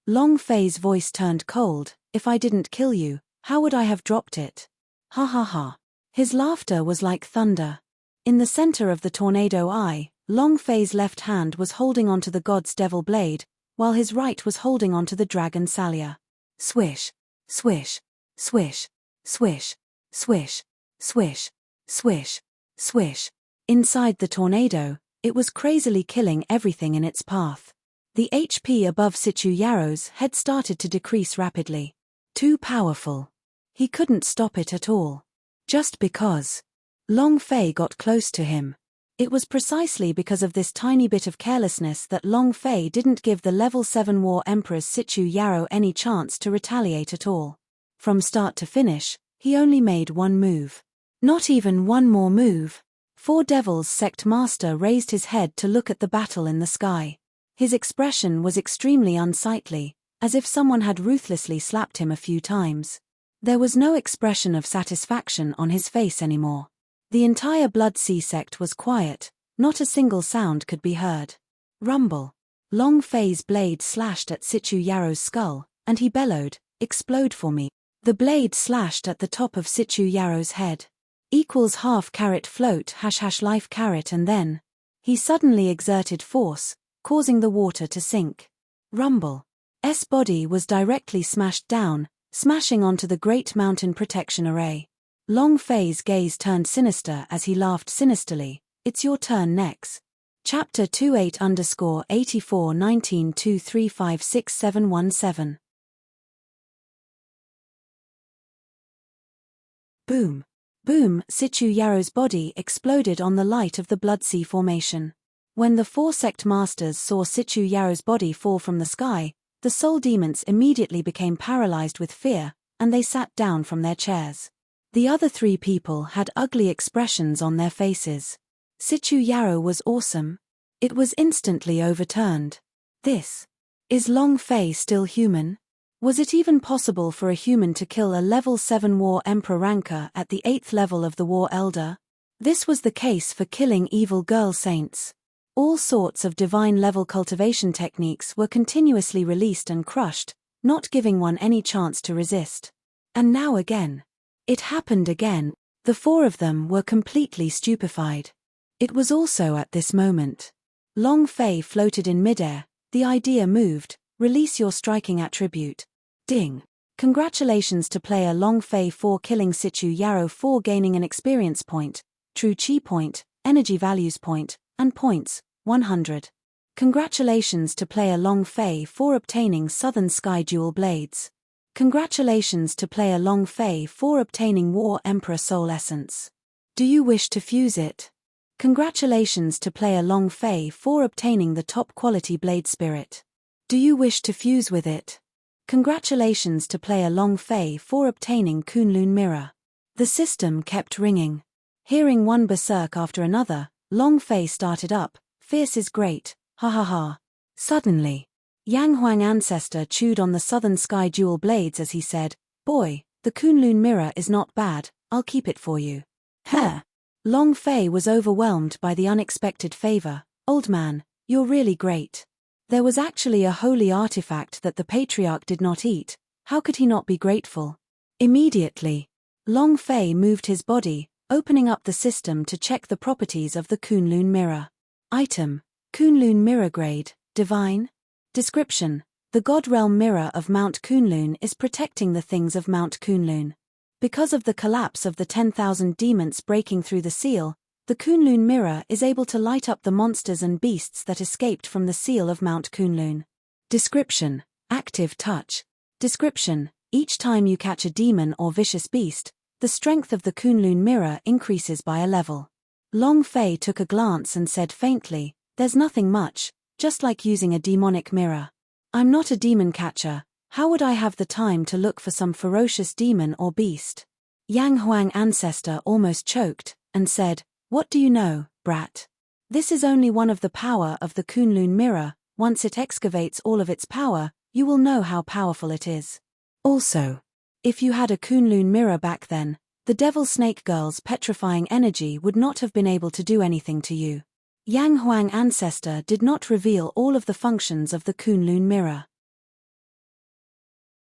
Long Fei's voice turned cold, if I didn't kill you, how would I have dropped it? Ha ha ha. His laughter was like thunder. In the center of the tornado eye, Long Fei's left hand was holding onto the god's devil blade, while his right was holding onto the dragon Salia. Swish, swish, swish, swish, swish, swish, swish, swish. Inside the tornado, it was crazily killing everything in its path. The HP above Sichu Yarrow's head started to decrease rapidly. Too powerful. He couldn't stop it at all. Just because. Long Fei got close to him. It was precisely because of this tiny bit of carelessness that Long Fei didn't give the level 7 War Emperor's Sichu Yarrow any chance to retaliate at all. From start to finish, he only made one move. Not even one more move. Four Devils Sect Master raised his head to look at the battle in the sky. His expression was extremely unsightly, as if someone had ruthlessly slapped him a few times. There was no expression of satisfaction on his face anymore. The entire Blood Sea sect was quiet, not a single sound could be heard. Rumble. Long Fei's blade slashed at Sichu Yarrow's skull, and he bellowed, Explode for me. The blade slashed at the top of Sichu Yarrow's head. Equals half carat float # life carat, and then he suddenly exerted force, causing the water to sink. Rumble. S body was directly smashed down, smashing onto the Great Mountain Protection Array. Long Fei's gaze turned sinister as he laughed sinisterly. It's your turn next. Chapter 28_841923561717. Boom. Boom. Sichu Yarrow's body exploded on the light of the Blood Sea formation. When the four sect masters saw Sichu Yarrow's body fall from the sky, the soul demons immediately became paralyzed with fear, and they sat down from their chairs. The other three people had ugly expressions on their faces. Sichu Yarrow was awesome. It was instantly overturned. This. Is Long Fei still human? Was it even possible for a human to kill a level 7 War Emperor ranker at the 8th level of the War Elder? This was the case for killing evil girl saints. All sorts of divine-level cultivation techniques were continuously released and crushed, not giving one any chance to resist. And now again. It happened again. The four of them were completely stupefied. It was also at this moment. Long Fei floated in midair, the idea moved, release your striking attribute. Ding. Congratulations to player Long Fei 4 killing Sichu Yarrow 4 gaining an experience point, true chi point, energy values point, and points, 100. Congratulations to player Long Fei for obtaining Southern Sky Dual Blades. Congratulations to player Long Fei for obtaining War Emperor Soul Essence. Do you wish to fuse it? Congratulations to player Long Fei for obtaining the top quality blade spirit. Do you wish to fuse with it? Congratulations to player Long Fei for obtaining Kunlun Mirror. The system kept ringing. Hearing one berserk after another, Long Fei started up. Fierce is great, ha ha ha. Suddenly, Yang Huang Ancestor chewed on the Southern Sky dual blades as he said, "Boy, the Kunlun Mirror is not bad, I'll keep it for you." Heh. Long Fei was overwhelmed by the unexpected favor. "Old man, you're really great. There was actually a holy artifact that the patriarch did not eat, how could he not be grateful?" Immediately, Long Fei moved his body, opening up the system to check the properties of the Kunlun Mirror. Item: Kunlun Mirror Grade, Divine. Description: the God Realm Mirror of Mount Kunlun is protecting the things of Mount Kunlun. Because of the collapse of the 10,000 demons breaking through the seal, the Kunlun Mirror is able to light up the monsters and beasts that escaped from the seal of Mount Kunlun. Description: active touch. Description: each time you catch a demon or vicious beast, the strength of the Kunlun Mirror increases by a level. Long Fei took a glance and said faintly, "There's nothing much, just like using a demonic mirror. I'm not a demon catcher, how would I have the time to look for some ferocious demon or beast?" Yang Huang Ancestor almost choked, and said, "What do you know, brat? This is only one of the power of the Kunlun Mirror. Once it excavates all of its power, you will know how powerful it is. Also, if you had a Kunlun Mirror back then, the Devil Snake Girl's petrifying energy would not have been able to do anything to you." Yang Huang Ancestor did not reveal all of the functions of the Kunlun Mirror.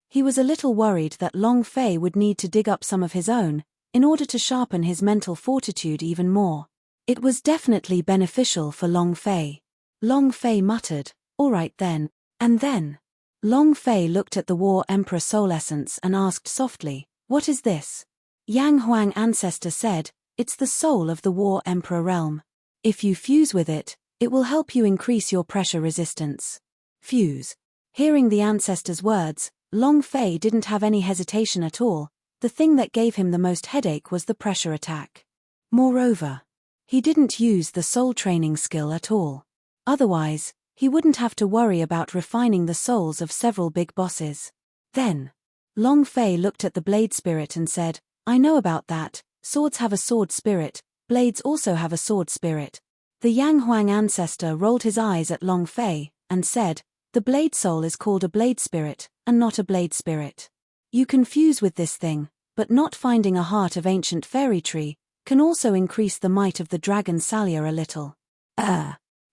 He was a little worried that Long Fei would need to dig up some of his own, in order to sharpen his mental fortitude even more. It was definitely beneficial for Long Fei. Long Fei muttered, "All right then." And then, Long Fei looked at the War Emperor Soul Essence and asked softly, "What is this?" Yang Huang Ancestor said, "It's the soul of the War Emperor realm. If you fuse with it, it will help you increase your pressure resistance." Fuse. Hearing the ancestor's words, Long Fei didn't have any hesitation at all. The thing that gave him the most headache was the pressure attack. Moreover, he didn't use the soul training skill at all. Otherwise, he wouldn't have to worry about refining the souls of several big bosses. Then, Long Fei looked at the blade spirit and said, "I know about that, swords have a sword spirit, blades also have a sword spirit." The Yang Huang Ancestor rolled his eyes at Long Fei, and said, "The blade soul is called a blade spirit, and not a blade spirit. You can fuse with this thing, but not finding a heart of ancient fairy tree can also increase the might of the dragon Salia a little."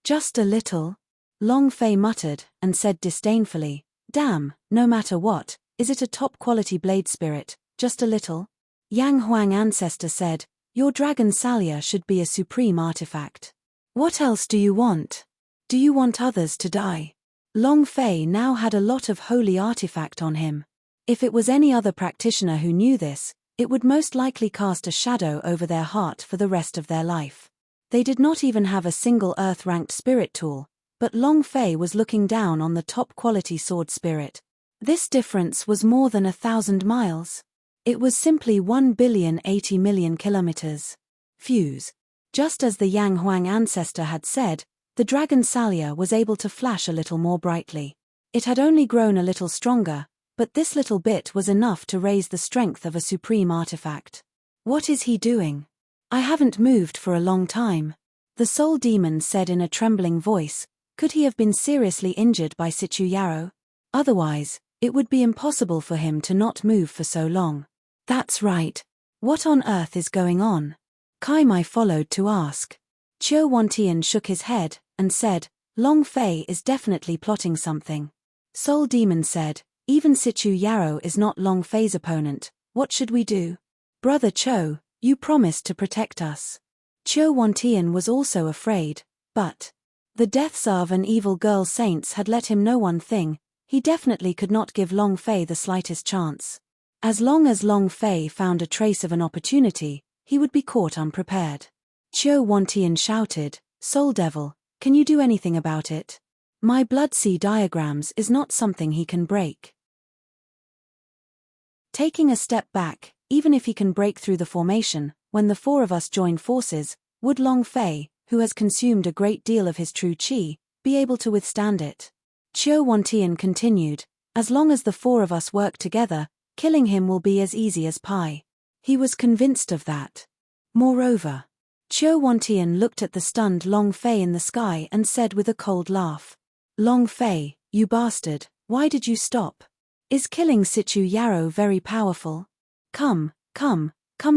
Just a little?" Long Fei muttered, and said disdainfully, "Damn, no matter what, is it a top-quality blade spirit, just a little?" Yang Huang Ancestor said, "Your dragon Salia should be a supreme artifact. What else do you want? Do you want others to die?" Long Fei now had a lot of holy artifact on him. If it was any other practitioner who knew this, it would most likely cast a shadow over their heart for the rest of their life. They did not even have a single Earth-ranked spirit tool, but Long Fei was looking down on the top-quality sword spirit. This difference was more than 1,000 miles. It was simply 1,080,000,000 kilometers. Fuse. Just as the Yang Huang Ancestor had said, the dragon Salia was able to flash a little more brightly. It had only grown a little stronger, but this little bit was enough to raise the strength of a supreme artifact. "What is he doing? I haven't moved for a long time," the soul demon said in a trembling voice. Could he have been seriously injured by Situ Yarrow? Otherwise, it would be impossible for him to not move for so long. "That's right. What on earth is going on?" Kai Mai followed to ask. Chiu Wantian shook his head, and said, "Long Fei is definitely plotting something." Soul Demon said, "Even Situ Yarrow is not Long Fei's opponent, what should we do?" "Brother Cho, you promised to protect us." Chiu Wantian was also afraid, but the deaths of an evil girl saints had let him know one thing, he definitely could not give Long Fei the slightest chance. As long as Long Fei found a trace of an opportunity, he would be caught unprepared. Chiu Wantian shouted, "Soul Devil, can you do anything about it? My blood sea diagrams is not something he can break." Taking a step back, even if he can break through the formation, when the four of us join forces, would Long Fei, who has consumed a great deal of his true qi, be able to withstand it? Qiu Wantian continued, as long as the four of us work together, killing him will be as easy as pie. He was convinced of that. Moreover, Qiu Wantian looked at the stunned Long Fei in the sky and said with a cold laugh, Long Fei, you bastard, why did you stop? Is killing Situ Yarrow very powerful? Come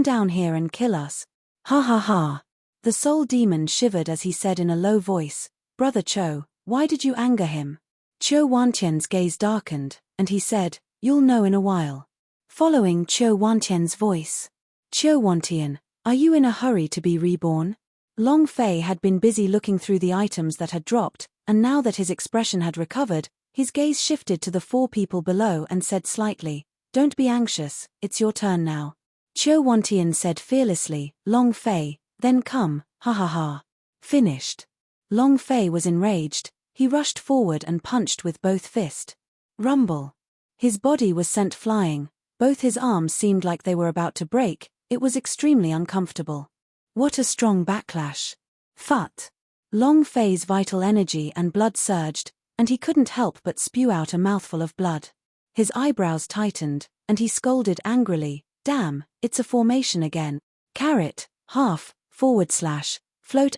down here and kill us. Ha ha ha. The soul demon shivered as he said in a low voice, Brother Cho, why did you anger him? Qiu Wantian's gaze darkened, and he said, You'll know in a while. Following Qiu Wantian's voice. Qiu Wantian, are you in a hurry to be reborn? Long Fei had been busy looking through the items that had dropped, and now that his expression had recovered, his gaze shifted to the four people below and said slightly, Don't be anxious, it's your turn now. Qiu Wantian said fearlessly, Long Fei, then come, ha ha ha. Finished. Long Fei was enraged, he rushed forward and punched with both fists. Rumble. His body was sent flying, both his arms seemed like they were about to break, it was extremely uncomfortable. What a strong backlash. Phut. Long Fei's vital energy and blood surged, and he couldn't help but spew out a mouthful of blood. His eyebrows tightened, and he scolded angrily, Damn, it's a formation again. Caret, half, / float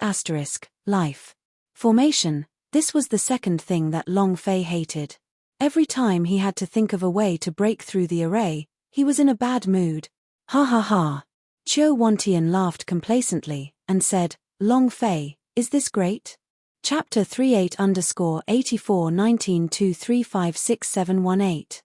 *, life. Formation, this was the second thing that Long Fei hated. Every time he had to think of a way to break through the array, he was in a bad mood. Ha ha ha. Qiu Wantian laughed complacently, and said, Long Fei, is this great? Chapter 38_841923566718.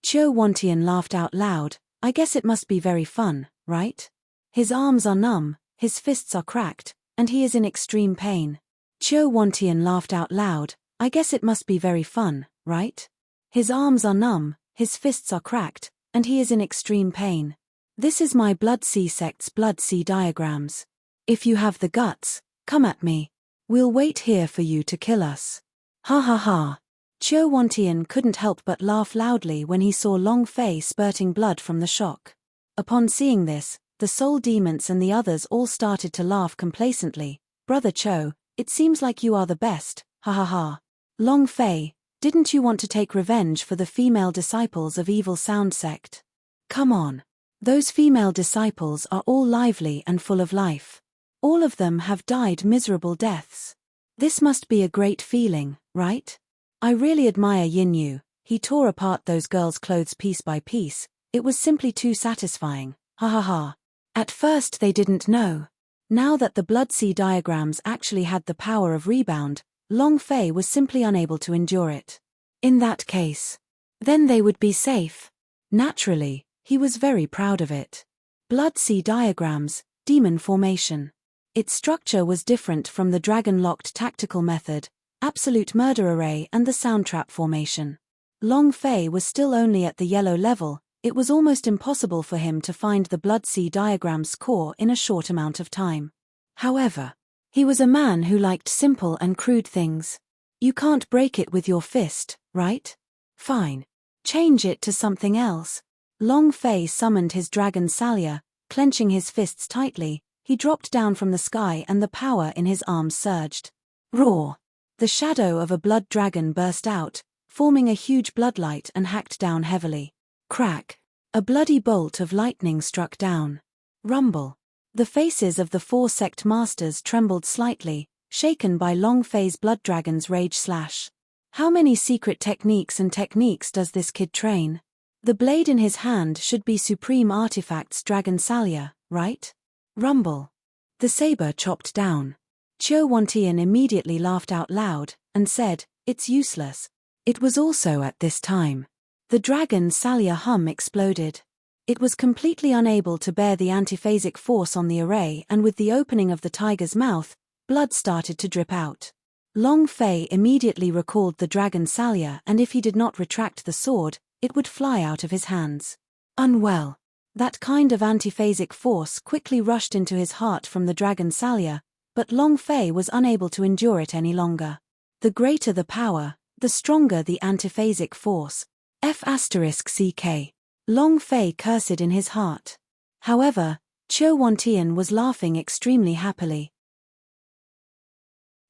Qiu Wantian laughed out loud, I guess it must be very fun, right? His arms are numb, his fists are cracked, and he is in extreme pain. Qiu Wantian laughed out loud, I guess it must be very fun, right? His arms are numb, his fists are cracked, and he is in extreme pain. This is my Blood Sea sect's Blood Sea diagrams. If you have the guts, come at me. We'll wait here for you to kill us. Ha ha ha. Qiu Wantian couldn't help but laugh loudly when he saw Long Fei spurting blood from the shock. Upon seeing this, the soul demons and the others all started to laugh complacently. Brother Cho, it seems like you are the best, ha ha ha. Long Fei, didn't you want to take revenge for the female disciples of Evil Sound Sect? Come on. Those female disciples are all lively and full of life. All of them have died miserable deaths. This must be a great feeling, right? I really admire Yin Yu, he tore apart those girls' clothes piece by piece, it was simply too satisfying, ha ha ha. At first they didn't know. Now that the Blood Sea diagrams actually had the power of rebound, Long Fei was simply unable to endure it. In that case, then they would be safe. Naturally, he was very proud of it. Blood Sea diagrams, demon formation. Its structure was different from the dragon-locked tactical method, absolute murder array and the sound trap formation. Long Fei was still only at the yellow level, it was almost impossible for him to find the Blood Sea diagram's core in a short amount of time. However, he was a man who liked simple and crude things. You can't break it with your fist, right? Fine. Change it to something else. Long Fei summoned his dragon Salia, clenching his fists tightly, he dropped down from the sky and the power in his arms surged. Roar! The shadow of a blood dragon burst out, forming a huge bloodlight and hacked down heavily. Crack! A bloody bolt of lightning struck down. Rumble! The faces of the four sect masters trembled slightly, shaken by Long Fei's blood dragon's rage slash. How many secret techniques does this kid train? The blade in his hand should be Supreme Artifact's Dragon Salia, right? Rumble! The saber chopped down. Qiu Wantian immediately laughed out loud, and said, It's useless. It was also at this time. The Dragon Salia hum exploded. It was completely unable to bear the antiphasic force on the array, and with the opening of the tiger's mouth, blood started to drip out. Long Fei immediately recalled the Dragon Salia, and if he did not retract the sword, it would fly out of his hands. Unwell. That kind of antiphasic force quickly rushed into his heart from the Dragon Salia, but Long Fei was unable to endure it any longer. The greater the power, the stronger the antiphasic force. F***ck. Long Fei cursed in his heart. However, Qiu Wantian was laughing extremely happily.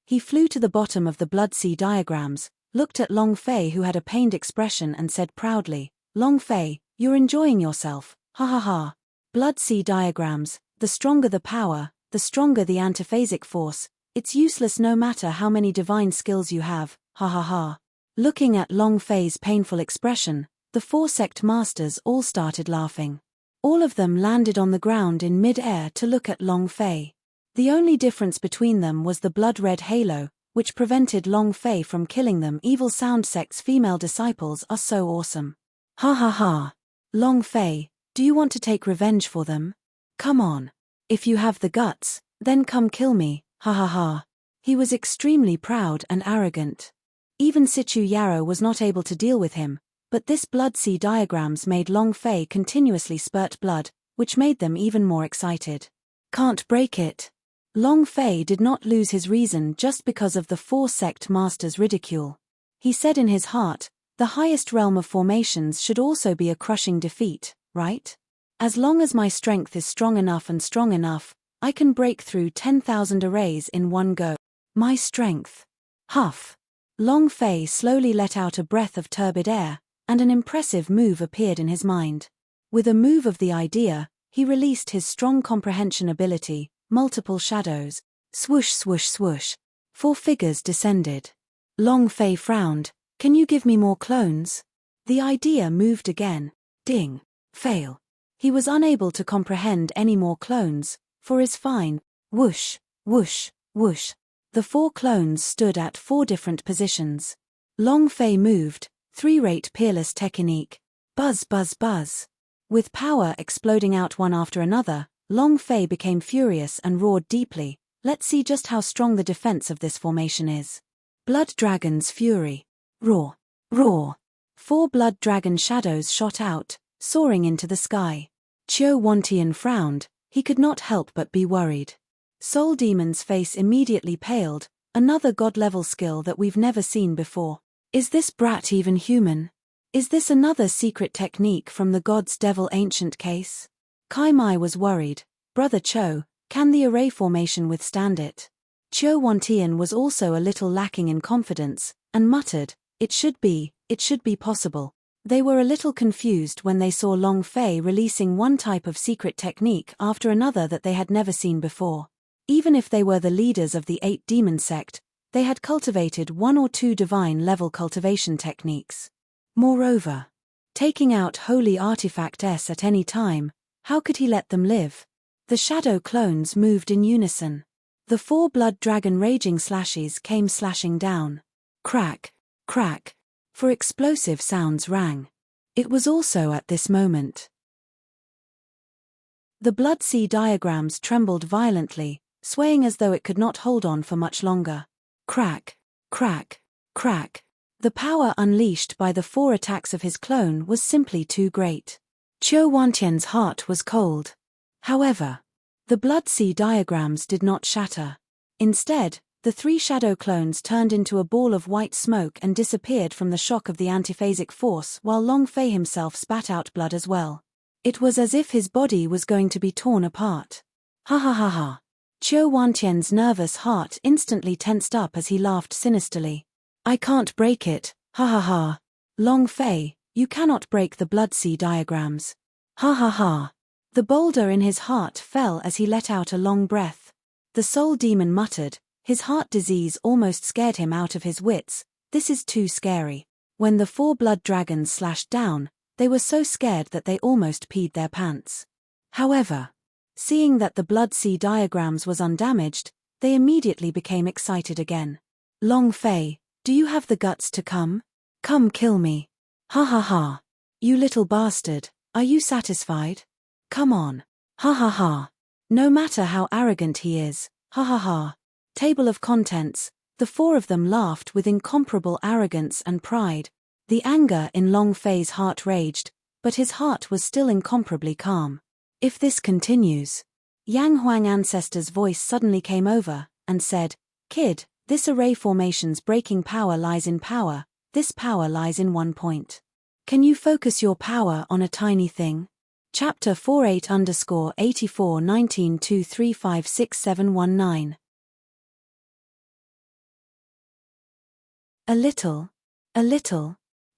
He flew to the bottom of the blood sea diagrams, looked at Long Fei who had a pained expression and said proudly, "Long Fei, you're enjoying yourself, ha ha ha. Blood sea diagrams, the stronger the power, the stronger the antiphasic force, it's useless no matter how many divine skills you have, ha ha ha." Looking at Long Fei's painful expression, the 4 sect masters all started laughing. All of them landed on the ground in mid-air to look at Long Fei. The only difference between them was the blood-red halo, which prevented Long Fei from killing them. Evil Sound Sect's female disciples are so awesome. Ha ha ha. Long Fei, do you want to take revenge for them? Come on. If you have the guts, then come kill me, ha ha ha. He was extremely proud and arrogant. Even Sichu Yarrow was not able to deal with him, but this blood sea diagrams made Long Fei continuously spurt blood, which made them even more excited. Can't break it. Long Fei did not lose his reason just because of the 4 sect masters' ridicule. He said in his heart, the highest realm of formations should also be a crushing defeat, right? As long as my strength is strong enough, I can break through 10,000 arrays in one go. My strength. Huff. Long Fei slowly let out a breath of turbid air, and an impressive move appeared in his mind. With a move of the idea, he released his strong comprehension ability, multiple shadows. Swoosh swoosh swoosh. 4 figures descended. Long Fei frowned. Can you give me more clones? The idea moved again. Ding. Fail. He was unable to comprehend any more clones, for is fine. Whoosh, whoosh, whoosh. The 4 clones stood at 4 different positions. Long Fei moved, 3-rate peerless technique. Buzz buzz buzz. With power exploding out one after another, Long Fei became furious and roared deeply. Let's see just how strong the defense of this formation is. Blood Dragon's Fury. Roar. Roar. 4 blood dragon shadows shot out, soaring into the sky. Qiu Wantian frowned, he could not help but be worried. Soul Demon's face immediately paled, another god-level skill that we've never seen before. Is this brat even human? Is this another secret technique from the god's devil ancient case? Kai Mai was worried. Brother Cho, can the array formation withstand it? Qiu Wantian was also a little lacking in confidence, and muttered, it should be possible. They were a little confused when they saw Long Fei releasing one type of secret technique after another that they had never seen before. Even if they were the leaders of the 8 demon sect, they had cultivated 1 or 2 divine-level cultivation techniques. Moreover, taking out holy artifacts at any time, how could he let them live? The shadow clones moved in unison. The 4 blood dragon raging slashes came slashing down. Crack, crack, for explosive sounds rang. It was also at this moment. The blood sea diagrams trembled violently, swaying as though it could not hold on for much longer. Crack, crack, crack. The power unleashed by the 4 attacks of his clone was simply too great. Qiu Wantian's heart was cold. However, the blood sea diagrams did not shatter. Instead, the 3 shadow clones turned into a ball of white smoke and disappeared from the shock of the antiphasic force, while Long Fei himself spat out blood as well. It was as if his body was going to be torn apart. Ha ha ha ha. Qiu Wantian's nervous heart instantly tensed up as he laughed sinisterly. I can't break it, ha ha ha. Long Fei, you cannot break the blood sea diagrams. Ha ha ha. The boulder in his heart fell as he let out a long breath. The soul demon muttered, his heart disease almost scared him out of his wits. This is too scary. When the 4 blood dragons slashed down, they were so scared that they almost peed their pants. However, seeing that the blood sea diagrams was undamaged, they immediately became excited again. Long Fei, do you have the guts to come? Come kill me. Ha ha ha. You little bastard, are you satisfied? Come on. Ha ha ha. No matter how arrogant he is, ha ha ha. Table of contents, the 4 of them laughed with incomparable arrogance and pride. The anger in Long Fei's heart raged, but his heart was still incomparably calm. If this continues. Yang Huang Ancestor's voice suddenly came over, and said, Kid, this array formation's breaking power lies in power, this power lies in one point. Can you focus your power on a tiny thing? Chapter 48_841923566719. A little.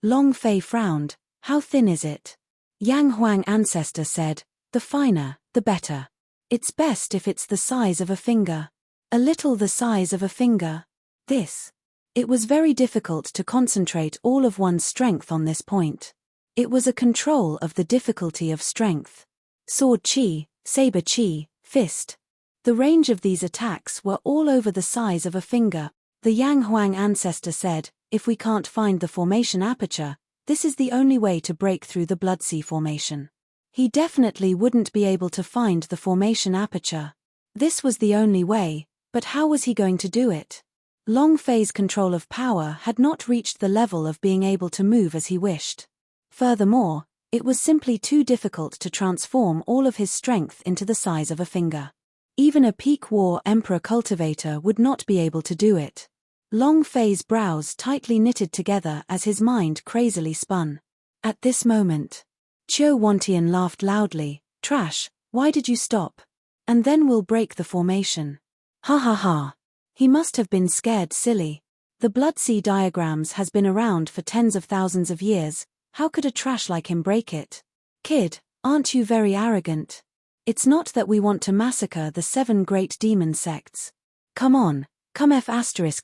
Long Fei frowned. How thin is it? Yang Huang ancestor said, the finer, the better. It's best if it's the size of a finger. A little the size of a finger. This. It was very difficult to concentrate all of one's strength on this point. It was a control of the difficulty of strength. Sword chi, saber chi, fist. The range of these attacks were all over the size of a finger. The Yang Huang ancestor said, if we can't find the formation aperture, this is the only way to break through the blood sea formation. He definitely wouldn't be able to find the formation aperture. This was the only way, but how was he going to do it? Long Fei's control of power had not reached the level of being able to move as he wished. Furthermore, it was simply too difficult to transform all of his strength into the size of a finger. Even a peak war emperor cultivator would not be able to do it. Long Fei's brows tightly knitted together as his mind crazily spun. At this moment, Qiu Wantian laughed loudly. Trash, why did you stop? And then we'll break the formation. Ha ha ha. He must have been scared silly. The blood sea diagrams has been around for tens of thousands of years. How could a trash like him break it? Kid, aren't you very arrogant? It's not that we want to massacre the 7 great demon sects. Come on, come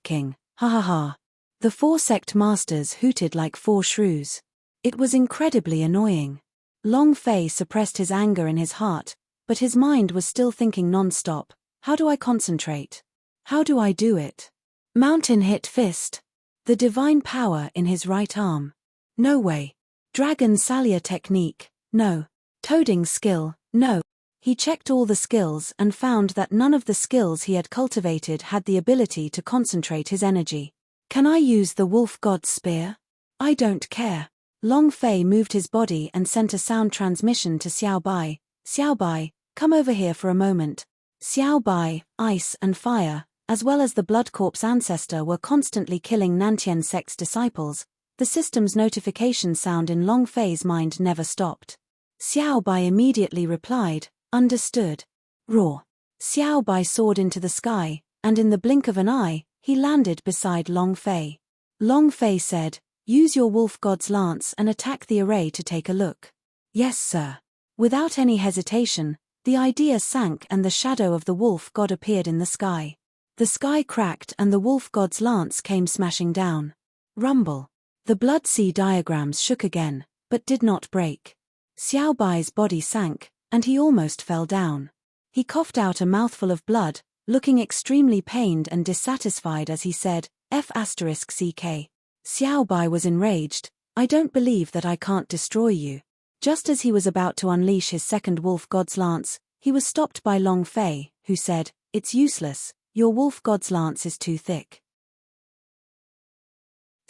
King, ha ha ha. The 4 sect masters hooted like 4 shrews. It was incredibly annoying. Long Fei suppressed his anger in his heart, but his mind was still thinking non-stop. How do I concentrate? How do I do it? Mountain hit fist. The divine power in his right arm. No way. Dragon Salia technique, no. Toading skill, no. He checked all the skills and found that none of the skills he had cultivated had the ability to concentrate his energy. Can I use the wolf god's spear? I don't care. Long Fei moved his body and sent a sound transmission to Xiao Bai. Xiao Bai, come over here for a moment. Xiao Bai, ice and fire, as well as the Blood Corpse ancestor were constantly killing Nantian sect's disciples. The system's notification sound in Long Fei's mind never stopped. Xiao Bai immediately replied, understood. Roar. Xiao Bai soared into the sky, and in the blink of an eye, he landed beside Long Fei. Long Fei said, use your wolf god's lance and attack the array to take a look. Yes sir. Without any hesitation, the idea sank and the shadow of the wolf god appeared in the sky. The sky cracked and the wolf god's lance came smashing down. Rumble. The blood sea diagrams shook again, but did not break. Xiao Bai's body sank, and he almost fell down. He coughed out a mouthful of blood, looking extremely pained and dissatisfied as he said, F***CK. Xiao Bai was enraged. I don't believe that I can't destroy you. Just as he was about to unleash his second wolf god's lance, he was stopped by Long Fei, who said, it's useless, your wolf god's lance is too thick.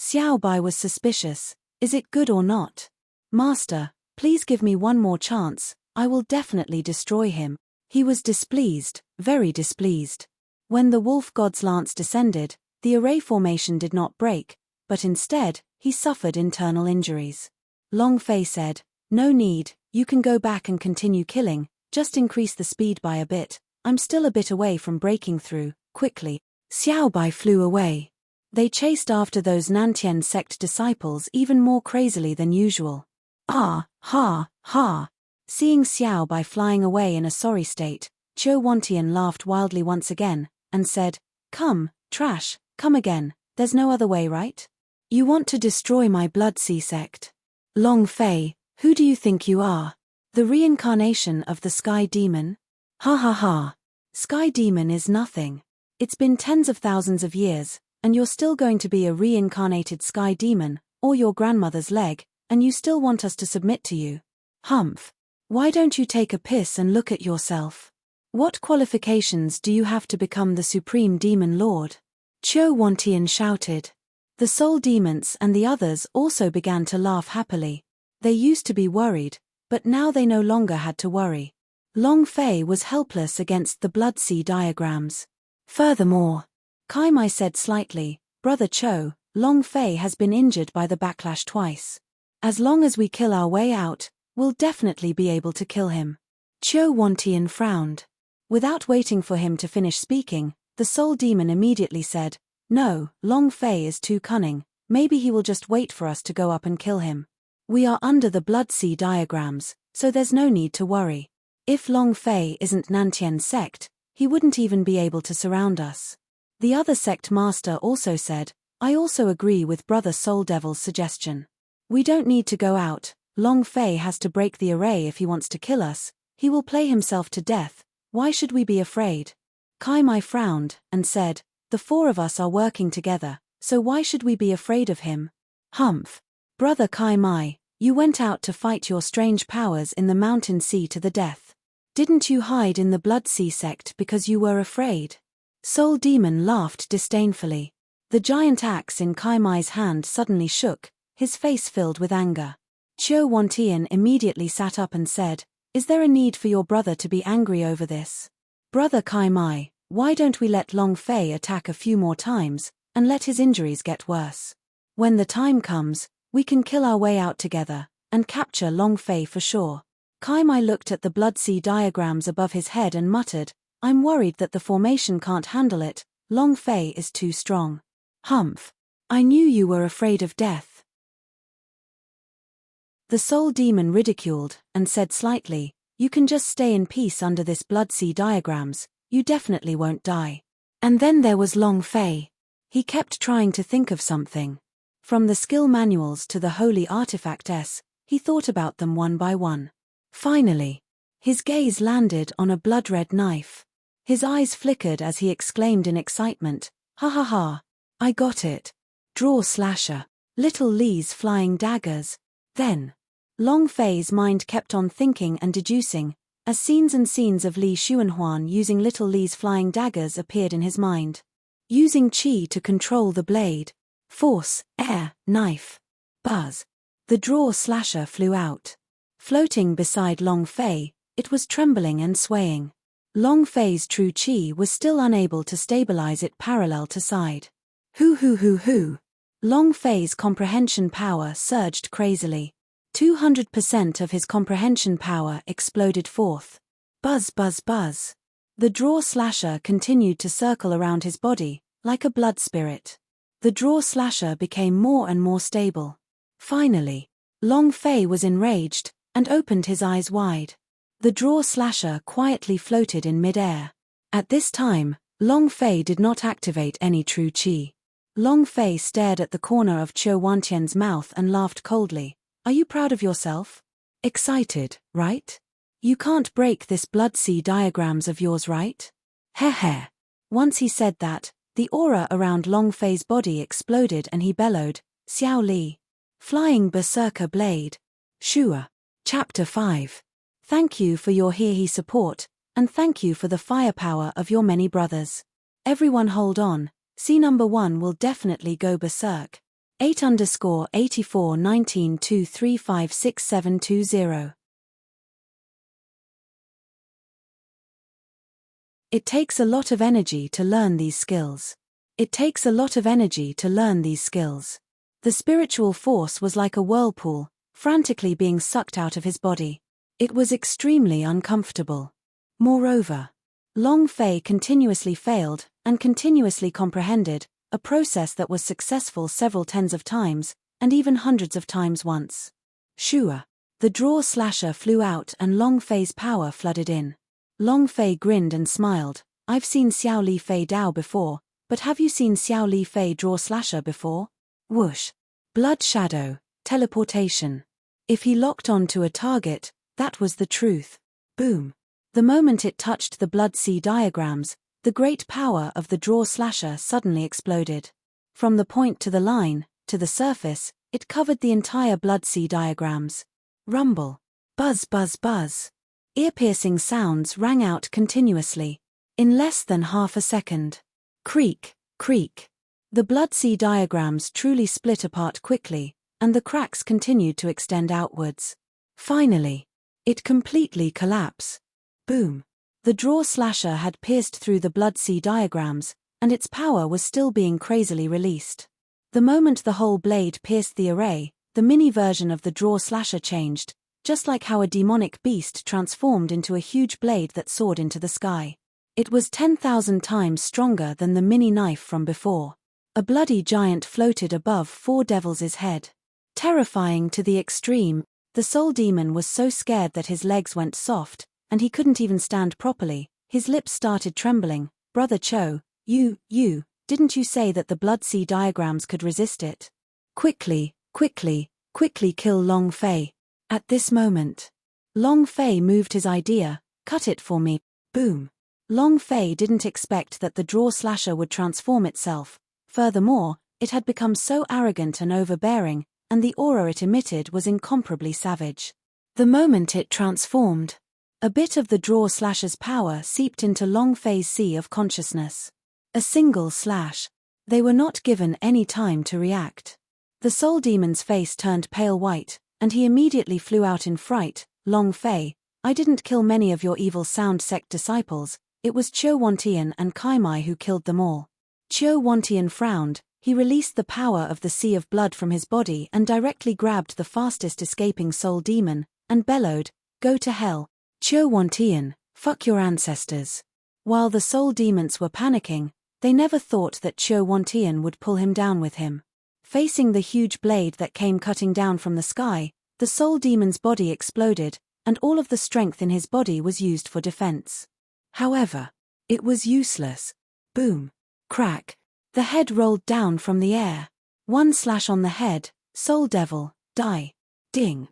Xiao Bai was suspicious. Is it good or not? Master, please give me one more chance, I will definitely destroy him. He was displeased, very displeased. When the wolf god's lance descended, the array formation did not break, but instead, he suffered internal injuries. Long Fei said, no need, you can go back and continue killing, just increase the speed by a bit, I'm still a bit away from breaking through, quickly. Xiao Bai flew away. They chased after those Nantian sect disciples even more crazily than usual. Ah, ha, ha. Seeing Xiao Bai flying away in a sorry state, Qiu Wantian laughed wildly once again, and said, come, trash, come again, there's no other way, right? You want to destroy my blood sea sect? Long Fei, who do you think you are? The reincarnation of the Sky Demon? Ha ha ha. Sky Demon is nothing. It's been tens of thousands of years, and you're still going to be a reincarnated Sky Demon, or your grandmother's leg, and you still want us to submit to you? Humph. Why don't you take a piss and look at yourself? What qualifications do you have to become the Supreme Demon Lord? Qiu Wantian shouted. The soul demons and the others also began to laugh happily. They used to be worried, but now they no longer had to worry. Long Fei was helpless against the blood sea diagrams. Furthermore, Kai Mai said slightly, Brother Cho, Long Fei has been injured by the backlash twice. As long as we kill our way out, We'll definitely be able to kill him. Qiu Wantian frowned. Without waiting for him to finish speaking, the soul demon immediately said, "No, Long Fei is too cunning, maybe he will just wait for us to go up and kill him. We are under the blood sea diagrams, so there's no need to worry. If Long Fei isn't Nantian's sect, he wouldn't even be able to surround us." The other sect master also said, "I also agree with Brother Soul Devil's suggestion. We don't need to go out. Long Fei has to break the array if he wants to kill us. He will play himself to death. Why should we be afraid?" Kai Mai frowned and said, "The four of us are working together, so why should we be afraid of him?" "Humph. Brother Kai Mai, you went out to fight your strange powers in the mountain sea to the death. Didn't you hide in the blood sea sect because you were afraid?" Soul Demon laughed disdainfully. The giant axe in Kai Mai's hand suddenly shook, his face filled with anger. Qiu Wantian immediately sat up and said, "Is there a need for your brother to be angry over this? Brother Kai Mai, why don't we let Long Fei attack a few more times, and let his injuries get worse? When the time comes, we can kill our way out together, and capture Long Fei for sure." Kai Mai looked at the blood sea diagrams above his head and muttered, "I'm worried that the formation can't handle it. Long Fei is too strong." "Humph. I knew you were afraid of death." The soul demon ridiculed and said slightly, "You can just stay in peace under this blood sea diagrams, you definitely won't die." And then there was Long Fei. He kept trying to think of something. From the skill manuals to the holy artifacts, he thought about them one by one. Finally, his gaze landed on a blood-red knife. His eyes flickered as he exclaimed in excitement, "Ha ha ha! I got it! Draw slasher! Little Li's flying daggers!" Then, Long Fei's mind kept on thinking and deducing, as scenes and scenes of Li Xuanhuan using Little Li's flying daggers appeared in his mind. Using qi to control the blade. Force, air, knife. Buzz. The draw slasher flew out. Floating beside Long Fei, it was trembling and swaying. Long Fei's true qi was still unable to stabilize it parallel to side. Hoo. Long Fei's comprehension power surged crazily. 200% of his comprehension power exploded forth. Buzz. The draw slasher continued to circle around his body, like a blood spirit. The draw slasher became more and more stable. Finally, Long Fei was enraged, and opened his eyes wide. The draw slasher quietly floated in mid-air. At this time, Long Fei did not activate any true qi. Long Fei stared at the corner of Qiu Wantian's mouth and laughed coldly. "Are you proud of yourself? Excited, right? You can't break this blood sea diagrams of yours, right?" Heh. Once he said that, the aura around Long Fei's body exploded and he bellowed, "Xiao Li. Flying Berserker Blade." Shua. Chapter 5. Thank you for your Hehe support, and thank you for the firepower of your many brothers. Everyone hold on, C number 1 will definitely go berserk. 8_8419235670. It takes a lot of energy to learn these skills. The spiritual force was like a whirlpool, frantically being sucked out of his body. It was extremely uncomfortable. Moreover, Long Fei continuously failed and continuously comprehended, a process that was successful several tens of times, and even hundreds of times once. Shua. The draw slasher flew out and Long Fei's power flooded in. Long Fei grinned and smiled. "I've seen Xiao Li Fei Dao before, but have you seen Xiao Li Fei draw slasher before?" Whoosh. Blood shadow, teleportation. If he locked on to a target, that was the truth. Boom. The moment it touched the blood sea diagrams, the great power of the draw slasher suddenly exploded. From the point to the line, to the surface, it covered the entire blood sea diagrams. Rumble. Buzz. Ear-piercing sounds rang out continuously. In less than half a second. Creak. The blood sea diagrams truly split apart quickly, and the cracks continued to extend outwards. Finally, it completely collapsed. Boom. The draw slasher had pierced through the blood sea diagrams, and its power was still being crazily released. The moment the whole blade pierced the array, the mini version of the draw slasher changed, just like how a demonic beast transformed into a huge blade that soared into the sky. It was 10,000 times stronger than the mini knife from before. A bloody giant floated above Four Devils' head. Terrifying to the extreme, the soul demon was so scared that his legs went soft, and he couldn't even stand properly. His lips started trembling. Brother Cho, you, didn't you say that the blood sea diagrams could resist it? Quickly kill Long Fei. At this moment, Long Fei moved his idea, cut it for me, boom. Long Fei didn't expect that the draw slasher would transform itself. Furthermore, it had become so arrogant and overbearing, and the aura it emitted was incomparably savage. The moment it transformed, a bit of the draw slasher's power seeped into Long Fei's sea of consciousness. A single slash. They were not given any time to react. The soul demon's face turned pale white, and he immediately flew out in fright. Long Fei, I didn't kill many of your evil sound sect disciples, it was Chiu Wantian and Kaimai who killed them all. Chiu Wantian frowned, he released the power of the sea of blood from his body and directly grabbed the fastest escaping soul demon, and bellowed, go to hell. Chiu Wantian, fuck your ancestors. While the soul demons were panicking, they never thought that Chiu Wantian would pull him down with him. Facing the huge blade that came cutting down from the sky, the soul demon's body exploded, and all of the strength in his body was used for defense. However, it was useless. Boom. Crack. The head rolled down from the air. One slash on the head, soul devil, die. Ding.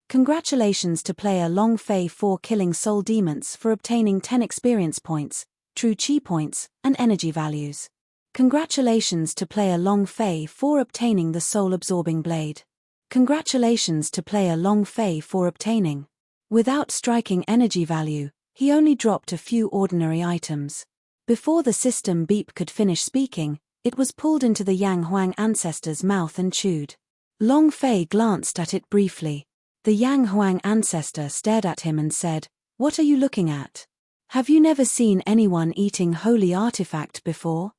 Congratulations to player Long Fei for killing soul demons for obtaining 10 experience points, true chi points, and energy values. Congratulations to player Long Fei for obtaining the soul-absorbing blade. Congratulations to player Long Fei for obtaining. Without striking energy value, he only dropped a few ordinary items. Before the system beep could finish speaking, it was pulled into the Yang Huang ancestor's mouth and chewed. Long Fei glanced at it briefly. The Yang Huang ancestor stared at him and said, "What are you looking at? Have you never seen anyone eating holy artifact before?"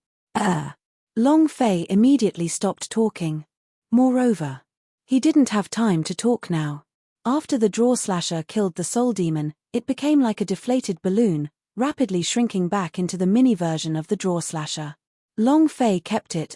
Long Fei immediately stopped talking. Moreover, he didn't have time to talk now. After the draw slasher killed the soul demon, it became like a deflated balloon, rapidly shrinking back into the mini version of the draw slasher. Long Fei kept it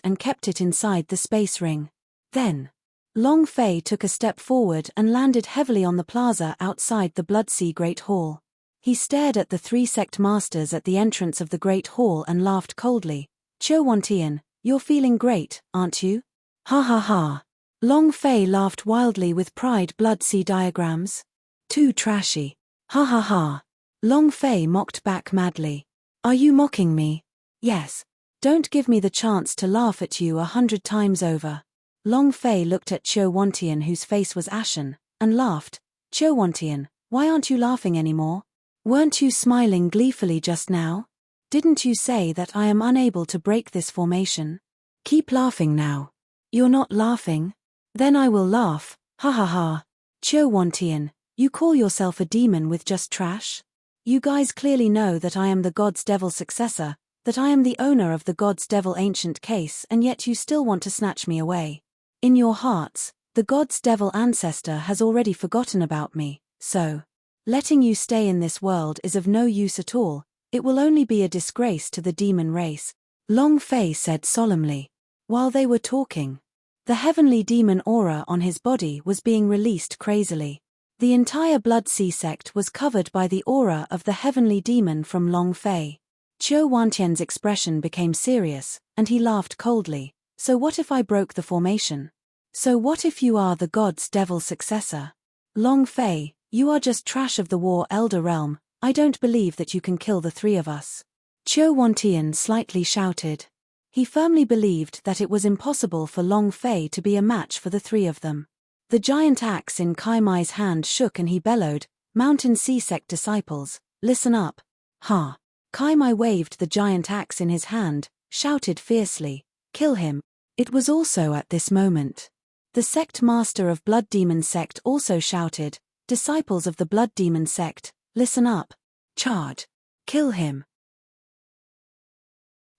inside the space ring. Then, Long Fei took a step forward and landed heavily on the plaza outside the Bloodsea Great Hall. He stared at the 3 sect masters at the entrance of the Great Hall and laughed coldly. Chiu Wantian, you're feeling great, aren't you? Ha ha ha. Long Fei laughed wildly with pride. Bloodsea diagrams? Too trashy. Ha ha ha. Long Fei mocked back madly. Are you mocking me? Yes. Don't give me the chance to laugh at you 100 times over. Long Fei looked at Chiu Wantian, whose face was ashen, and laughed. Chiu Wantian, why aren't you laughing anymore? Weren't you smiling gleefully just now? Didn't you say that I am unable to break this formation? Keep laughing now. You're not laughing? Then I will laugh. Ha ha ha. Chiu Wantian, you call yourself a demon with just trash? You guys clearly know that I am the God's Devil successor, that I am the owner of the God's Devil ancient case, and yet you still want to snatch me away. In your hearts, the God's Devil ancestor has already forgotten about me, so letting you stay in this world is of no use at all. It will only be a disgrace to the demon race, Long Fei said solemnly. While they were talking, the heavenly demon aura on his body was being released crazily. The entire Bloodsea sect was covered by the aura of the heavenly demon from Long Fei. Chiu Wantian's expression became serious, and he laughed coldly. So what if I broke the formation? So what if you are the God's Devil successor? Long Fei, you are just trash of the War Elder realm. I don't believe that you can kill the 3 of us. Chiu Wantian slightly shouted. He firmly believed that it was impossible for Long Fei to be a match for the 3 of them. The giant axe in Kaimai's hand shook and he bellowed, Mountain Sea Sect disciples, listen up. Ha! Kaimai waved the giant axe in his hand, shouted fiercely, kill him. It was also at this moment. The sect master of Blood Demon Sect also shouted, disciples of the Blood Demon Sect, listen up. Charge. Kill him.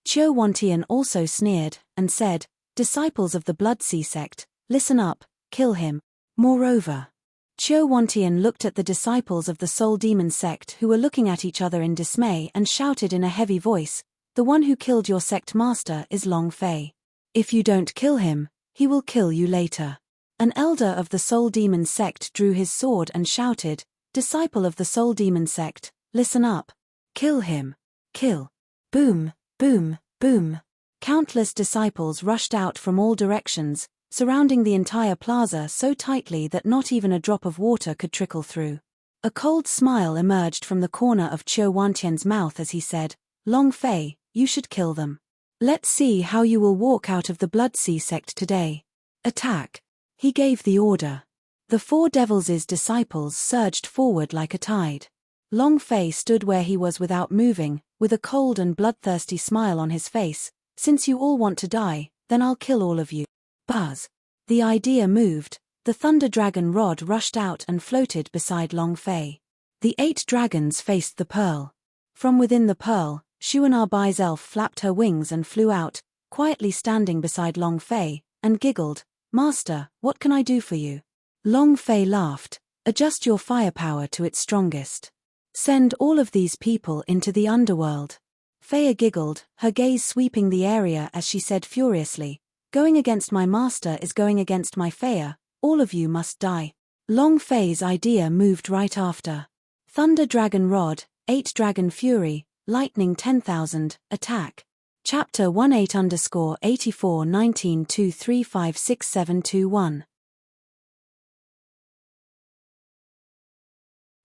Chiu Wantian also sneered, and said, disciples of the Bloodsea Sect, listen up, kill him. Moreover, Qiu Wantian looked at the disciples of the Soul Demon sect who were looking at each other in dismay and shouted in a heavy voice, "The one who killed your sect master is Long Fei. If you don't kill him, he will kill you later." An elder of the Soul Demon sect drew his sword and shouted, "Disciple of the Soul Demon sect, listen up. Kill him. Kill." Boom, boom, boom. Countless disciples rushed out from all directions, surrounding the entire plaza so tightly that not even a drop of water could trickle through. A cold smile emerged from the corner of Qiu Wantian's mouth as he said, "Long Fei, you should kill them. Let's see how you will walk out of the Blood Sea sect today. Attack." He gave the order. The four devils' disciples surged forward like a tide. Long Fei stood where he was without moving, with a cold and bloodthirsty smile on his face. "Since you all want to die, then I'll kill all of you." Buzz. The idea moved. The Thunder Dragon rod rushed out and floated beside Long Fei. The 8 dragons faced the pearl. From within the pearl, Xuanar Bai's elf flapped her wings and flew out, quietly standing beside Long Fei, and giggled, "Master, what can I do for you?" Long Fei laughed, "Adjust your firepower to its strongest. Send all of these people into the underworld." Fei giggled, her gaze sweeping the area as she said furiously, "Going against my master is going against my Fei. All of you must die." Long Fei's idea moved right after. Thunder Dragon Rod, 8 Dragon Fury, Lightning 10,000, Attack. Chapter 18_841923566721.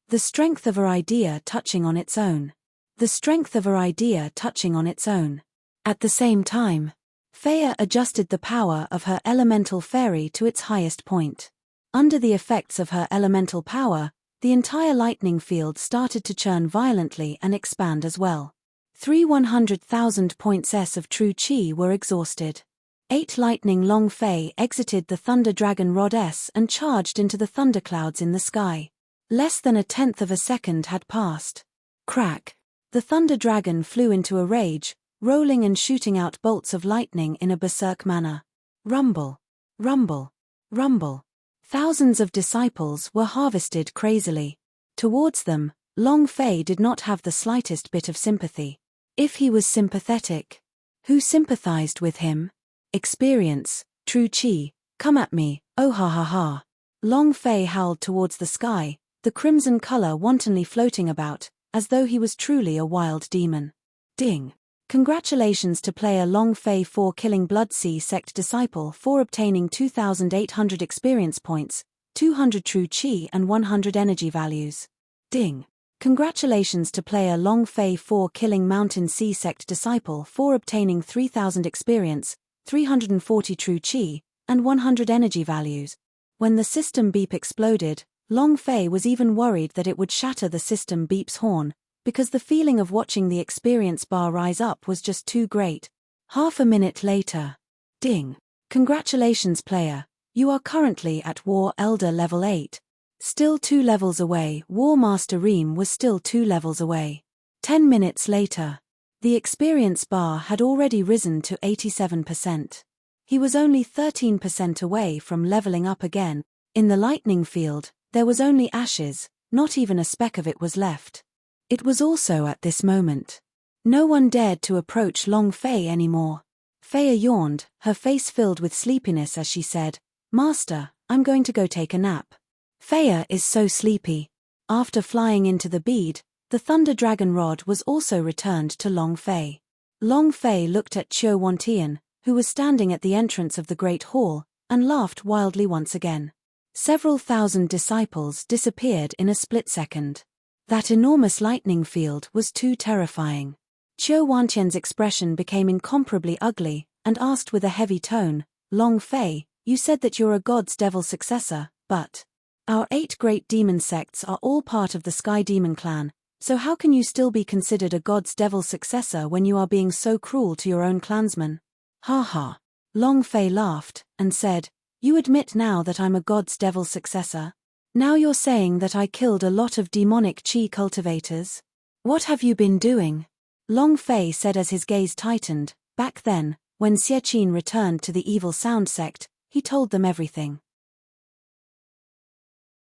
The strength of her idea touching on its own. The strength of her idea touching on its own. At the same time, Fei adjusted the power of her elemental fairy to its highest point. Under the effects of her elemental power, the entire lightning field started to churn violently and expand as well. 300,000 points of true chi were exhausted. 8 lightning Long Fei exited the Thunder Dragon Rod and charged into the thunderclouds in the sky. Less than a tenth of a second had passed. Crack! The Thunder Dragon flew into a rage, rolling and shooting out bolts of lightning in a berserk manner. Rumble! Rumble! Rumble! Thousands of disciples were harvested crazily. Towards them, Long Fei did not have the slightest bit of sympathy. If he was sympathetic, who sympathized with him? Experience, true chi, come at me, oh ha ha ha. Long Fei howled towards the sky, the crimson color wantonly floating about, as though he was truly a wild demon. Ding! Congratulations to player Long Fei for killing Blood Sea sect disciple for obtaining 2,800 experience points, 200 true chi and 100 energy values. Ding! Congratulations to player Long Fei for killing Mountain Sea sect disciple for obtaining 3,000 experience, 340 true chi, and 100 energy values. When the system beep exploded, Long Fei was even worried that it would shatter the system beep's horn, because the feeling of watching the experience bar rise up was just too great. Half a minute later. Ding! Congratulations player, you are currently at War Elder level 8. Still 2 levels away. War Master Reem was still 2 levels away. 10 minutes later. The experience bar had already risen to 87%. He was only 13% away from leveling up again. In the lightning field, there was only ashes, not even a speck of it was left. It was also at this moment. No one dared to approach Long Fei anymore. Fei yawned, her face filled with sleepiness as she said, "Master, I'm going to go take a nap." Fei is so sleepy. After flying into the bead, the Thunder Dragon Rod was also returned to Long Fei. Long Fei looked at Qiu Wantian, who was standing at the entrance of the Great Hall, and laughed wildly once again. Several thousand disciples disappeared in a split second. That enormous lightning field was too terrifying. Qiu Wantian's expression became incomparably ugly, and asked with a heavy tone, "Long Fei, you said that you're a god's devil successor, but our 8 great demon sects are all part of the Sky Demon clan, so how can you still be considered a god's devil successor when you are being so cruel to your own clansmen?" "Ha ha." Long Fei laughed, and said, "You admit now that I'm a god's devil successor? Now you're saying that I killed a lot of demonic chi cultivators? What have you been doing?" Long Fei said as his gaze tightened. Back then, when Xie Qin returned to the Evil Sound sect, he told them everything.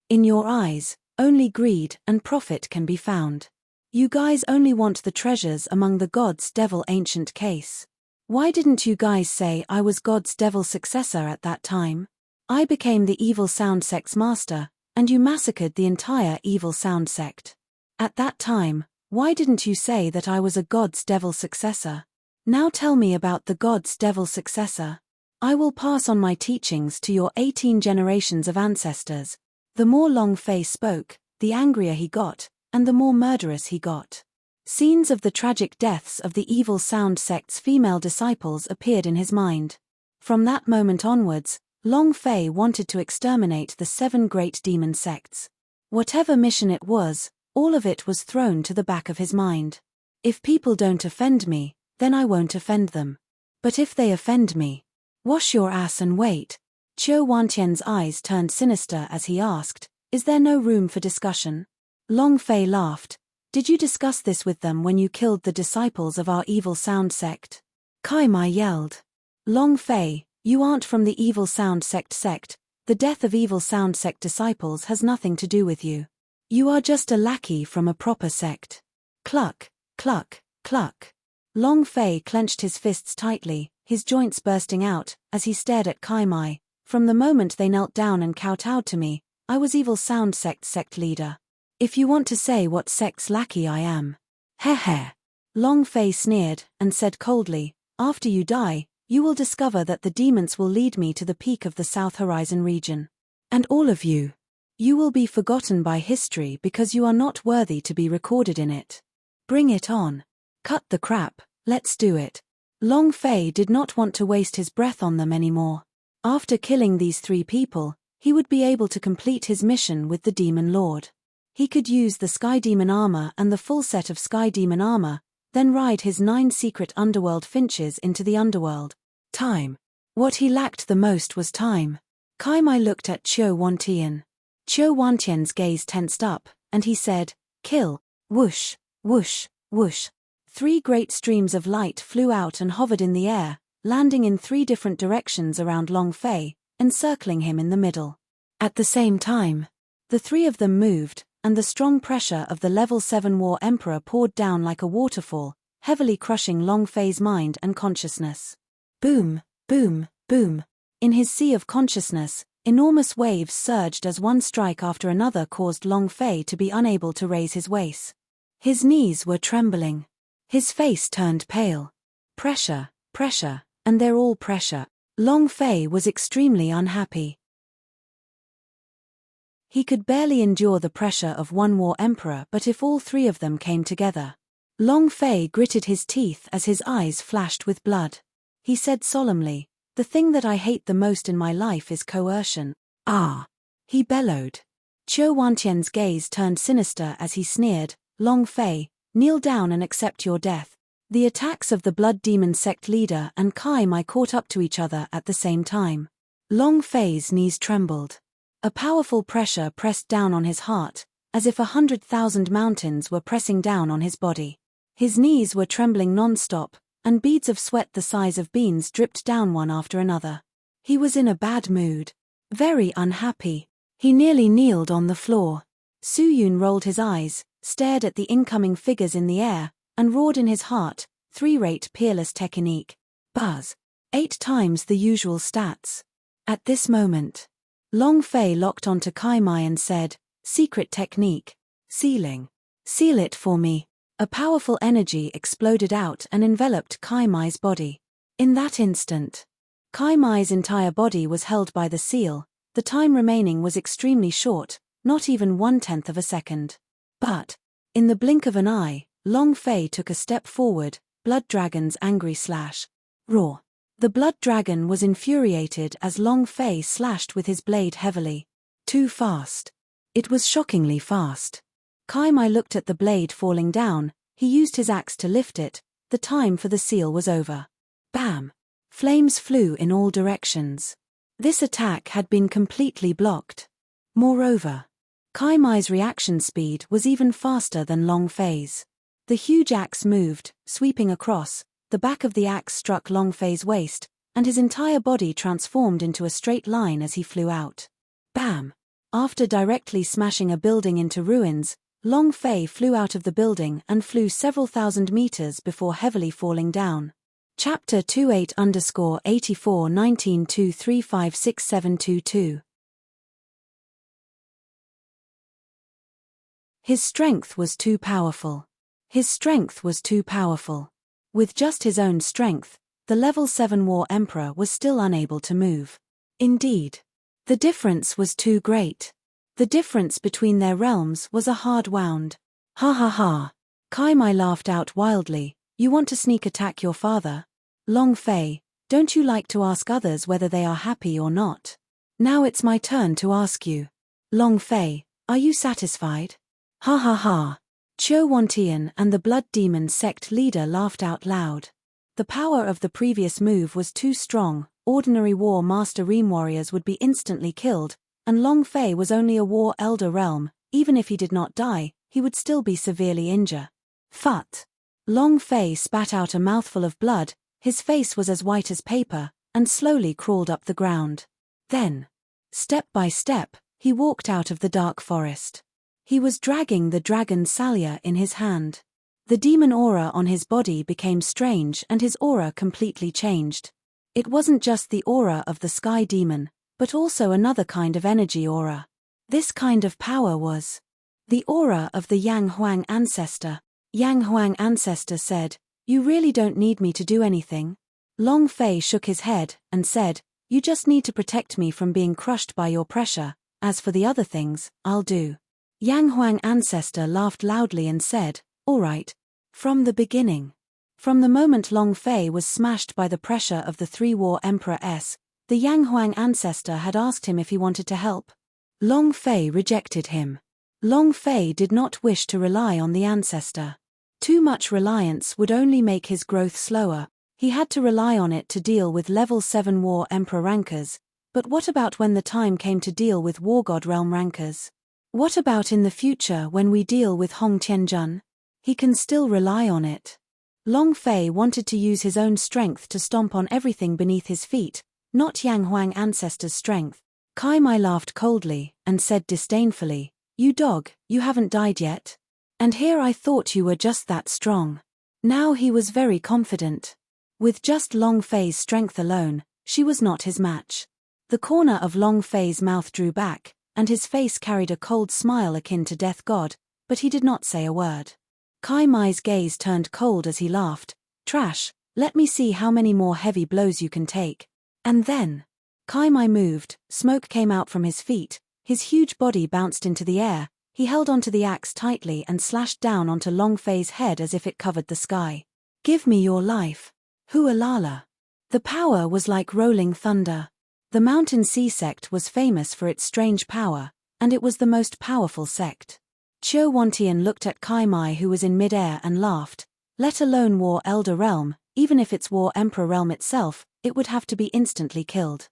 In your eyes, only greed and profit can be found. You guys only want the treasures among the God's devil ancient case. Why didn't you guys say I was God's devil successor at that time? I became the evil sound sect's master, and you massacred the entire evil sound sect. At that time, why didn't you say that I was a God's devil successor? Now tell me about the God's devil successor. I will pass on my teachings to your 18 generations of ancestors. The more Long Fei spoke, the angrier he got, and the more murderous he got. Scenes of the tragic deaths of the evil sound sect's female disciples appeared in his mind. From that moment onwards, Long Fei wanted to exterminate the 7 great demon sects. Whatever mission it was, all of it was thrown to the back of his mind. If people don't offend me, then I won't offend them. But if they offend me, wash your ass and wait. Qiu Wantian's eyes turned sinister as he asked, is there no room for discussion? Long Fei laughed. Did you discuss this with them when you killed the disciples of our evil sound sect? Kai Mai yelled. Long Fei, you aren't from the evil sound sect. The death of evil sound sect disciples has nothing to do with you. You are just a lackey from a proper sect. Cluck, cluck, cluck. Long Fei clenched his fists tightly, his joints bursting out, as he stared at Kai Mai. From the moment they knelt down and kowtowed to me, I was evil sound sect leader. If you want to say what sect's lackey I am. Heh. Long Fei sneered, and said coldly, after you die, you will discover that the demons will lead me to the peak of the South Horizon region. And all of you. You will be forgotten by history because you are not worthy to be recorded in it. Bring it on. Cut the crap, let's do it. Long Fei did not want to waste his breath on them anymore. After killing these 3 people, he would be able to complete his mission with the Demon Lord. He could use the Sky Demon armor and the full set of Sky Demon armor, then ride his 9 secret underworld finches into the underworld. Time. What he lacked the most was time. Kai Mai looked at Qiu Wantian. Qiu Wantian's gaze tensed up, and he said, kill. Whoosh, whoosh, whoosh. 3 great streams of light flew out and hovered in the air, landing in 3 different directions around Long Fei, encircling him in the middle. At the same time, the 3 of them moved, and the strong pressure of the level 7 War Emperor poured down like a waterfall, heavily crushing Long Fei's mind and consciousness. Boom, boom, boom. In his sea of consciousness, enormous waves surged as one strike after another caused Long Fei to be unable to raise his waist. His knees were trembling. His face turned pale. Pressure, pressure, and they're all pressure. Long Fei was extremely unhappy. He could barely endure the pressure of one War Emperor, but if all 3 of them came together. Long Fei gritted his teeth as his eyes flashed with blood. He said solemnly, the thing that I hate the most in my life is coercion. Ah! He bellowed. Qiu Wantian's gaze turned sinister as he sneered, Long Fei, kneel down and accept your death. The attacks of the Blood Demon sect leader and Kai Mai caught up to each other at the same time. Long Fei's knees trembled. A powerful pressure pressed down on his heart, as if 100,000 mountains were pressing down on his body. His knees were trembling non-stop, and beads of sweat the size of beans dripped down one after another. He was in a bad mood. Very unhappy. He nearly kneeled on the floor. Su Yun rolled his eyes, stared at the incoming figures in the air, and roared in his heart, 3-rate peerless technique. Buzz. 8 times the usual stats. At this moment, Long Fei locked onto Kai Mai and said, secret technique. Sealing. Seal it for me. A powerful energy exploded out and enveloped Kai Mai's body. In that instant, Kai Mai's entire body was held by the seal. The time remaining was extremely short, not even 1/10 of a second. But, in the blink of an eye, Long Fei took a step forward, Blood Dragon's angry slash. Roar. The Blood Dragon was infuriated as Long Fei slashed with his blade heavily. Too fast. It was shockingly fast. Kai Mai looked at the blade falling down, he used his axe to lift it, the time for the seal was over. Bam! Flames flew in all directions. This attack had been completely blocked. Moreover, Kai Mai's reaction speed was even faster than Long Fei's. The huge axe moved, sweeping across, the back of the axe struck Long Fei's waist, and his entire body transformed into a straight line as he flew out. Bam! After directly smashing a building into ruins, Long Fei flew out of the building and flew several thousand meters before heavily falling down. Chapter 28_8419235672. His strength was too powerful. His strength was too powerful. With just his own strength, the level 7 War Emperor was still unable to move. Indeed, the difference was too great. The difference between their realms was a hard wound. Ha ha ha. Kai Mai laughed out wildly. You want to sneak attack your father? Long Fei, don't you like to ask others whether they are happy or not? Now it's my turn to ask you. Long Fei, are you satisfied? Ha ha ha. Qiu Wantian and the Blood Demon sect leader laughed out loud. The power of the previous move was too strong, ordinary War Master Ream warriors would be instantly killed, and Long Fei was only a War Elder realm, even if he did not die, he would still be severely injured. Phut! Long Fei spat out a mouthful of blood, his face was as white as paper, and slowly crawled up the ground. Then, step by step, he walked out of the dark forest. He was dragging the dragon Salia in his hand. The demon aura on his body became strange and his aura completely changed. It wasn't just the aura of the sky demon, but also another kind of energy aura. This kind of power was the aura of the Yang Huang ancestor. Yang Huang ancestor said, "You really don't need me to do anything." Long Fei shook his head and said, "You just need to protect me from being crushed by your pressure. As for the other things, I'll do." Yang Huang ancestor laughed loudly and said, "All right." From the beginning. From the moment Long Fei was smashed by the pressure of the 3 War Emperor, the Yang Huang ancestor had asked him if he wanted to help. Long Fei rejected him. Long Fei did not wish to rely on the ancestor. Too much reliance would only make his growth slower. He had to rely on it to deal with level 7 War Emperor rankers. But what about when the time came to deal with War God Realm rankers? What about in the future when we deal with Hong Tianjun? He can still rely on it. Long Fei wanted to use his own strength to stomp on everything beneath his feet, not Yang Huang ancestor's strength. Kai Mai laughed coldly and said disdainfully, "You dog, you haven't died yet. And here I thought you were just that strong." Now he was very confident. With just Long Fei's strength alone, she was not his match. The corner of Long Fei's mouth drew back, and his face carried a cold smile akin to Death God, but he did not say a word. Kai Mai's gaze turned cold as he laughed. "Trash, let me see how many more heavy blows you can take." And then, Kai Mai moved, smoke came out from his feet, his huge body bounced into the air, he held onto the axe tightly and slashed down onto Long Fei's head as if it covered the sky. "Give me your life." Hualala. The power was like rolling thunder. The Mountain Sea sect was famous for its strange power, and it was the most powerful sect. Qiu Wantian looked at Kai Mai who was in mid-air and laughed. Let alone War Elder Realm, even if it's War Emperor Realm itself, it would have to be instantly killed.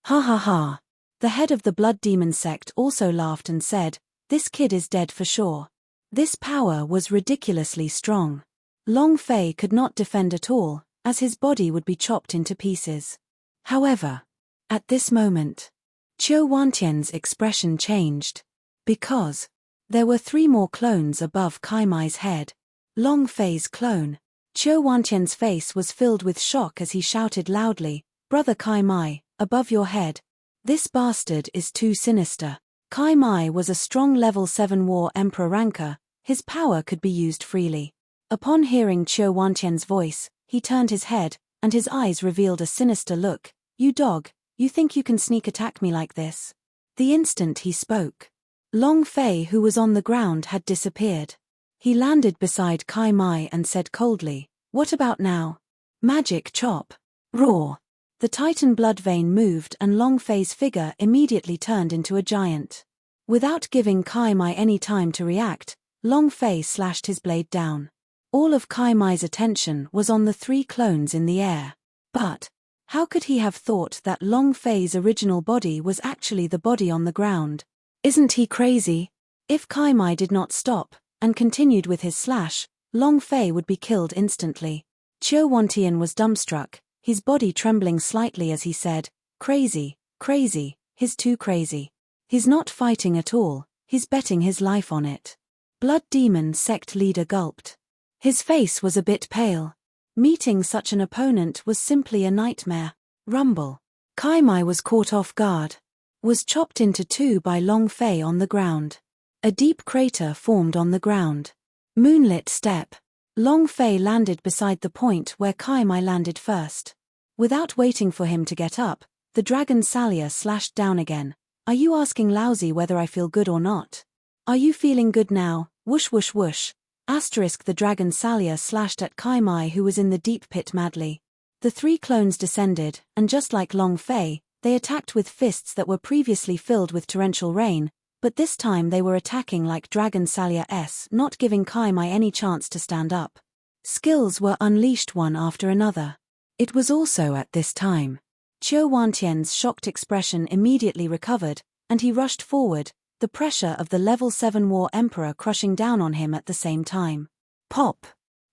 Ha ha ha. The head of the Blood Demon sect also laughed and said, "This kid is dead for sure." This power was ridiculously strong. Long Fei could not defend at all, as his body would be chopped into pieces. However, at this moment, Qiu Wantian's expression changed. Because there were 3 more clones above Kai Mai's head. Long Fei's clone. Qiu Wantian's face was filled with shock as he shouted loudly, "Brother Kai Mai, above your head. This bastard is too sinister." Kai Mai was a strong level 7 War Emperor ranker, his power could be used freely. Upon hearing Qiu Wantian's voice, he turned his head, and his eyes revealed a sinister look. "You dog, you think you can sneak attack me like this?" The instant he spoke, Long Fei who was on the ground had disappeared. He landed beside Kai Mai and said coldly, "What about now?" Magic chop. Roar. The Titan blood vein moved and Long Fei's figure immediately turned into a giant. Without giving Kai Mai any time to react, Long Fei slashed his blade down. All of Kai Mai's attention was on the 3 clones in the air. But how could he have thought that Long Fei's original body was actually the body on the ground? Isn't he crazy? If Kai Mai did not stop, and continued with his slash, Long Fei would be killed instantly. Qiu Wantian was dumbstruck, his body trembling slightly as he said, "Crazy, crazy." he's too crazy. He's not fighting at all, he's betting his life on it. Blood Demon sect leader gulped. His face was a bit pale. Meeting such an opponent was simply a nightmare. Rumble. Kai Mai was caught off guard. Was chopped into two by Long Fei on the ground. A deep crater formed on the ground. Moonlit step. Long Fei landed beside the point where Kai Mai landed first. Without waiting for him to get up, the dragon Salia slashed down again. Are you asking Lousy whether I feel good or not? Are you feeling good now? Whoosh whoosh whoosh. Asterisk the dragon Salia slashed at Kai Mai, who was in the deep pit madly. The three clones descended, and just like Long Fei, they attacked with fists that were previously filled with torrential rain, but this time they were attacking like Dragon Salia S, not giving Kai Mai any chance to stand up. Skills were unleashed one after another. It was also at this time. Qiu Wantian's shocked expression immediately recovered, and he rushed forward, the pressure of the level 7 War Emperor crushing down on him at the same time. Pop!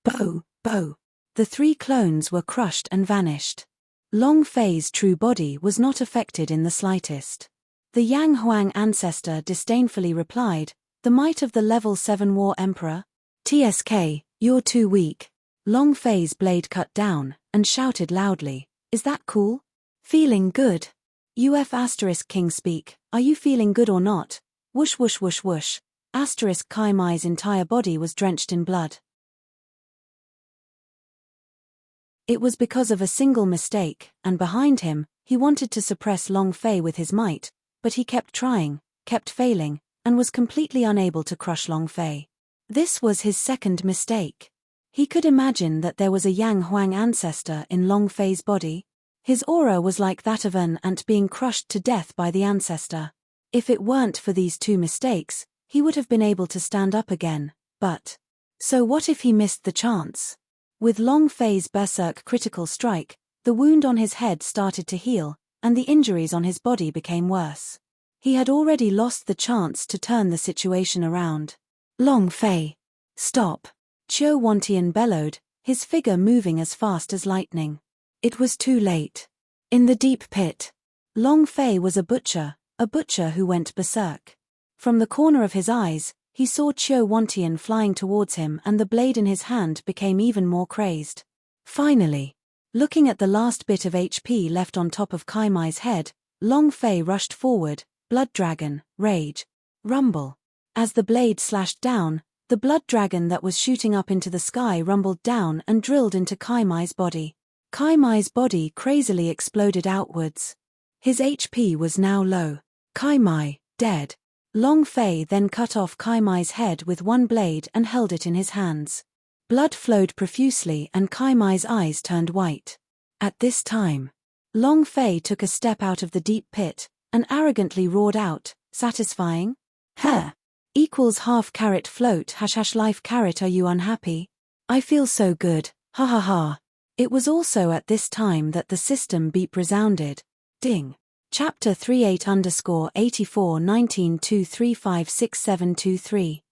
Bow! Bow! The three clones were crushed and vanished. Long Fei's true body was not affected in the slightest. The Yang Huang ancestor disdainfully replied, "The might of the level 7 War Emperor? TSK, you're too weak." Long Fei's blade cut down, and shouted loudly, "Is that cool? Feeling good? UF** King speak, are you feeling good or not?" Whoosh whoosh whoosh whoosh. Kai Mai's entire body was drenched in blood. It was because of a single mistake, and behind him, he wanted to suppress Long Fei with his might, but he kept trying, kept failing, and was completely unable to crush Long Fei. This was his second mistake. He could imagine that there was a Yang Huang ancestor in Long Fei's body. His aura was like that of an ant being crushed to death by the ancestor. If it weren't for these two mistakes, he would have been able to stand up again, but... So what if he missed the chance? With Long Fei's berserk critical strike, the wound on his head started to heal, and the injuries on his body became worse. He had already lost the chance to turn the situation around. Long Fei! Stop! Qiu Wantian bellowed, his figure moving as fast as lightning. It was too late. In the deep pit. Long Fei was a butcher who went berserk. From the corner of his eyes, he saw Qiu Wantian flying towards him, and the blade in his hand became even more crazed. Finally, looking at the last bit of HP left on top of Kai Mai's head, Long Fei rushed forward, Blood Dragon, Rage, Rumble. As the blade slashed down, the blood dragon that was shooting up into the sky rumbled down and drilled into Kai Mai's body. Kai Mai's body crazily exploded outwards. His HP was now low. Kai Mai, dead. Long Fei then cut off Kai Mai's head with one blade and held it in his hands. Blood flowed profusely and Kai Mai's eyes turned white. At this time, Long Fei took a step out of the deep pit and arrogantly roared out, "Satisfying? Huh. Equals half carrot float # life carrot. Are you unhappy? I feel so good, ha ha ha." It was also at this time that the system beep resounded. Ding. Chapter 38_841923567323.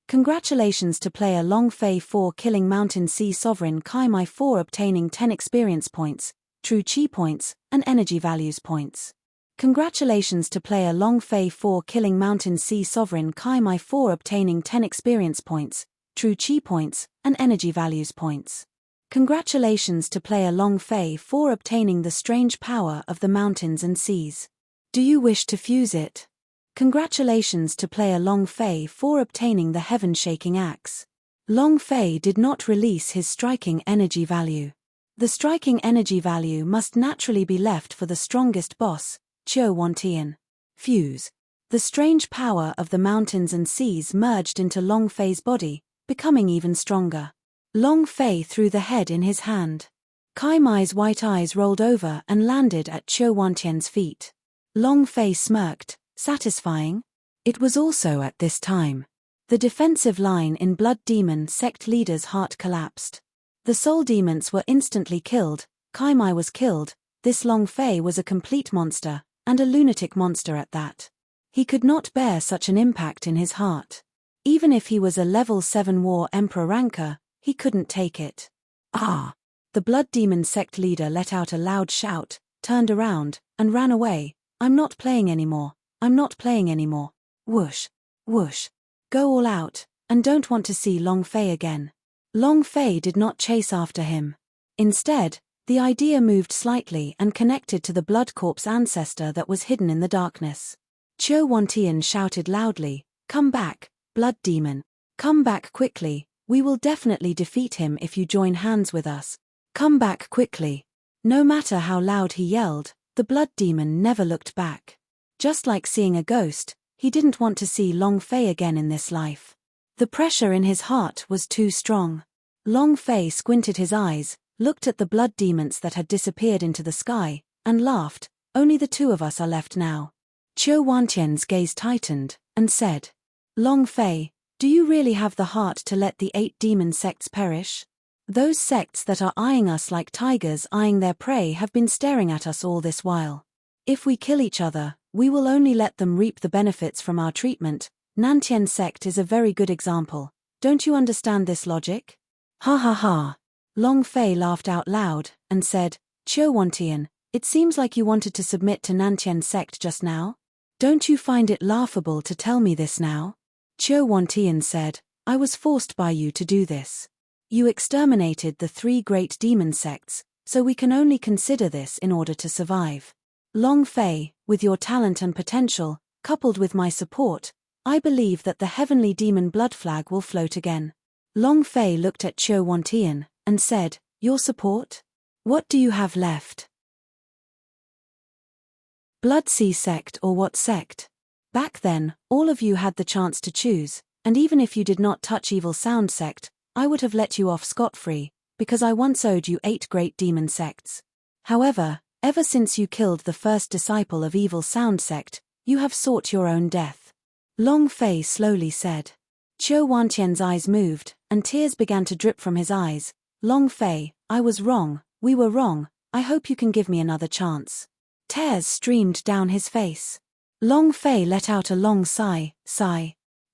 Congratulations to player Long Fei 4 killing Mountain Sea Sovereign Kai Mai 4 obtaining 10 experience points, true chi points, and energy values points. Congratulations to player Long Fei 4 killing Mountain Sea Sovereign Kai Mai 4 obtaining 10 experience points, true chi points, and energy values points. Congratulations to player Long Fei 4 obtaining the strange power of the mountains and seas. Do you wish to fuse it? Congratulations to player Long Fei 4 obtaining the heaven-shaking axe. Long Fei did not release his striking energy value. The striking energy value must naturally be left for the strongest boss, Qiu Wantian. Fuse. The strange power of the mountains and seas merged into Long Fei's body, becoming even stronger. Long Fei threw the head in his hand. Kai Mai's white eyes rolled over and landed at Qiu Wantian's feet. Long Fei smirked, "Satisfying?" It was also at this time. The defensive line in Blood Demon sect leader's heart collapsed. The soul demons were instantly killed, Kai Mai was killed, this Long Fei was a complete monster, and a lunatic monster at that. He could not bear such an impact in his heart. Even if he was a level 7 War Emperor ranker, he couldn't take it. Ah! The blood demon sect leader let out a loud shout, turned around, and ran away. I'm not playing anymore. I'm not playing anymore. Whoosh. Whoosh. Go all out, and don't want to see Long Fei again. Long Fei did not chase after him. Instead, the idea moved slightly and connected to the blood corpse ancestor that was hidden in the darkness. Qiu Wantian shouted loudly, "Come back, blood demon. Come back quickly, we will definitely defeat him if you join hands with us. Come back quickly." No matter how loud he yelled, the blood demon never looked back. Just like seeing a ghost, he didn't want to see Long Fei again in this life. The pressure in his heart was too strong. Long Fei squinted his eyes, looked at the blood demons that had disappeared into the sky, and laughed. "Only the two of us are left now." Qiu Wantian's gaze tightened, and said, "Long Fei, do you really have the heart to let the 8 demon sects perish? Those sects that are eyeing us like tigers eyeing their prey have been staring at us all this while. If we kill each other, we will only let them reap the benefits from our treatment. Nantian sect is a very good example. Don't you understand this logic?" "Ha ha ha." Long Fei laughed out loud, and said, "Qiu Wantian, it seems like you wanted to submit to Nantian sect just now? Don't you find it laughable to tell me this now?" Qiu Wantian said, "I was forced by you to do this. You exterminated the 3 great demon sects, so we can only consider this in order to survive. Long Fei, with your talent and potential, coupled with my support, I believe that the heavenly demon blood flag will float again." Long Fei looked at Qiu Wantian, and said, "Your support? What do you have left? Blood Sea sect or what sect?" Back then, all of you had the chance to choose, and even if you did not touch Evil Sound sect, I would have let you off scot-free, because I once owed you 8 great demon sects. However, ever since you killed the first disciple of Evil Sound sect, you have sought your own death." Long Fei slowly said. Qiu Wantian's eyes moved, and tears began to drip from his eyes. "Long Fei, I was wrong, we were wrong, I hope you can give me another chance." Tears streamed down his face. Long Fei let out a long sigh.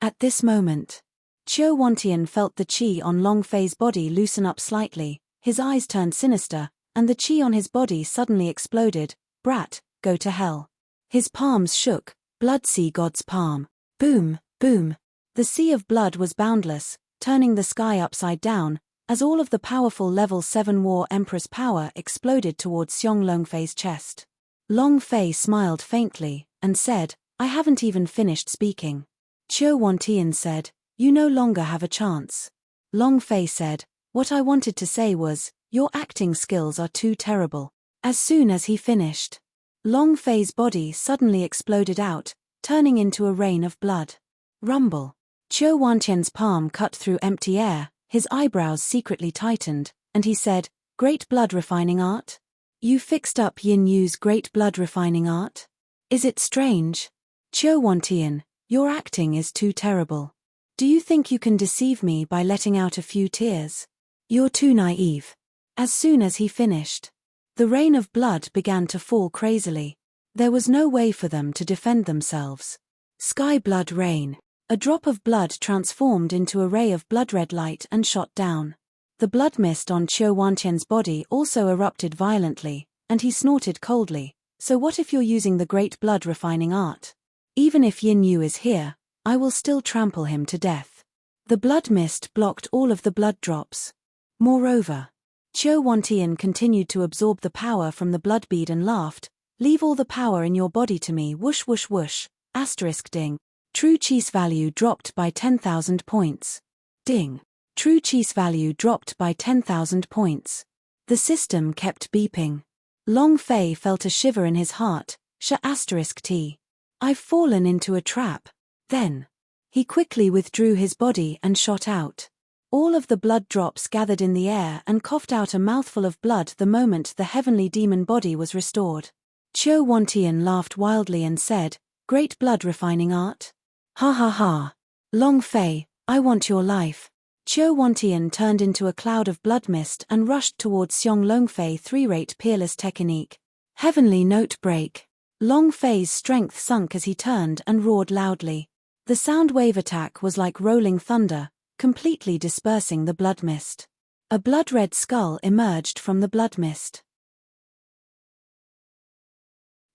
At this moment, Qiu Wantian felt the qi on Long Fei's body loosen up slightly, his eyes turned sinister, and the qi on his body suddenly exploded. "Brat, go to hell." His palms shook, Blood Sea God's palm. Boom, boom. The sea of blood was boundless, turning the sky upside down, as all of the powerful level 7 War Empress power exploded towards Xiong Longfei's chest. Long Fei smiled faintly, and said, "I haven't even finished speaking." Qiu Wantian said, "You no longer have a chance." Long Fei said, "What I wanted to say was, your acting skills are too terrible." As soon as he finished, Long Fei's body suddenly exploded out, turning into a rain of blood. Rumble. Qiu Wantian's palm cut through empty air, his eyebrows secretly tightened, and he said, "Great blood refining art? You fixed up Yin Yu's great blood refining art? Is it strange? Qiu Wantian, your acting is too terrible. Do you think you can deceive me by letting out a few tears? You're too naive." As soon as he finished, the rain of blood began to fall crazily. There was no way for them to defend themselves. Sky blood rain. A drop of blood transformed into a ray of blood-red light and shot down. The blood mist on Qiu Wantian's body also erupted violently, and he snorted coldly. "So what if you're using the great blood refining art? Even if Yin Yu is here, I will still trample him to death." The blood mist blocked all of the blood drops. Moreover, Qiu Wantian continued to absorb the power from the blood bead and laughed, "Leave all the power in your body to me, whoosh whoosh whoosh, asterisk ding. True cheese value dropped by 10,000 points. Ding. True cheese value dropped by 10,000 points. The system kept beeping. Long Fei felt a shiver in his heart, *T. I've fallen into a trap. Then, he quickly withdrew his body and shot out. All of the blood drops gathered in the air and coughed out a mouthful of blood the moment the heavenly demon body was restored. Qiu Wantian laughed wildly and said, "Great blood refining art? Ha ha ha. Long Fei, I want your life." Qiu Wantian turned into a cloud of blood mist and rushed towards Xiong Longfei 3-rate peerless technique. Heavenly note break. Long Fei's strength sunk as he turned and roared loudly. The sound wave attack was like rolling thunder, completely dispersing the blood mist. A blood-red skull emerged from the blood mist.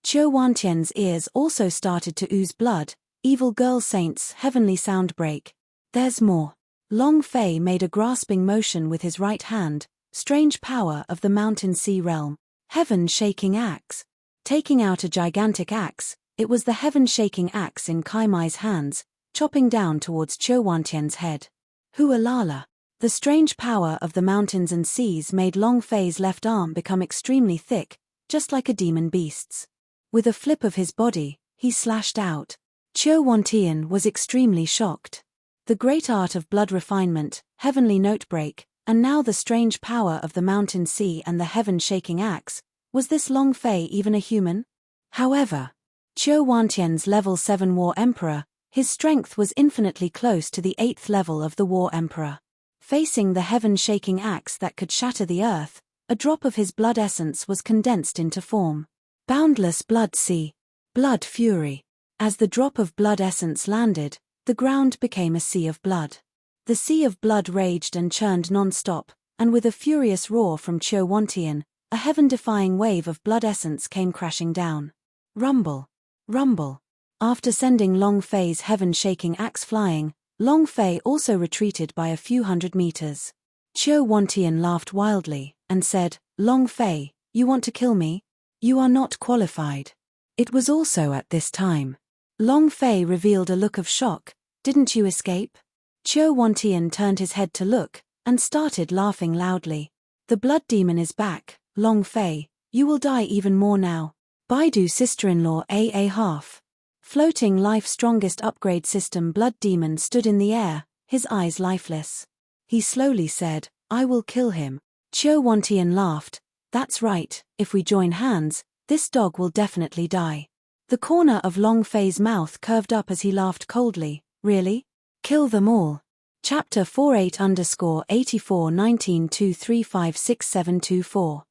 Qiu Wantian's ears also started to ooze blood. Evil girl saints, heavenly sound break. There's more. Long Fei made a grasping motion with his right hand. Strange power of the mountain sea realm. Heaven-shaking axe. Taking out a gigantic axe, it was the heaven-shaking axe in Kai Mai's hands, chopping down towards Qiu Wantian's head. Hualala. The strange power of the mountains and seas made Long Fei's left arm become extremely thick, just like a demon beast's. With a flip of his body, he slashed out. Qiu Wantian was extremely shocked. The great art of blood refinement, heavenly notebreak, and now the strange power of the mountain sea and the heaven-shaking axe. Was this Long Fei even a human? However, Qiu Wantian's level 7 War Emperor, his strength was infinitely close to the 8th level of the War Emperor. Facing the heaven-shaking axe that could shatter the earth, a drop of his blood essence was condensed into form. Boundless blood sea. Blood fury. As the drop of blood essence landed, the ground became a sea of blood. The sea of blood raged and churned non-stop, and with a furious roar from Qiu Wantian, a heaven-defying wave of blood essence came crashing down. Rumble. Rumble. After sending Long Fei's heaven-shaking axe flying, Long Fei also retreated by a few hundred meters. Qiu Wantian laughed wildly, and said, Long Fei, you want to kill me? You are not qualified. It was also at this time. Long Fei revealed a look of shock. Didn't you escape? Qiu Wantian turned his head to look, and started laughing loudly. The blood demon is back, Long Fei, you will die even more now. Baidu sister-in-law AA half. Floating life strongest upgrade system blood demon stood in the air, his eyes lifeless. He slowly said, I will kill him. Qiu Wantian laughed. That's right, if we join hands, this dog will definitely die. The corner of Long Fei's mouth curved up as he laughed coldly. Really? Kill them all. Chapter 48_841923566724.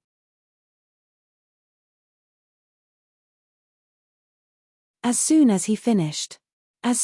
As soon as he finished. The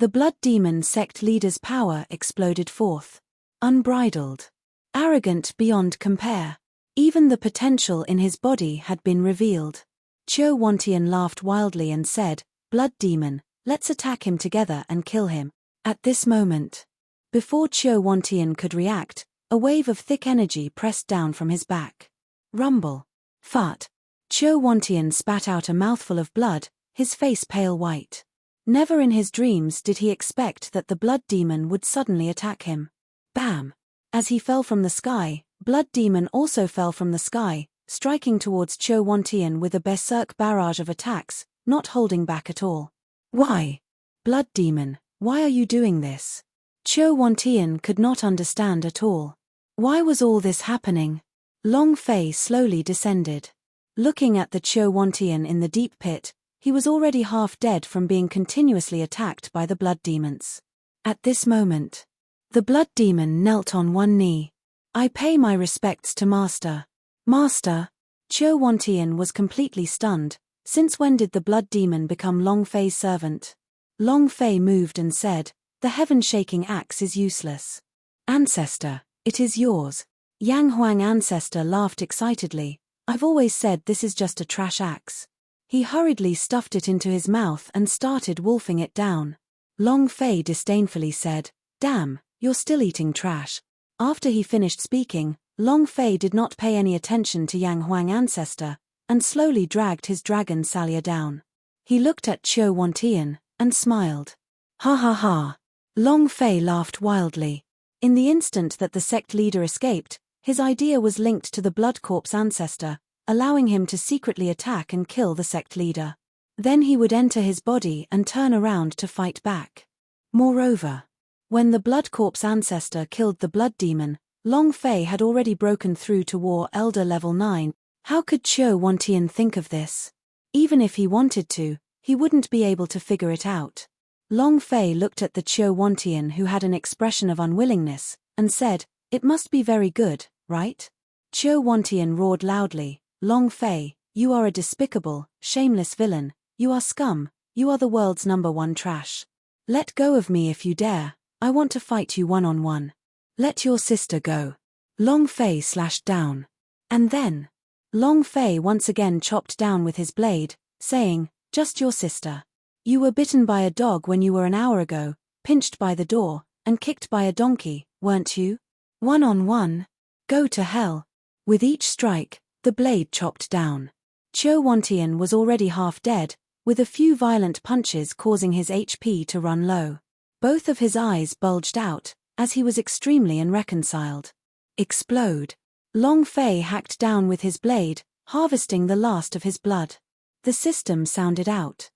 blood demon sect leader's power exploded forth. Unbridled. Arrogant beyond compare. Even the potential in his body had been revealed. Qiu Wantian laughed wildly and said, Blood demon, let's attack him together and kill him. At this moment. Before Qiu Wantian could react, a wave of thick energy pressed down from his back. Rumble. Fart. Qiu Wantian spat out a mouthful of blood, his face pale white. Never in his dreams did he expect that the blood demon would suddenly attack him. Bam! As he fell from the sky, blood demon also fell from the sky, striking towards Qiu Wantian with a berserk barrage of attacks, not holding back at all. Why? Blood demon, why are you doing this? Qiu Wantian could not understand at all. Why was all this happening? Long Fei slowly descended. Looking at the Qiu Wantian in the deep pit, he was already half dead from being continuously attacked by the blood demons. At this moment, the blood demon knelt on one knee. I pay my respects to Master. Master? Qiu Wantian was completely stunned. Since when did the blood demon become Long Fei's servant? Long Fei moved and said, the heaven-shaking axe is useless. Ancestor, it is yours. Yang Huang ancestor laughed excitedly. I've always said this is just a trash axe. He hurriedly stuffed it into his mouth and started wolfing it down. Long Fei disdainfully said, damn, you're still eating trash. After he finished speaking, Long Fei did not pay any attention to Yang Huang ancestor, and slowly dragged his dragon Salia down. He looked at Qiu Wantian, and smiled. Ha ha ha. Long Fei laughed wildly. In the instant that the sect leader escaped, his idea was linked to the blood corpse ancestor, allowing him to secretly attack and kill the sect leader. Then he would enter his body and turn around to fight back. Moreover, when the blood corpse ancestor killed the blood demon, Long Fei had already broken through to War Elder level 9. How could Qiu Wantian think of this? Even if he wanted to, he wouldn't be able to figure it out. Long Fei looked at the Qiu Wantian who had an expression of unwillingness, and said, it must be very good, right? Qiu Wantian roared loudly, Long Fei, you are a despicable, shameless villain, you are scum, you are the world's #1 trash. Let go of me if you dare, I want to fight you one-on-one. Let your sister go. Long Fei slashed down. And then, Long Fei once again chopped down with his blade, saying, just your sister. You were bitten by a dog when you were an hour ago, pinched by the door, and kicked by a donkey, weren't you? 1-on-1? Go to hell. With each strike, the blade chopped down. Qiu Wantian was already half dead, with a few violent punches causing his HP to run low. Both of his eyes bulged out, as he was extremely unreconciled. Explode. Long Fei hacked down with his blade, harvesting the last of his blood. The system sounded out.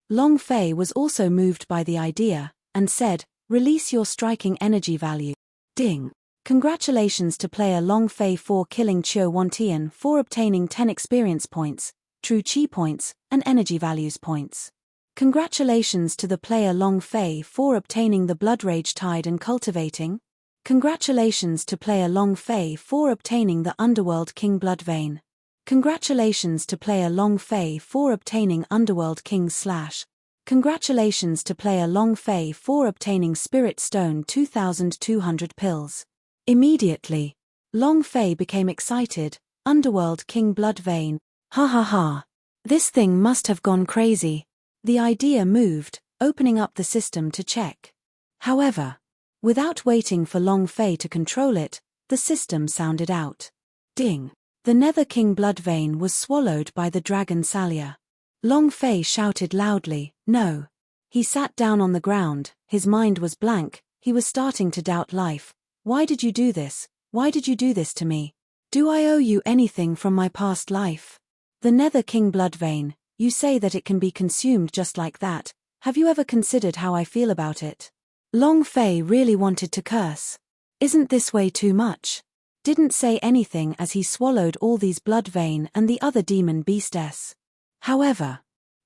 Long Fei was also moved by the idea, and said, release your striking energy value. Ding. Congratulations to player Long Fei for killing Qiu Wantian for obtaining 10 experience points, true chi points, and energy values points. Congratulations to the player Long Fei for obtaining the Blood Rage Tide and cultivating. Congratulations to player Long Fei for obtaining the Underworld King Blood Vein. Congratulations to player Long Fei for obtaining Underworld King / Congratulations to player Long Fei for obtaining Spirit Stone 2200 pills. Immediately, Long Fei became excited. Underworld King Blood Vein. Ha ha ha. This thing must have gone crazy. The idea moved, opening up the system to check. However, without waiting for Long Fei to control it, the system sounded out. Ding. The Nether King Blood Vein was swallowed by the Dragon Salia. Long Fei shouted loudly, no. He sat down on the ground, his mind was blank, he was starting to doubt life. Why did you do this? Why did you do this to me? Do I owe you anything from my past life? The Nether King Blood Vein, you say that it can be consumed just like that. Have you ever considered how I feel about it? Long Fei really wanted to curse. Isn't this way too much? Didn't say anything as he swallowed all these Blood Vein and the other demon beastess. However,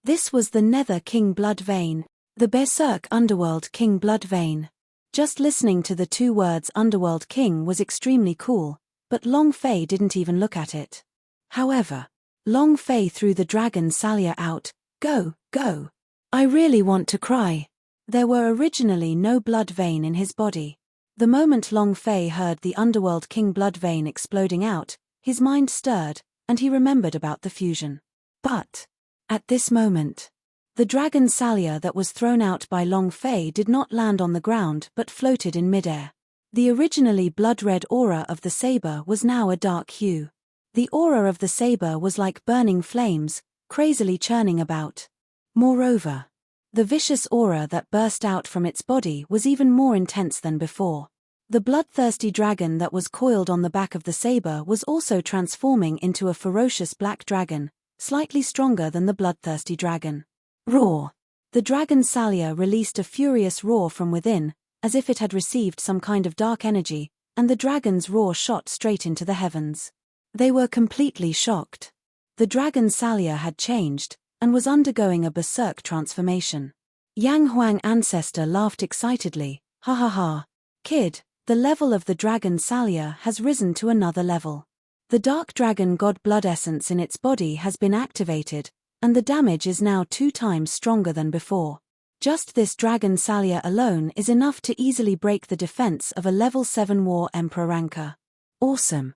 this was the Nether King Blood Vein, the Berserk Underworld King Blood Vein. Just listening to the two words Underworld King was extremely cool, but Long Fei didn't even look at it. However, Long Fei threw the Dragon Salia out. Go, go. I really want to cry. There were originally no blood vein in his body. The moment Long Fei heard the Underworld King Blood Vein exploding out, his mind stirred, and he remembered about the fusion. But, at this moment, the Dragon Salia that was thrown out by Long Fei did not land on the ground but floated in midair. The originally blood-red aura of the saber was now a dark hue. The aura of the saber was like burning flames, crazily churning about. Moreover, the vicious aura that burst out from its body was even more intense than before. The bloodthirsty dragon that was coiled on the back of the saber was also transforming into a ferocious black dragon, slightly stronger than the bloodthirsty dragon. Roar! The Dragon Salia released a furious roar from within, as if it had received some kind of dark energy, and the dragon's roar shot straight into the heavens. They were completely shocked. The Dragon Salia had changed, and was undergoing a berserk transformation. Yang Huang Ancestor laughed excitedly, ha ha ha. Kid, the level of the Dragon Salia has risen to another level. The Dark Dragon God Blood Essence in its body has been activated, and the damage is now 2 times stronger than before. Just this Dragon Salia alone is enough to easily break the defense of a level 7 War Emperor Ranker. Awesome.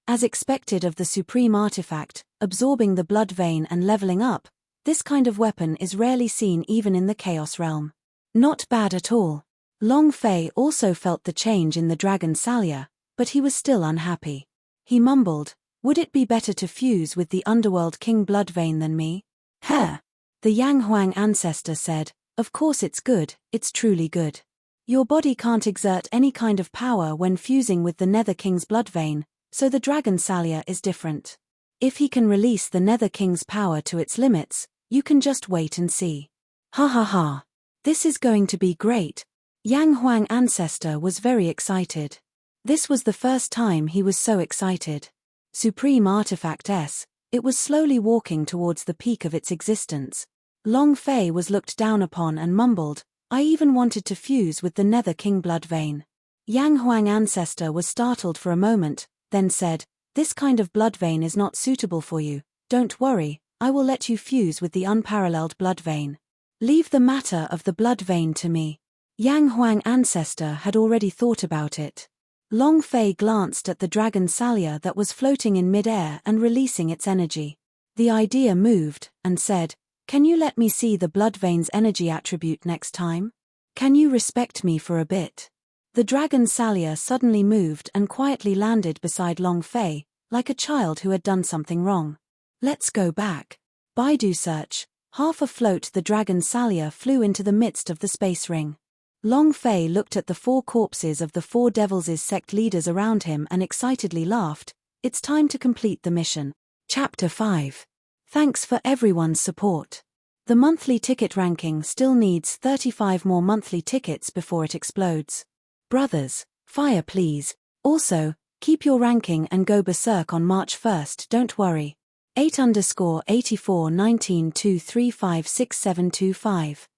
As expected of the Supreme Artifact, absorbing the blood vein and leveling up, this kind of weapon is rarely seen even in the Chaos Realm. Not bad at all. Long Fei also felt the change in the Dragon Salia, but he was still unhappy. He mumbled, would it be better to fuse with the Underworld King Blood Vein than me? Heh! The Yang Huang Ancestor said, of course it's good, it's truly good. Your body can't exert any kind of power when fusing with the Nether King's Blood Vein, so the Dragon Salia is different. If he can release the Nether King's power to its limits, you can just wait and see. Ha ha ha. This is going to be great. Yang Huang Ancestor was very excited. This was the first time he was so excited. Supreme Artifact S, it was slowly walking towards the peak of its existence. Long Fei was looked down upon and mumbled, I even wanted to fuse with the Nether King Blood Vein. Yang Huang Ancestor was startled for a moment, then said, this kind of blood vein is not suitable for you, don't worry, I will let you fuse with the unparalleled blood vein. Leave the matter of the blood vein to me. Yang Huang ancestor had already thought about it. Long Fei glanced at the dragon Salia that was floating in mid-air and releasing its energy. The idea moved, and said, "Can you let me see the blood vein's energy attribute next time? Can you respect me for a bit?" The dragon Salia suddenly moved and quietly landed beside Long Fei, like a child who had done something wrong. "Let's go back." Baidu search. Half afloat, the dragon Salia flew into the midst of the space ring. Long Fei looked at the 4 corpses of the 4 devils' sect leaders around him and excitedly laughed. It's time to complete the mission. Chapter 5. Thanks for everyone's support. The monthly ticket ranking still needs 35 more monthly tickets before it explodes. Brothers, fire please. Also, keep your ranking and go berserk on March 1st, don't worry. 8_841923566725.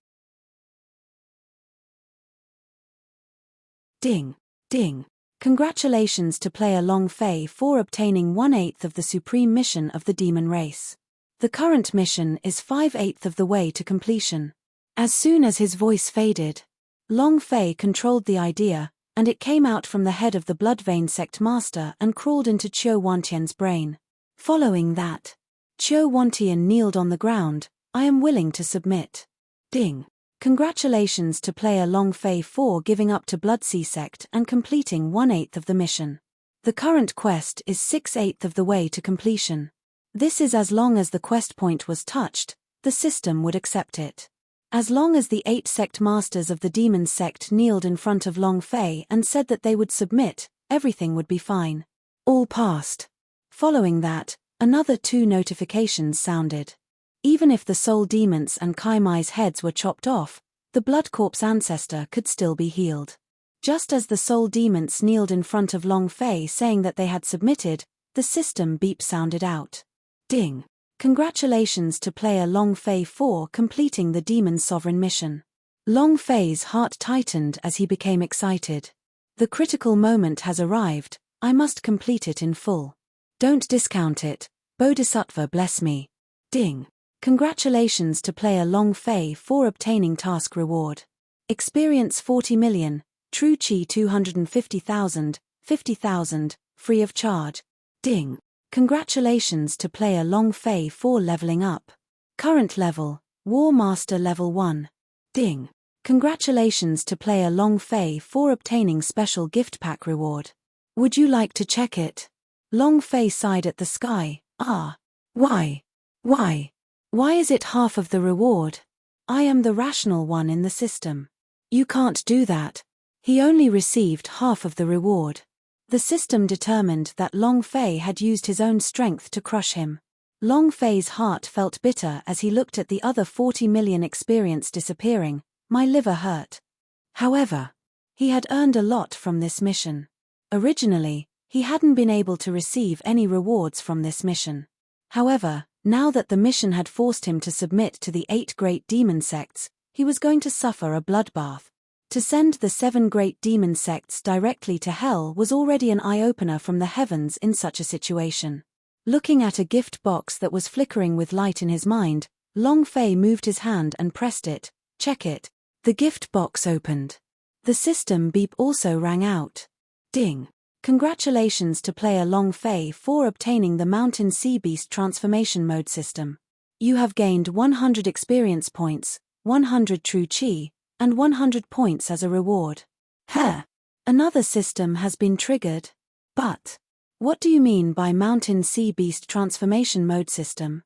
Ding. Ding. Congratulations to player Long Fei for obtaining 1/8 of the supreme mission of the demon race. The current mission is 5/8 of the way to completion. As soon as his voice faded, Long Fei controlled the idea, and it came out from the head of the blood vein sect master and crawled into Qiu Wantian's brain. Following that, Qiu Wantian kneeled on the ground. "I am willing to submit." Ding. Congratulations to player Long Fei for giving up to Bloodsea sect and completing 1/8 of the mission. The current quest is 6/8 of the way to completion. This is as long as the quest point was touched, the system would accept it. As long as the 8 sect masters of the demon sect kneeled in front of Long Fei and said that they would submit, everything would be fine. All passed. Following that, another 2 notifications sounded. Even if the soul demons and Kaimai's heads were chopped off, the blood corpse ancestor could still be healed. Just as the soul demons kneeled in front of Long Fei saying that they had submitted, the system beep sounded out. Ding. Congratulations to player Long Fei for completing the demon sovereign mission. Long Fei's heart tightened as he became excited. The critical moment has arrived, I must complete it in full. Don't discount it, Bodhisattva bless me. Ding. Congratulations to player Long Fei for obtaining task reward. Experience 40 million, True Chi 250,000, 50,000, free of charge. Ding. Congratulations to player Long Fei for leveling up. Current level, War Master level 1. Ding. Congratulations to player Long Fei for obtaining special gift pack reward. Would you like to check it? Long Fei sighed at the sky. Why? Why is it half of the reward? I am the rational one in the system. You can't do that. He only received half of the reward. The system determined that Long Fei had used his own strength to crush him. Long Fei's heart felt bitter as he looked at the other 40 million experience disappearing. My liver hurt. However, he had earned a lot from this mission. Originally, he hadn't been able to receive any rewards from this mission. However, now that the mission had forced him to submit to the 8 great demon sects, he was going to suffer a bloodbath. To send the 7 great demon sects directly to hell was already an eye-opener from the heavens in such a situation. Looking at a gift box that was flickering with light in his mind, Long Fei moved his hand and pressed it. Check it. The gift box opened. The system beep also rang out. Ding. Congratulations to player Long Fei for obtaining the Mountain Sea Beast transformation mode system. You have gained 100 experience points, 100 True Chi, and 100 points as a reward. Another system has been triggered. But what do you mean by Mountain Sea Beast transformation mode system?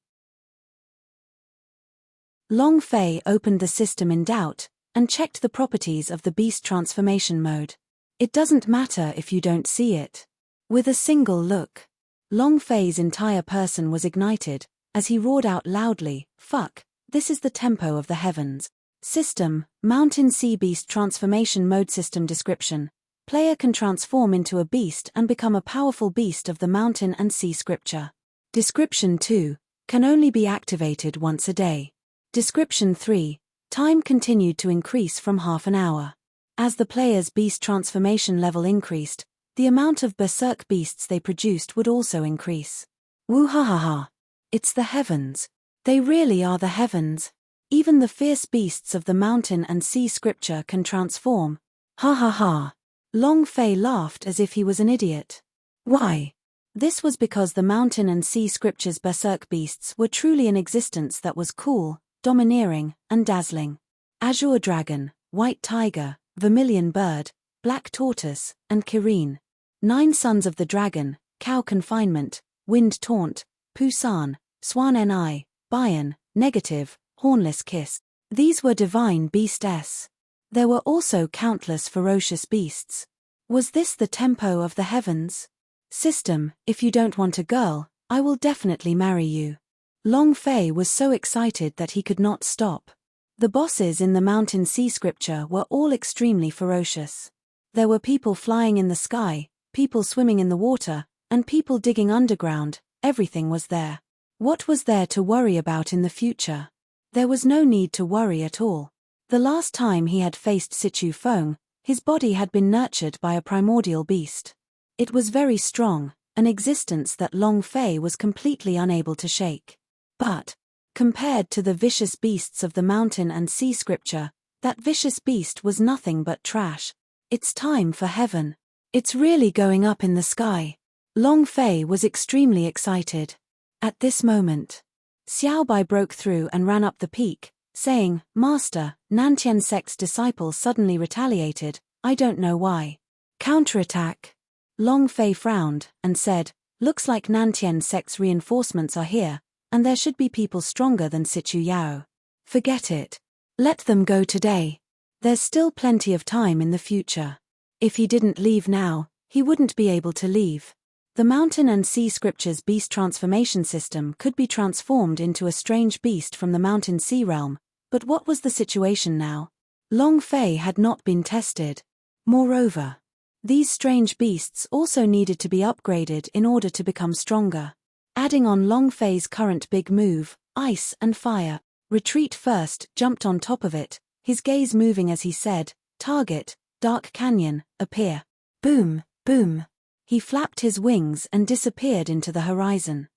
Long Fei opened the system in doubt, and checked the properties of the beast transformation mode. It doesn't matter if you don't see it. With a single look, Long Fei's entire person was ignited, as he roared out loudly, "Fuck, this is the tempo of the heavens." System, Mountain Sea Beast transformation mode system description. Player can transform into a beast and become a powerful beast of the mountain and sea scripture. Description 2, can only be activated once a day. Description 3, time continued to increase from half an hour. As the player's beast transformation level increased, the amount of berserk beasts they produced would also increase. Woo-ha-ha-ha. It's the heavens. They really are the heavens. Even the fierce beasts of the mountain and sea scripture can transform. Ha ha ha. Long Fei laughed as if he was an idiot. Why? This was because the mountain and sea scripture's berserk beasts were truly an existence that was cool, domineering, and dazzling. Azure dragon, white tiger, vermilion bird, black tortoise, and Kirin. 9 sons of the dragon, cow confinement, wind taunt, Pusan, swan ni, Bayan, negative, hornless kiss. These were divine beasts. There were also countless ferocious beasts. Was this the tempo of the heavens? System, if you don't want a girl, I will definitely marry you. Long Fei was so excited that he could not stop. The bosses in the mountain sea scripture were all extremely ferocious. There were people flying in the sky, people swimming in the water, and people digging underground. Everything was there. What was there to worry about in the future? There was no need to worry at all. The last time he had faced Sichu Feng, his body had been nurtured by a primordial beast. It was very strong, an existence that Long Fei was completely unable to shake. But, compared to the vicious beasts of the mountain and sea scripture, that vicious beast was nothing but trash. It's time for heaven. It's really going up in the sky. Long Fei was extremely excited. At this moment, Xiaobai broke through and ran up the peak, saying, Master, Nantian sect's disciple suddenly retaliated, I don't know why. Counterattack. Long Fei frowned, and said, looks like Nantian sect's reinforcements are here, and there should be people stronger than Sichu Yao. Forget it. Let them go today. There's still plenty of time in the future. If he didn't leave now, he wouldn't be able to leave. The mountain and sea scripture's beast transformation system could be transformed into a strange beast from the mountain sea realm, but what was the situation now? Long Fei had not been tested. Moreover, these strange beasts also needed to be upgraded in order to become stronger. Adding on Long Fei's current big move, ice and fire, retreat first jumped on top of it, his gaze moving as he said, target, dark canyon, appear. Boom, boom. He flapped his wings and disappeared into the horizon.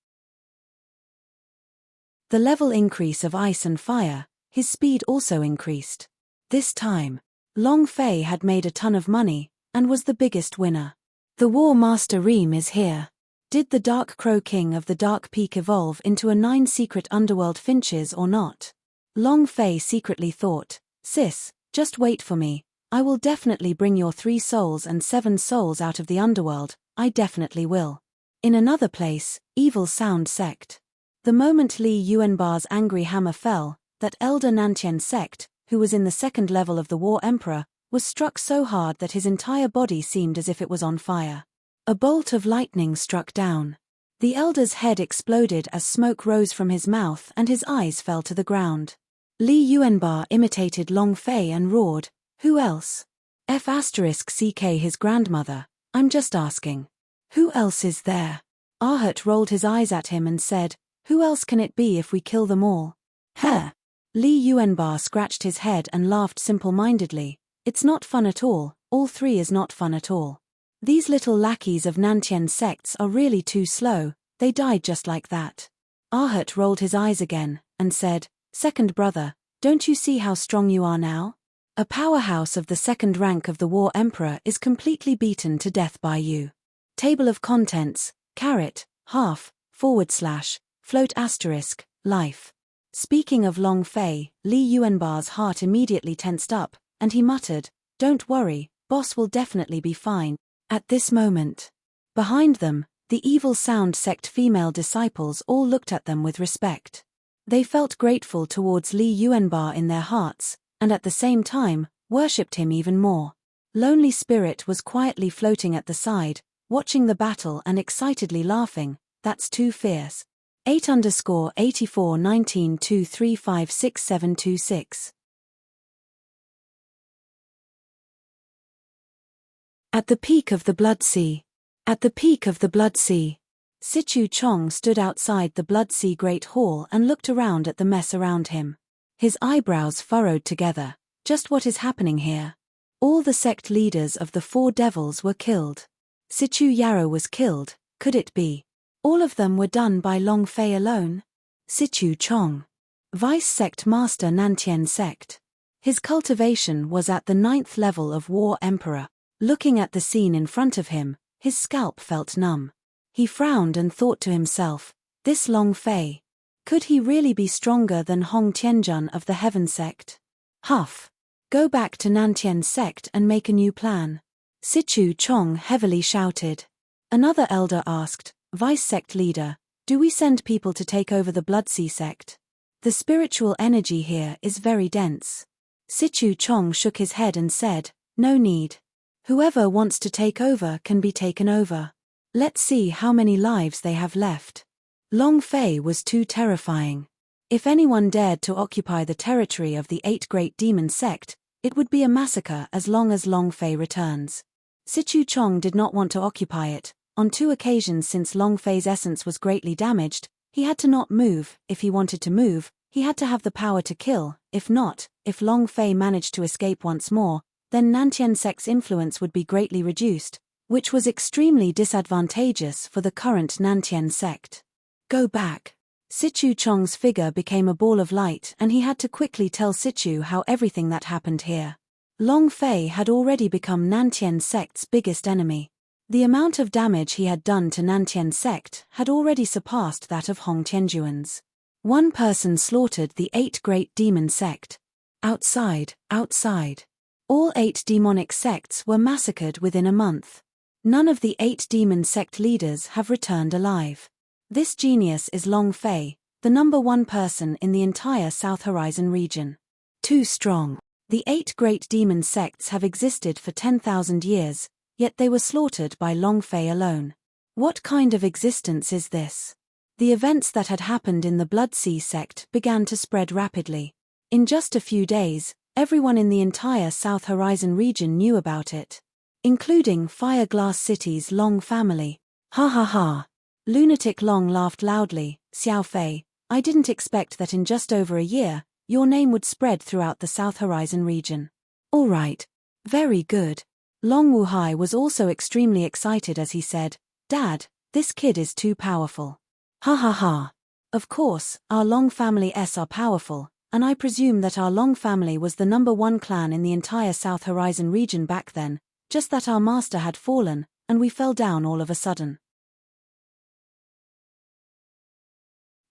The level increase of ice and fire, his speed also increased. This time, Long Fei had made a ton of money, and was the biggest winner. The War Master Reem is here. Did the Dark Crow King of the Dark Peak evolve into a 9 secret underworld finches or not? Long Fei secretly thought, sis, just wait for me, I will definitely bring your 3 souls and 7 souls out of the underworld, I definitely will. In another place, Evil Sound Sect. The moment Li Yuanbar's angry hammer fell, that elder Nantian sect, who was in the 2nd level of the War Emperor, was struck so hard that his entire body seemed as if it was on fire. A bolt of lightning struck down. The elder's head exploded as smoke rose from his mouth and his eyes fell to the ground. Li Yuanbar imitated Long Fei and roared, who else? F***ck his grandmother, I'm just asking. Who else is there? Ahut rolled his eyes at him and said, who else can it be if we kill them all? Huh. Li Yuanbar scratched his head and laughed simple-mindedly. It's not fun at all 3 is not fun at all. These little lackeys of Nantian sects are really too slow, they died just like that. Ahut rolled his eyes again, and said, second brother, don't you see how strong you are now? A powerhouse of the 2nd rank of the War Emperor is completely beaten to death by you. Table of contents, caret, half, / float asterisk, life. Speaking of Long Fei, Li Yuanbar's heart immediately tensed up, and he muttered, don't worry, boss will definitely be fine. At this moment, behind them, the Evil Sound Sect female disciples all looked at them with respect. They felt grateful towards Li Yuanbar in their hearts, and at the same time, worshipped him even more. Lonely Spirit was quietly floating at the side, watching the battle and excitedly laughing, that's too fierce. 8_841923566726. At the peak of the Blood Sea. At the peak of the Blood Sea. Sichu Chong stood outside the Blood Sea Great Hall and looked around at the mess around him. His eyebrows furrowed together. Just what is happening here? All the sect leaders of the 4 devils were killed. Sichu Yarrow was killed, could it be? All of them were done by Long Fei alone? Sichu Chong. Vice Sect Master Nantien Sect. His cultivation was at the 9th level of War Emperor. Looking at the scene in front of him, his scalp felt numb. He frowned and thought to himself, this Long Fei. Could he really be stronger than Hong Tianjun of the Heaven Sect? Huff. Go back to Nantien Sect and make a new plan. Sichu Chong heavily shouted. Another elder asked, Vice Sect Leader, do we send people to take over the Bloodsea Sect? The spiritual energy here is very dense. Sichu Chong shook his head and said, no need. Whoever wants to take over can be taken over. Let's see how many lives they have left. Long Fei was too terrifying. If anyone dared to occupy the territory of the 8 Great Demon Sect, it would be a massacre as long as Long Fei returns. Sichu Chong did not want to occupy it. On 2 occasions since Long Fei's essence was greatly damaged, he had to not move. If he wanted to move, he had to have the power to kill. If not, if Long Fei managed to escape once more, then Nantien Sect's influence would be greatly reduced, which was extremely disadvantageous for the current Nantien Sect. Go back. Sichu Chong's figure became a ball of light and he had to quickly tell Sichu how everything that happened here. Long Fei had already become Nantien Sect's biggest enemy. The amount of damage he had done to Nantien Sect had already surpassed that of Hong Tianjuan's. One person slaughtered the 8 Great Demon Sect. Outside. All 8 demonic sects were massacred within a month. None of the 8 demon sect leaders have returned alive. This genius is Long Fei, the #1 person in the entire South Horizon region. Too strong. The 8 great demon sects have existed for 10,000 years, yet they were slaughtered by Long Fei alone. What kind of existence is this? The events that had happened in the Bloodsea sect began to spread rapidly. In just a few days, everyone in the entire South Horizon region knew about it. Including Fireglass City's Long family. Ha ha ha. Lunatic Long laughed loudly. Xiao Fei, I didn't expect that in just over a year, your name would spread throughout the South Horizon region. All right. Very good. Long Wuhai was also extremely excited as he said, Dad, this kid is too powerful. Ha ha ha. Of course, our Long family are powerful, and I presume that our Long family was the #1 clan in the entire South Horizon region back then, just that our master had fallen, and we fell down all of a sudden.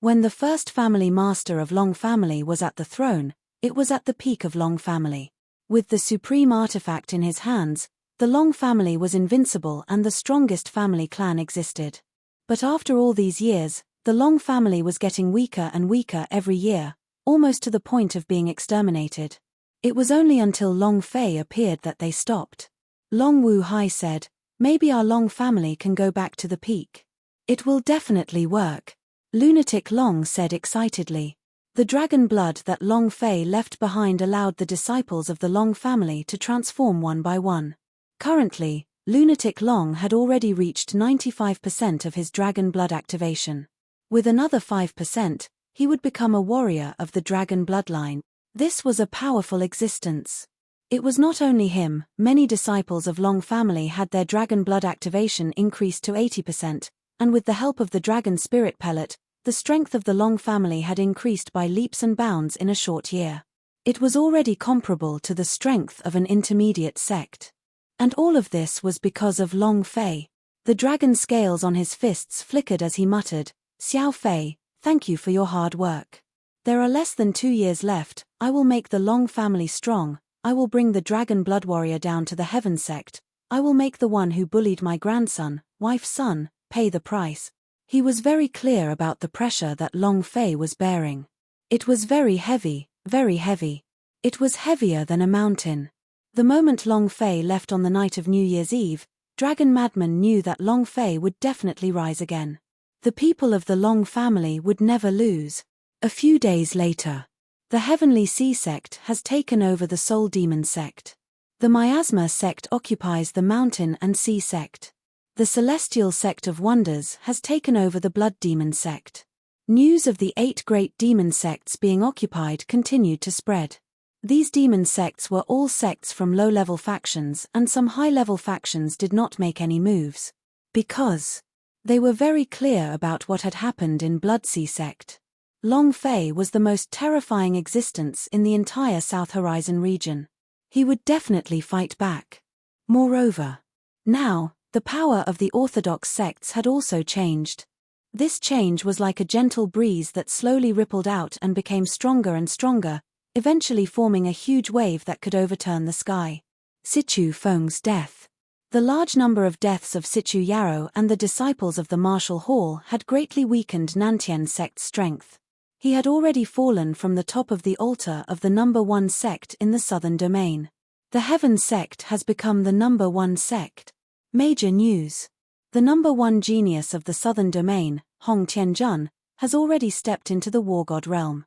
When the first family master of Long family was at the throne, it was at the peak of Long family. With the supreme artifact in his hands, the Long family was invincible and the strongest family clan existed. But after all these years, the Long family was getting weaker and weaker every year, almost to the point of being exterminated. It was only until Long Fei appeared that they stopped. Long Wuhai said, maybe our Long family can go back to the peak. It will definitely work. Lunatic Long said excitedly. The dragon blood that Long Fei left behind allowed the disciples of the Long family to transform one by one. Currently, Lunatic Long had already reached 95% of his dragon blood activation. With another 5%, he would become a warrior of the dragon bloodline. This was a powerful existence. It was not only him, many disciples of Long family had their dragon blood activation increased to 80%, and with the help of the dragon spirit pellet, the strength of the Long family had increased by leaps and bounds in a short year. It was already comparable to the strength of an intermediate sect. And all of this was because of Long Fei. The dragon scales on his fists flickered as he muttered, Xiao Fei, thank you for your hard work. There are less than 2 years left. I will make the Long family strong. I will bring the dragon blood warrior down to the Heaven sect. I will make the one who bullied my grandson, wife's son, pay the price. He was very clear about the pressure that Long Fei was bearing. It was very heavy, very heavy. It was heavier than a mountain. The moment Long Fei left on the night of New Year's Eve, Dragon Madman knew that Long Fei would definitely rise again. The people of the Long family would never lose. A few days later, the Heavenly Sea sect has taken over the Soul Demon sect. The Miasma sect occupies the Mountain and Sea sect. The Celestial sect of Wonders has taken over the Blood Demon sect. News of the 8 great demon sects being occupied continued to spread. These demon sects were all sects from low-level factions, and some high-level factions did not make any moves. Because they were very clear about what had happened in Bloodsea sect. Long Fei was the most terrifying existence in the entire South Horizon region. He would definitely fight back. Moreover, now, the power of the orthodox sects had also changed. This change was like a gentle breeze that slowly rippled out and became stronger and stronger, eventually forming a huge wave that could overturn the sky. Sichu Feng's death. The large number of deaths of Sichu Yarrow and the disciples of the martial hall had greatly weakened Nantian sect's strength. He had already fallen from the top of the altar of the number 1 sect in the southern domain. The Heaven sect has become the number 1 sect. Major news. The number 1 genius of the southern domain, Hong Tianjun, has already stepped into the war god realm.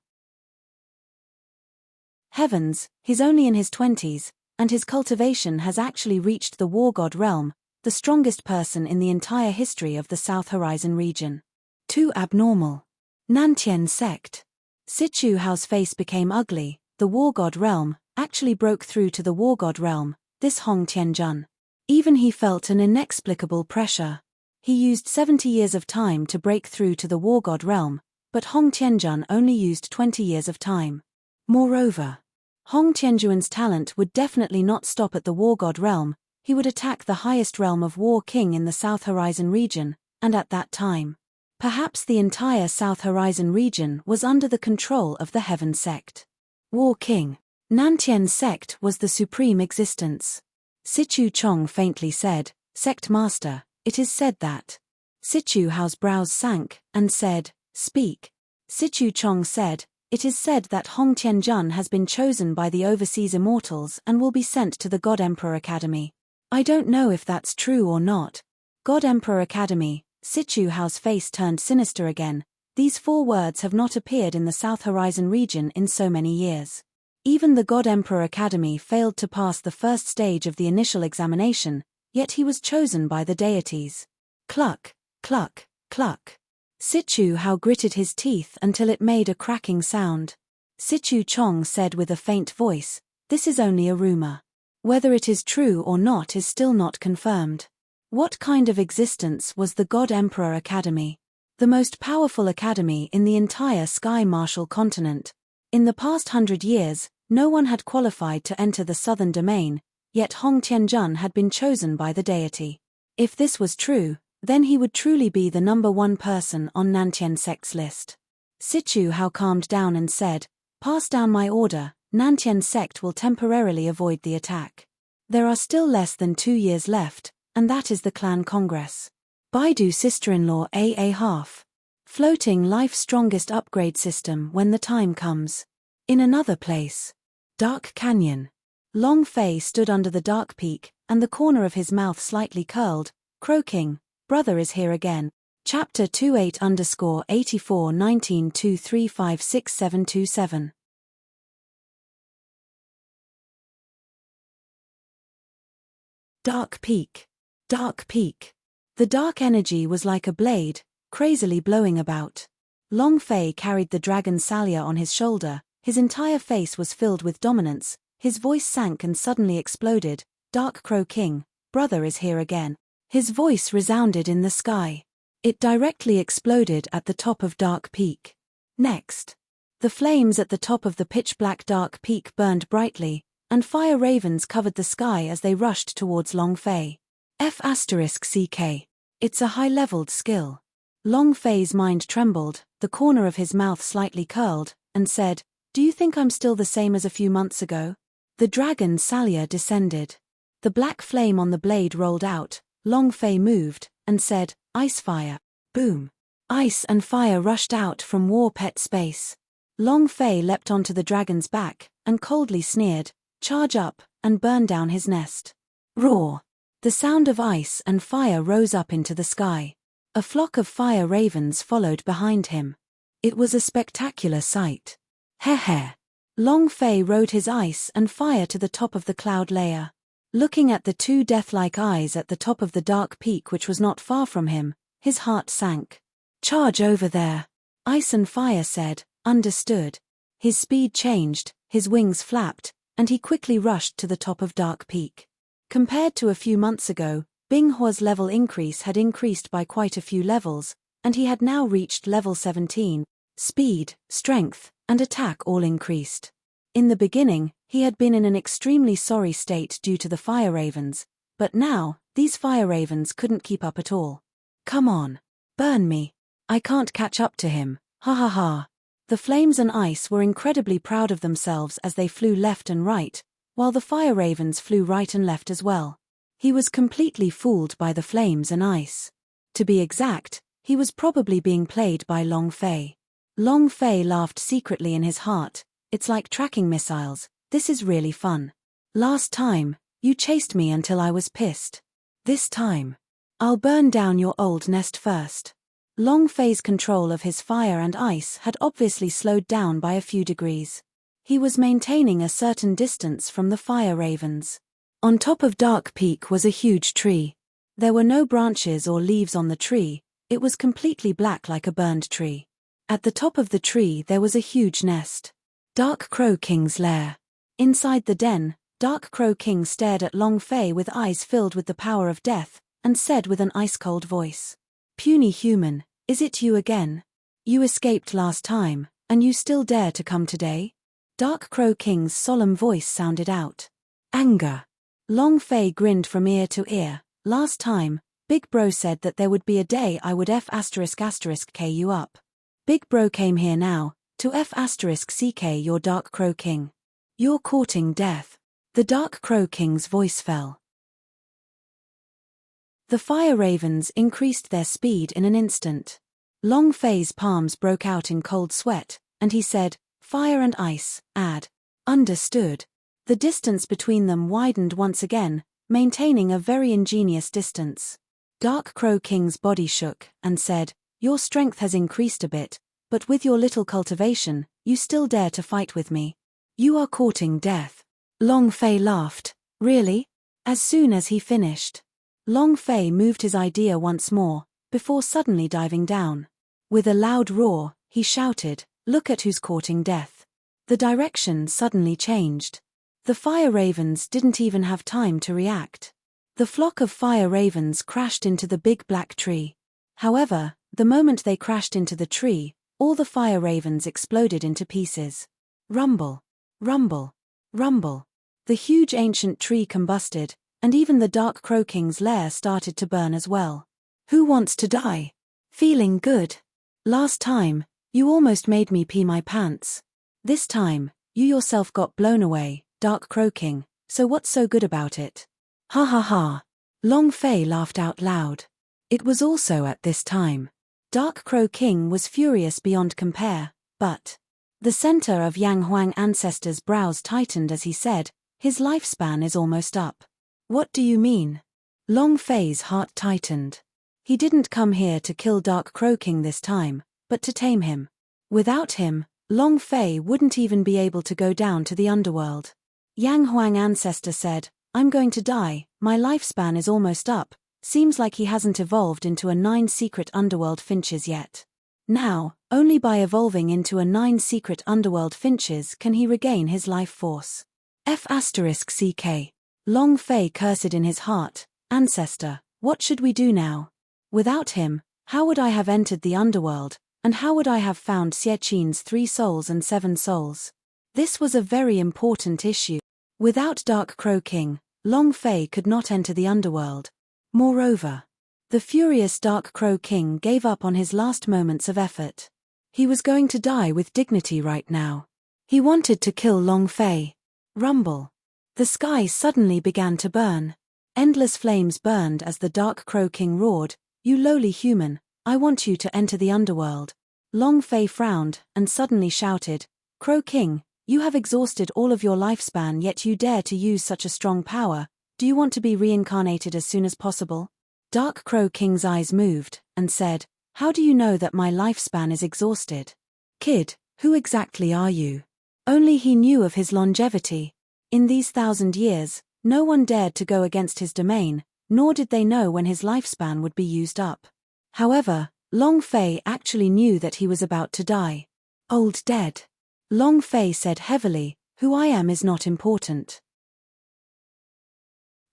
Heavens, he's only in his 20s, and his cultivation has actually reached the war god realm, the strongest person in the entire history of the South Horizon region. Too abnormal. Nantian sect. Sichu Hao's face became ugly. The war god realm actually broke through to the war god realm, this Hong Tianjun. Even he felt an inexplicable pressure. He used 70 years of time to break through to the war god realm, but Hong Tianjun only used 20 years of time. Moreover, Hong Tianjun's talent would definitely not stop at the war god realm. He would attack the highest realm of War King in the South Horizon region, and at that time, perhaps the entire South Horizon region was under the control of the Heaven sect. War King. Nantian sect was the supreme existence. Sichu Chong faintly said, "Sect Master, it is said that." Sichu Hao's brows sank, and said, "Speak." Sichu Chong said, "It is said that Hong Tianjun has been chosen by the overseas immortals and will be sent to the God Emperor Academy. I don't know if that's true or not." God Emperor Academy. Sichu Hao's face turned sinister again. These 4 words have not appeared in the South Horizon region in so many years. Even the God Emperor Academy failed to pass the first stage of the initial examination, yet he was chosen by the deities. Cluck, cluck, cluck. Sichu Hao gritted his teeth until it made a cracking sound. Sichu Chong said with a faint voice, "This is only a rumor. Whether it is true or not is still not confirmed." What kind of existence was the God Emperor Academy? The most powerful academy in the entire Sky Martial continent. In the past 100 years, no one had qualified to enter the southern domain, yet Hong Tianjun had been chosen by the deity. If this was true, then he would truly be the number 1 person on Nantian sect's list. Sichu Hao calmed down and said, "Pass down my order. Nantian sect will temporarily avoid the attack. There are still less than 2 years left, and that is the clan congress. Baidu sister-in-law AA half. Floating life's strongest upgrade system when the time comes." In another place. Dark Canyon. Long Fei stood under the dark peak, and the corner of his mouth slightly curled, croaking, "Brother is here again." Chapter 28_841923567727. Dark Peak. Dark Peak. The dark energy was like a blade, crazily blowing about. Long Fei carried the dragon Salia on his shoulder. His entire face was filled with dominance. His voice sank and suddenly exploded. "Dark Crow King, brother is here again." His voice resounded in the sky. It directly exploded at the top of Dark Peak. Next, the flames at the top of the pitch-black Dark Peak burned brightly, and fire ravens covered the sky as they rushed towards Long Fei. F***CK. It's a high-leveled skill. Long Fei's mind trembled, the corner of his mouth slightly curled, and said, "Do you think I'm still the same as a few months ago?" The dragon Salia descended. The black flame on the blade rolled out. Long Fei moved, and said, "Ice fire." Boom. Ice and fire rushed out from War Pet space. Long Fei leapt onto the dragon's back, and coldly sneered, "Charge up, and burn down his nest." Roar. The sound of ice and fire rose up into the sky. A flock of fire ravens followed behind him. It was a spectacular sight. Heh. Long Fei rode his ice and fire to the top of the cloud layer. Looking at the 2 death-like eyes at the top of the dark peak which was not far from him, his heart sank. "Charge over there," Ice and Fire said, "Understood." His speed changed, his wings flapped, and he quickly rushed to the top of Dark Peak. Compared to a few months ago, Bing Hua's level increase had increased by quite a few levels, and he had now reached level 17. Speed, strength, and attack all increased. In the beginning, he had been in an extremely sorry state due to the fire ravens, but now, these fire ravens couldn't keep up at all. Come on. Burn me. I can't catch up to him, ha ha ha. The flames and ice were incredibly proud of themselves as they flew left and right, while the fire ravens flew right and left as well. He was completely fooled by the flames and ice. To be exact, he was probably being played by Long Fei. Long Fei laughed secretly in his heart. It's like tracking missiles, this is really fun. Last time, you chased me until I was pissed. This time, I'll burn down your old nest first. Long Fei's control of his fire and ice had obviously slowed down by a few degrees. He was maintaining a certain distance from the fire ravens. On top of Dark Peak was a huge tree. There were no branches or leaves on the tree, it was completely black like a burned tree. At the top of the tree there was a huge nest. Dark Crow King's lair. Inside the den, Dark Crow King stared at Long Fei with eyes filled with the power of death, and said with an ice-cold voice, "Puny human, is it you again? You escaped last time, and you still dare to come today?" Dark Crow King's solemn voice sounded out. Anger. Long Fei grinned from ear to ear. Last time, Big Bro said that there would be a day I would F***k you up. Big Bro came here now, to F***ck your Dark Crow King. You're courting death. The Dark Crow King's voice fell. The fire ravens increased their speed in an instant. Long Fei's palms broke out in cold sweat, and he said, "Fire and ice, add." Understood. The distance between them widened once again, maintaining a very ingenious distance. Dark Crow King's body shook, and said, "Your strength has increased a bit, but with your little cultivation, you still dare to fight with me. You are courting death." Long Fei laughed. Really? As soon as he finished, Long Fei moved his idea once more, before suddenly diving down. With a loud roar, he shouted, "Look at who's courting death." The direction suddenly changed. The fire ravens didn't even have time to react. The flock of fire ravens crashed into the big black tree. However, the moment they crashed into the tree, all the fire ravens exploded into pieces. Rumble. Rumble. Rumble. The huge ancient tree combusted, and even the Dark Crow King's lair started to burn as well. Who wants to die? Feeling good? Last time, you almost made me pee my pants. This time, you yourself got blown away, Dark Crow King, so what's so good about it? Ha ha ha. Long Fei laughed out loud. It was also at this time. Dark Crow King was furious beyond compare, but the center of Yang Huang ancestor's brows tightened as he said, "His lifespan is almost up." What do you mean? Long Fei's heart tightened. He didn't come here to kill Dark Crow King this time, but to tame him. Without him, Long Fei wouldn't even be able to go down to the underworld. Yang Huang ancestor said, "I'm going to die, my lifespan is almost up." Seems like he hasn't evolved into a 9 secret underworld finches yet. Now, only by evolving into a 9 secret underworld finches can he regain his life force. F***ck. Long Fei cursed in his heart, "Ancestor, what should we do now? Without him, how would I have entered the underworld, and how would I have found Xie Qin's 3 souls and 7 souls?" This was a very important issue. Without Dark Crow King, Long Fei could not enter the underworld. Moreover, the furious Dark Crow King gave up on his last moments of effort. He was going to die with dignity right now. He wanted to kill Long Fei. Rumble. The sky suddenly began to burn. Endless flames burned as the Dark Crow King roared, "You lowly human, I want you to enter the underworld." Long Fei frowned, and suddenly shouted, "Crow King, you have exhausted all of your lifespan yet you dare to use such a strong power. Do you want to be reincarnated as soon as possible?" Dark Crow King's eyes moved, and said, "How do you know that my lifespan is exhausted? Kid, who exactly are you?" Only he knew of his longevity. In these 1,000 years, no one dared to go against his domain, nor did they know when his lifespan would be used up. However, Long Fei actually knew that he was about to die. "Old dead." Long Fei said heavily, "Who I am is not important.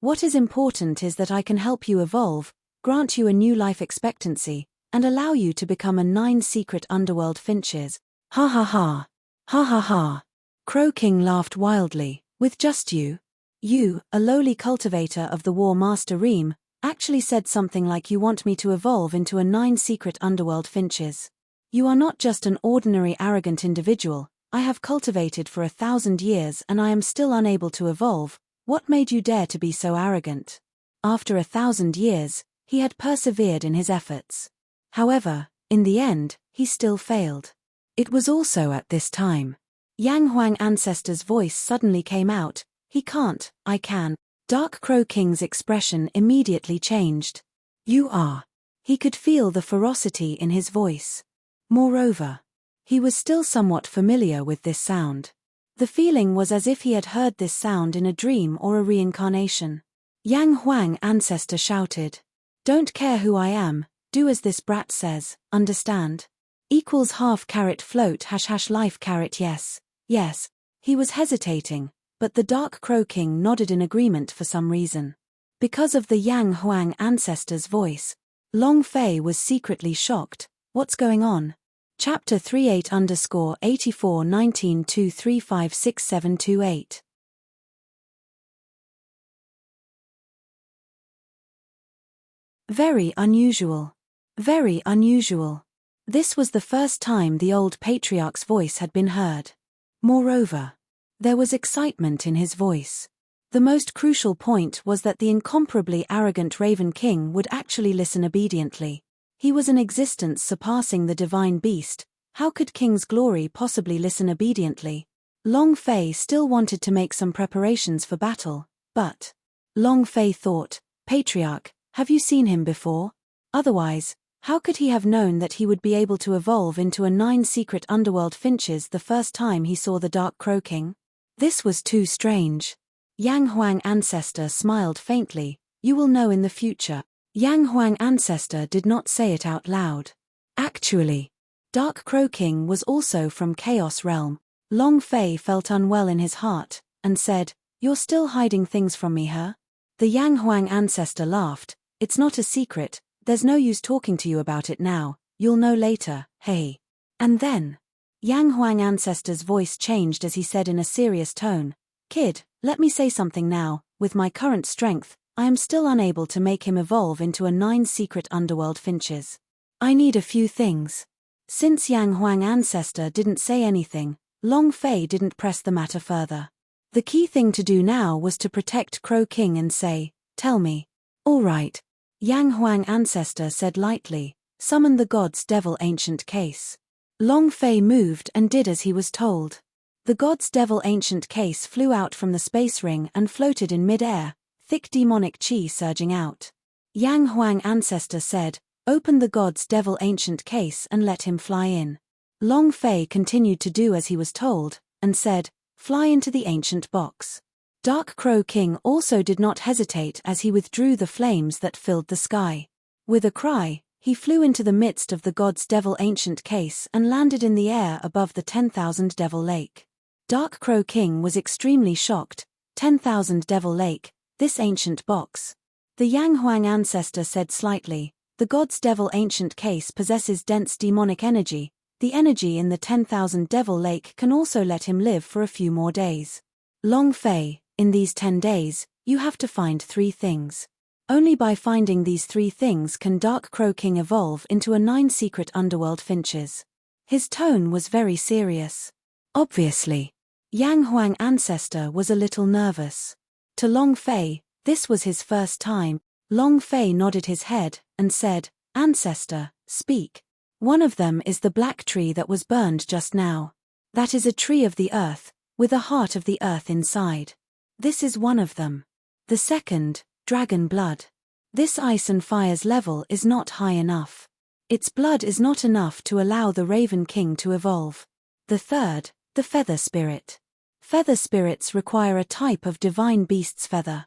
What is important is that I can help you evolve, grant you a new life expectancy, and allow you to become a 9 secret underworld finches. Ha ha ha. Ha ha ha. Crow King laughed wildly. With just you? You, a lowly cultivator of the War Master Reem, actually said something like you want me to evolve into a 9 secret underworld finches. You are not just an ordinary arrogant individual I have cultivated for 1,000 years and I am still unable to evolve. What made you dare to be so arrogant? After 1,000 years, he had persevered in his efforts. However, in the end, he still failed. It was also at this time. Yang Huang Ancestor's voice suddenly came out. He can't, I can. Dark Crow King's expression immediately changed. You are. He could feel the ferocity in his voice. Moreover, he was still somewhat familiar with this sound. The feeling was as if he had heard this sound in a dream or a reincarnation. Yang Huang Ancestor shouted. Don't care who I am, do as this brat says, understand? Equals half caret float # life caret yes. Yes. He was hesitating, but the Dark Crow King nodded in agreement for some reason. Because of the Yang Huang Ancestor's voice, Long Fei was secretly shocked. What's going on? Chapter 38_8419235678. Very unusual. Very unusual. This was the first time the old patriarch's voice had been heard. Moreover, there was excitement in his voice. The most crucial point was that the incomparably arrogant Raven King would actually listen obediently. He was an existence surpassing the divine beast. How could King's Glory possibly listen obediently? Long Fei still wanted to make some preparations for battle, but Long Fei thought, Patriarch, have you seen him before? Otherwise, how could he have known that he would be able to evolve into a 9 secret underworld finches the first time he saw the Dark Crow King? This was too strange. Yang Huang Ancestor smiled faintly. You will know in the future. Yang Huang Ancestor did not say it out loud. Actually, Dark Crow King was also from Chaos Realm. Long Fei felt unwell in his heart, and said, You're still hiding things from me, huh? The Yang Huang Ancestor laughed. It's not a secret, there's no use talking to you about it now, you'll know later, hey. And then, Yang Huang Ancestor's voice changed as he said in a serious tone, Kid, let me say something now. With my current strength, I am still unable to make him evolve into a 9 secret underworld finches. I need a few things. Since Yang Huang Ancestor didn't say anything, Long Fei didn't press the matter further. The key thing to do now was to protect Crow King and say, Tell me. All right. Yang Huang Ancestor said lightly, Summon the God's Devil Ancient Case. Long Fei moved and did as he was told. The God's Devil Ancient Case flew out from the space ring and floated in mid-air, thick demonic chi surging out. Yang Huang Ancestor said, Open the God's Devil Ancient Case and let him fly in. Long Fei continued to do as he was told, and said, Fly into the ancient box. Dark Crow King also did not hesitate as he withdrew the flames that filled the sky. With a cry, he flew into the midst of the God's Devil Ancient Case and landed in the air above the 10,000 Devil Lake. Dark Crow King was extremely shocked. 10,000 Devil Lake, this ancient box. The Yang Huang Ancestor said slightly, The God's Devil Ancient Case possesses dense demonic energy. The energy in the 10,000 Devil Lake can also let him live for a few more days. Long Fei, in these 10 days, you have to find 3 things. Only by finding these 3 things can Dark Crow King evolve into a 9 secret underworld finches. His tone was very serious. Obviously, Yang Huang Ancestor was a little nervous. To Long Fei, this was his first time. Long Fei nodded his head and said, Ancestor, speak. One of them is the black tree that was burned just now. That is a tree of the earth, with a heart of the earth inside. This is one of them. The second, dragon blood. This ice and fire's level is not high enough. Its blood is not enough to allow the Raven King to evolve. The third, the feather spirit. Feather spirits require a type of divine beast's feather.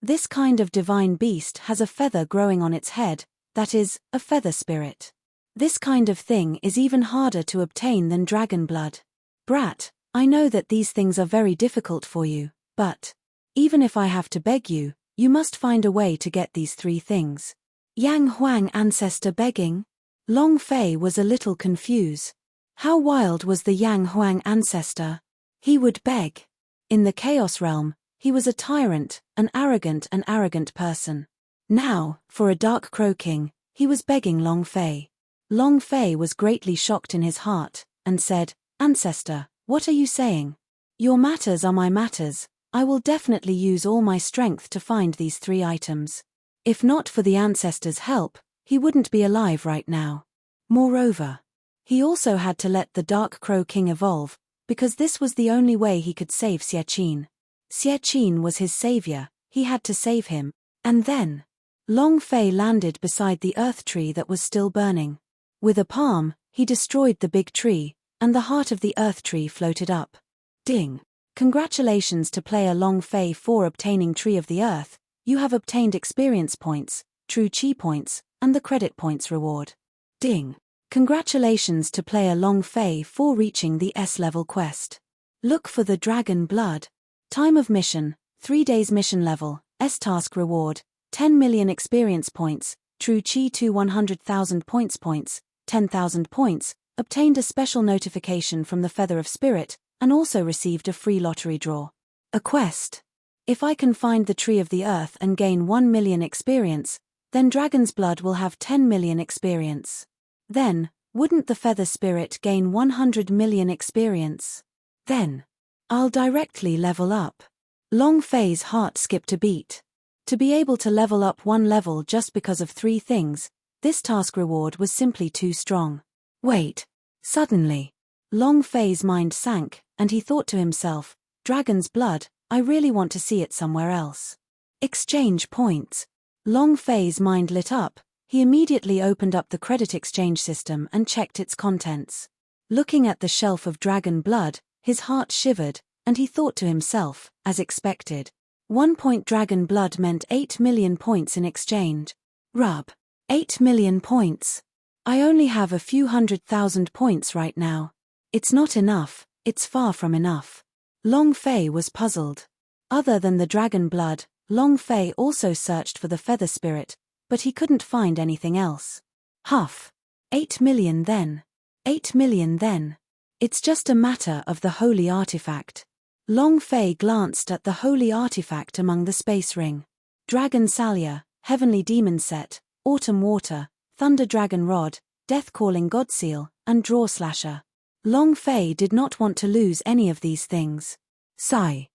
This kind of divine beast has a feather growing on its head, that is, a feather spirit. This kind of thing is even harder to obtain than dragon blood. Brat, I know that these things are very difficult for you, but even if I have to beg you, you must find a way to get these 3 things. Yang Huang ancestor begging? Long Fei was a little confused. How wild was the Yang Huang ancestor? He would beg. In the Chaos Realm, he was a tyrant, an arrogant person. Now, for a Dark Crow King, he was begging Long Fei. Long Fei was greatly shocked in his heart, and said, "Ancestor, what are you saying? Your matters are my matters. I will definitely use all my strength to find these 3 items. If not for the ancestor's help, he wouldn't be alive right now." Moreover, he also had to let the Dark Crow King evolve, because this was the only way he could save Xie Qin. Xie Qin was his savior, he had to save him. And then, Long Fei landed beside the earth tree that was still burning. With a palm, he destroyed the big tree, and the heart of the earth tree floated up. Ding! Congratulations to player Long Fei for obtaining Tree of the Earth. You have obtained experience points, true chi points, and the credit points reward. Ding! Congratulations to player Long Fei for reaching the S-level quest. Look for the dragon blood. Time of mission, 3 days mission level, S-task reward, 10 million experience points, true chi to 100,000 points, 10,000 points, obtained a special notification from the Feather of Spirit, and also received a free lottery draw. A quest. If I can find the Tree of the Earth and gain 1 million experience, then Dragon's Blood will have 10 million experience. Then, wouldn't the Feather Spirit gain 100 million experience? Then, I'll directly level up. Long Fei's heart skipped a beat. To be able to level up 1 level just because of 3 things, this task reward was simply too strong. Wait. Suddenly, Long Fei's mind sank, and he thought to himself, Dragon's Blood, I really want to see it somewhere else. Exchange points. Long Fei's mind lit up. He immediately opened up the credit exchange system and checked its contents. Looking at the shelf of dragon blood, his heart shivered, and he thought to himself, as expected. 1 point dragon blood meant 8 million points in exchange. Rub. 8 million points. I only have a few 100,000 points right now. It's not enough, it's far from enough. Long Fei was puzzled. Other than the dragon blood, Long Fei also searched for the feather spirit, but he couldn't find anything else. Huff. 8 million then. 8 million then. It's just a matter of the holy artifact. Long Fei glanced at the holy artifact among the space ring. Dragon Salya, Heavenly Demon Set, Autumn Water, Thunder Dragon Rod, Death Calling God Seal, and Draw Slasher. Long Fei did not want to lose any of these things. Sigh.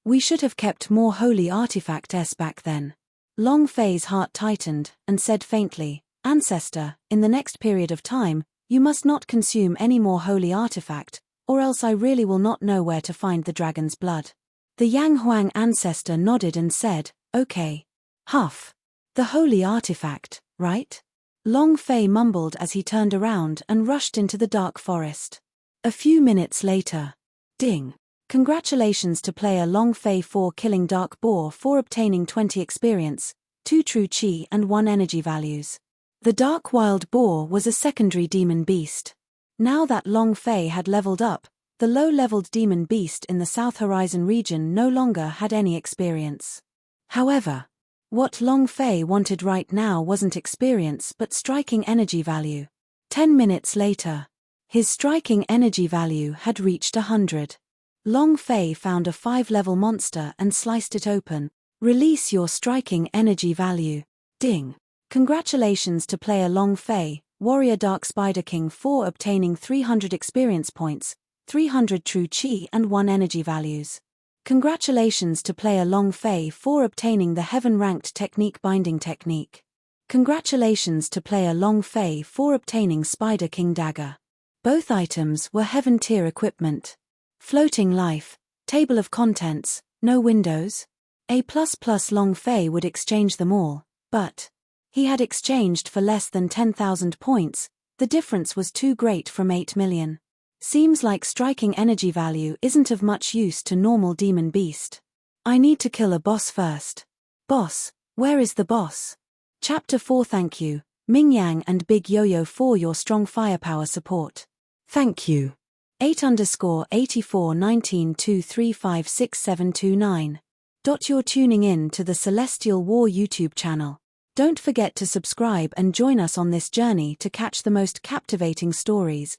We should have kept more holy artifacts back then. Long Fei's heart tightened, and said faintly, Ancestor, in the next period of time, you must not consume any more holy artifact, or else I really will not know where to find the dragon's blood. The Yang Huang ancestor nodded and said, Okay. Huff. The holy artifact, right? Long Fei mumbled as he turned around and rushed into the dark forest. A few minutes later. Ding. Congratulations to player Long Fei for killing Dark Boar for obtaining 20 experience, 2 true chi and 1 energy values. The Dark Wild Boar was a secondary demon beast. Now that Long Fei had leveled up, the low-leveled demon beast in the South Horizon region no longer had any experience. However, what Long Fei wanted right now wasn't experience but striking energy value. 10 minutes later, his striking energy value had reached 100. Long Fei found a 5-level monster and sliced it open. Release your striking energy value. Ding. Congratulations to player Long Fei, Warrior Dark Spider King for obtaining 300 experience points, 300 true chi and 1 energy values. Congratulations to player Long Fei for obtaining the Heaven-ranked Technique Binding Technique. Congratulations to player Long Fei for obtaining Spider King Dagger. Both items were Heaven-tier equipment. Floating Life, Table of Contents, no windows. A++ Long Fei would exchange them all, but he had exchanged for less than 10,000 points. The difference was too great from 8 million. Seems like striking energy value isn't of much use to normal demon beast. I need to kill a boss first. Boss, where is the boss? Chapter 4. Thank you, Ming Yang and Big Yo-Yo, for your strong firepower support. Thank you. 8_8419235679 You're tuning in to the Celestial War YouTube channel. Don't forget to subscribe and join us on this journey to catch the most captivating stories.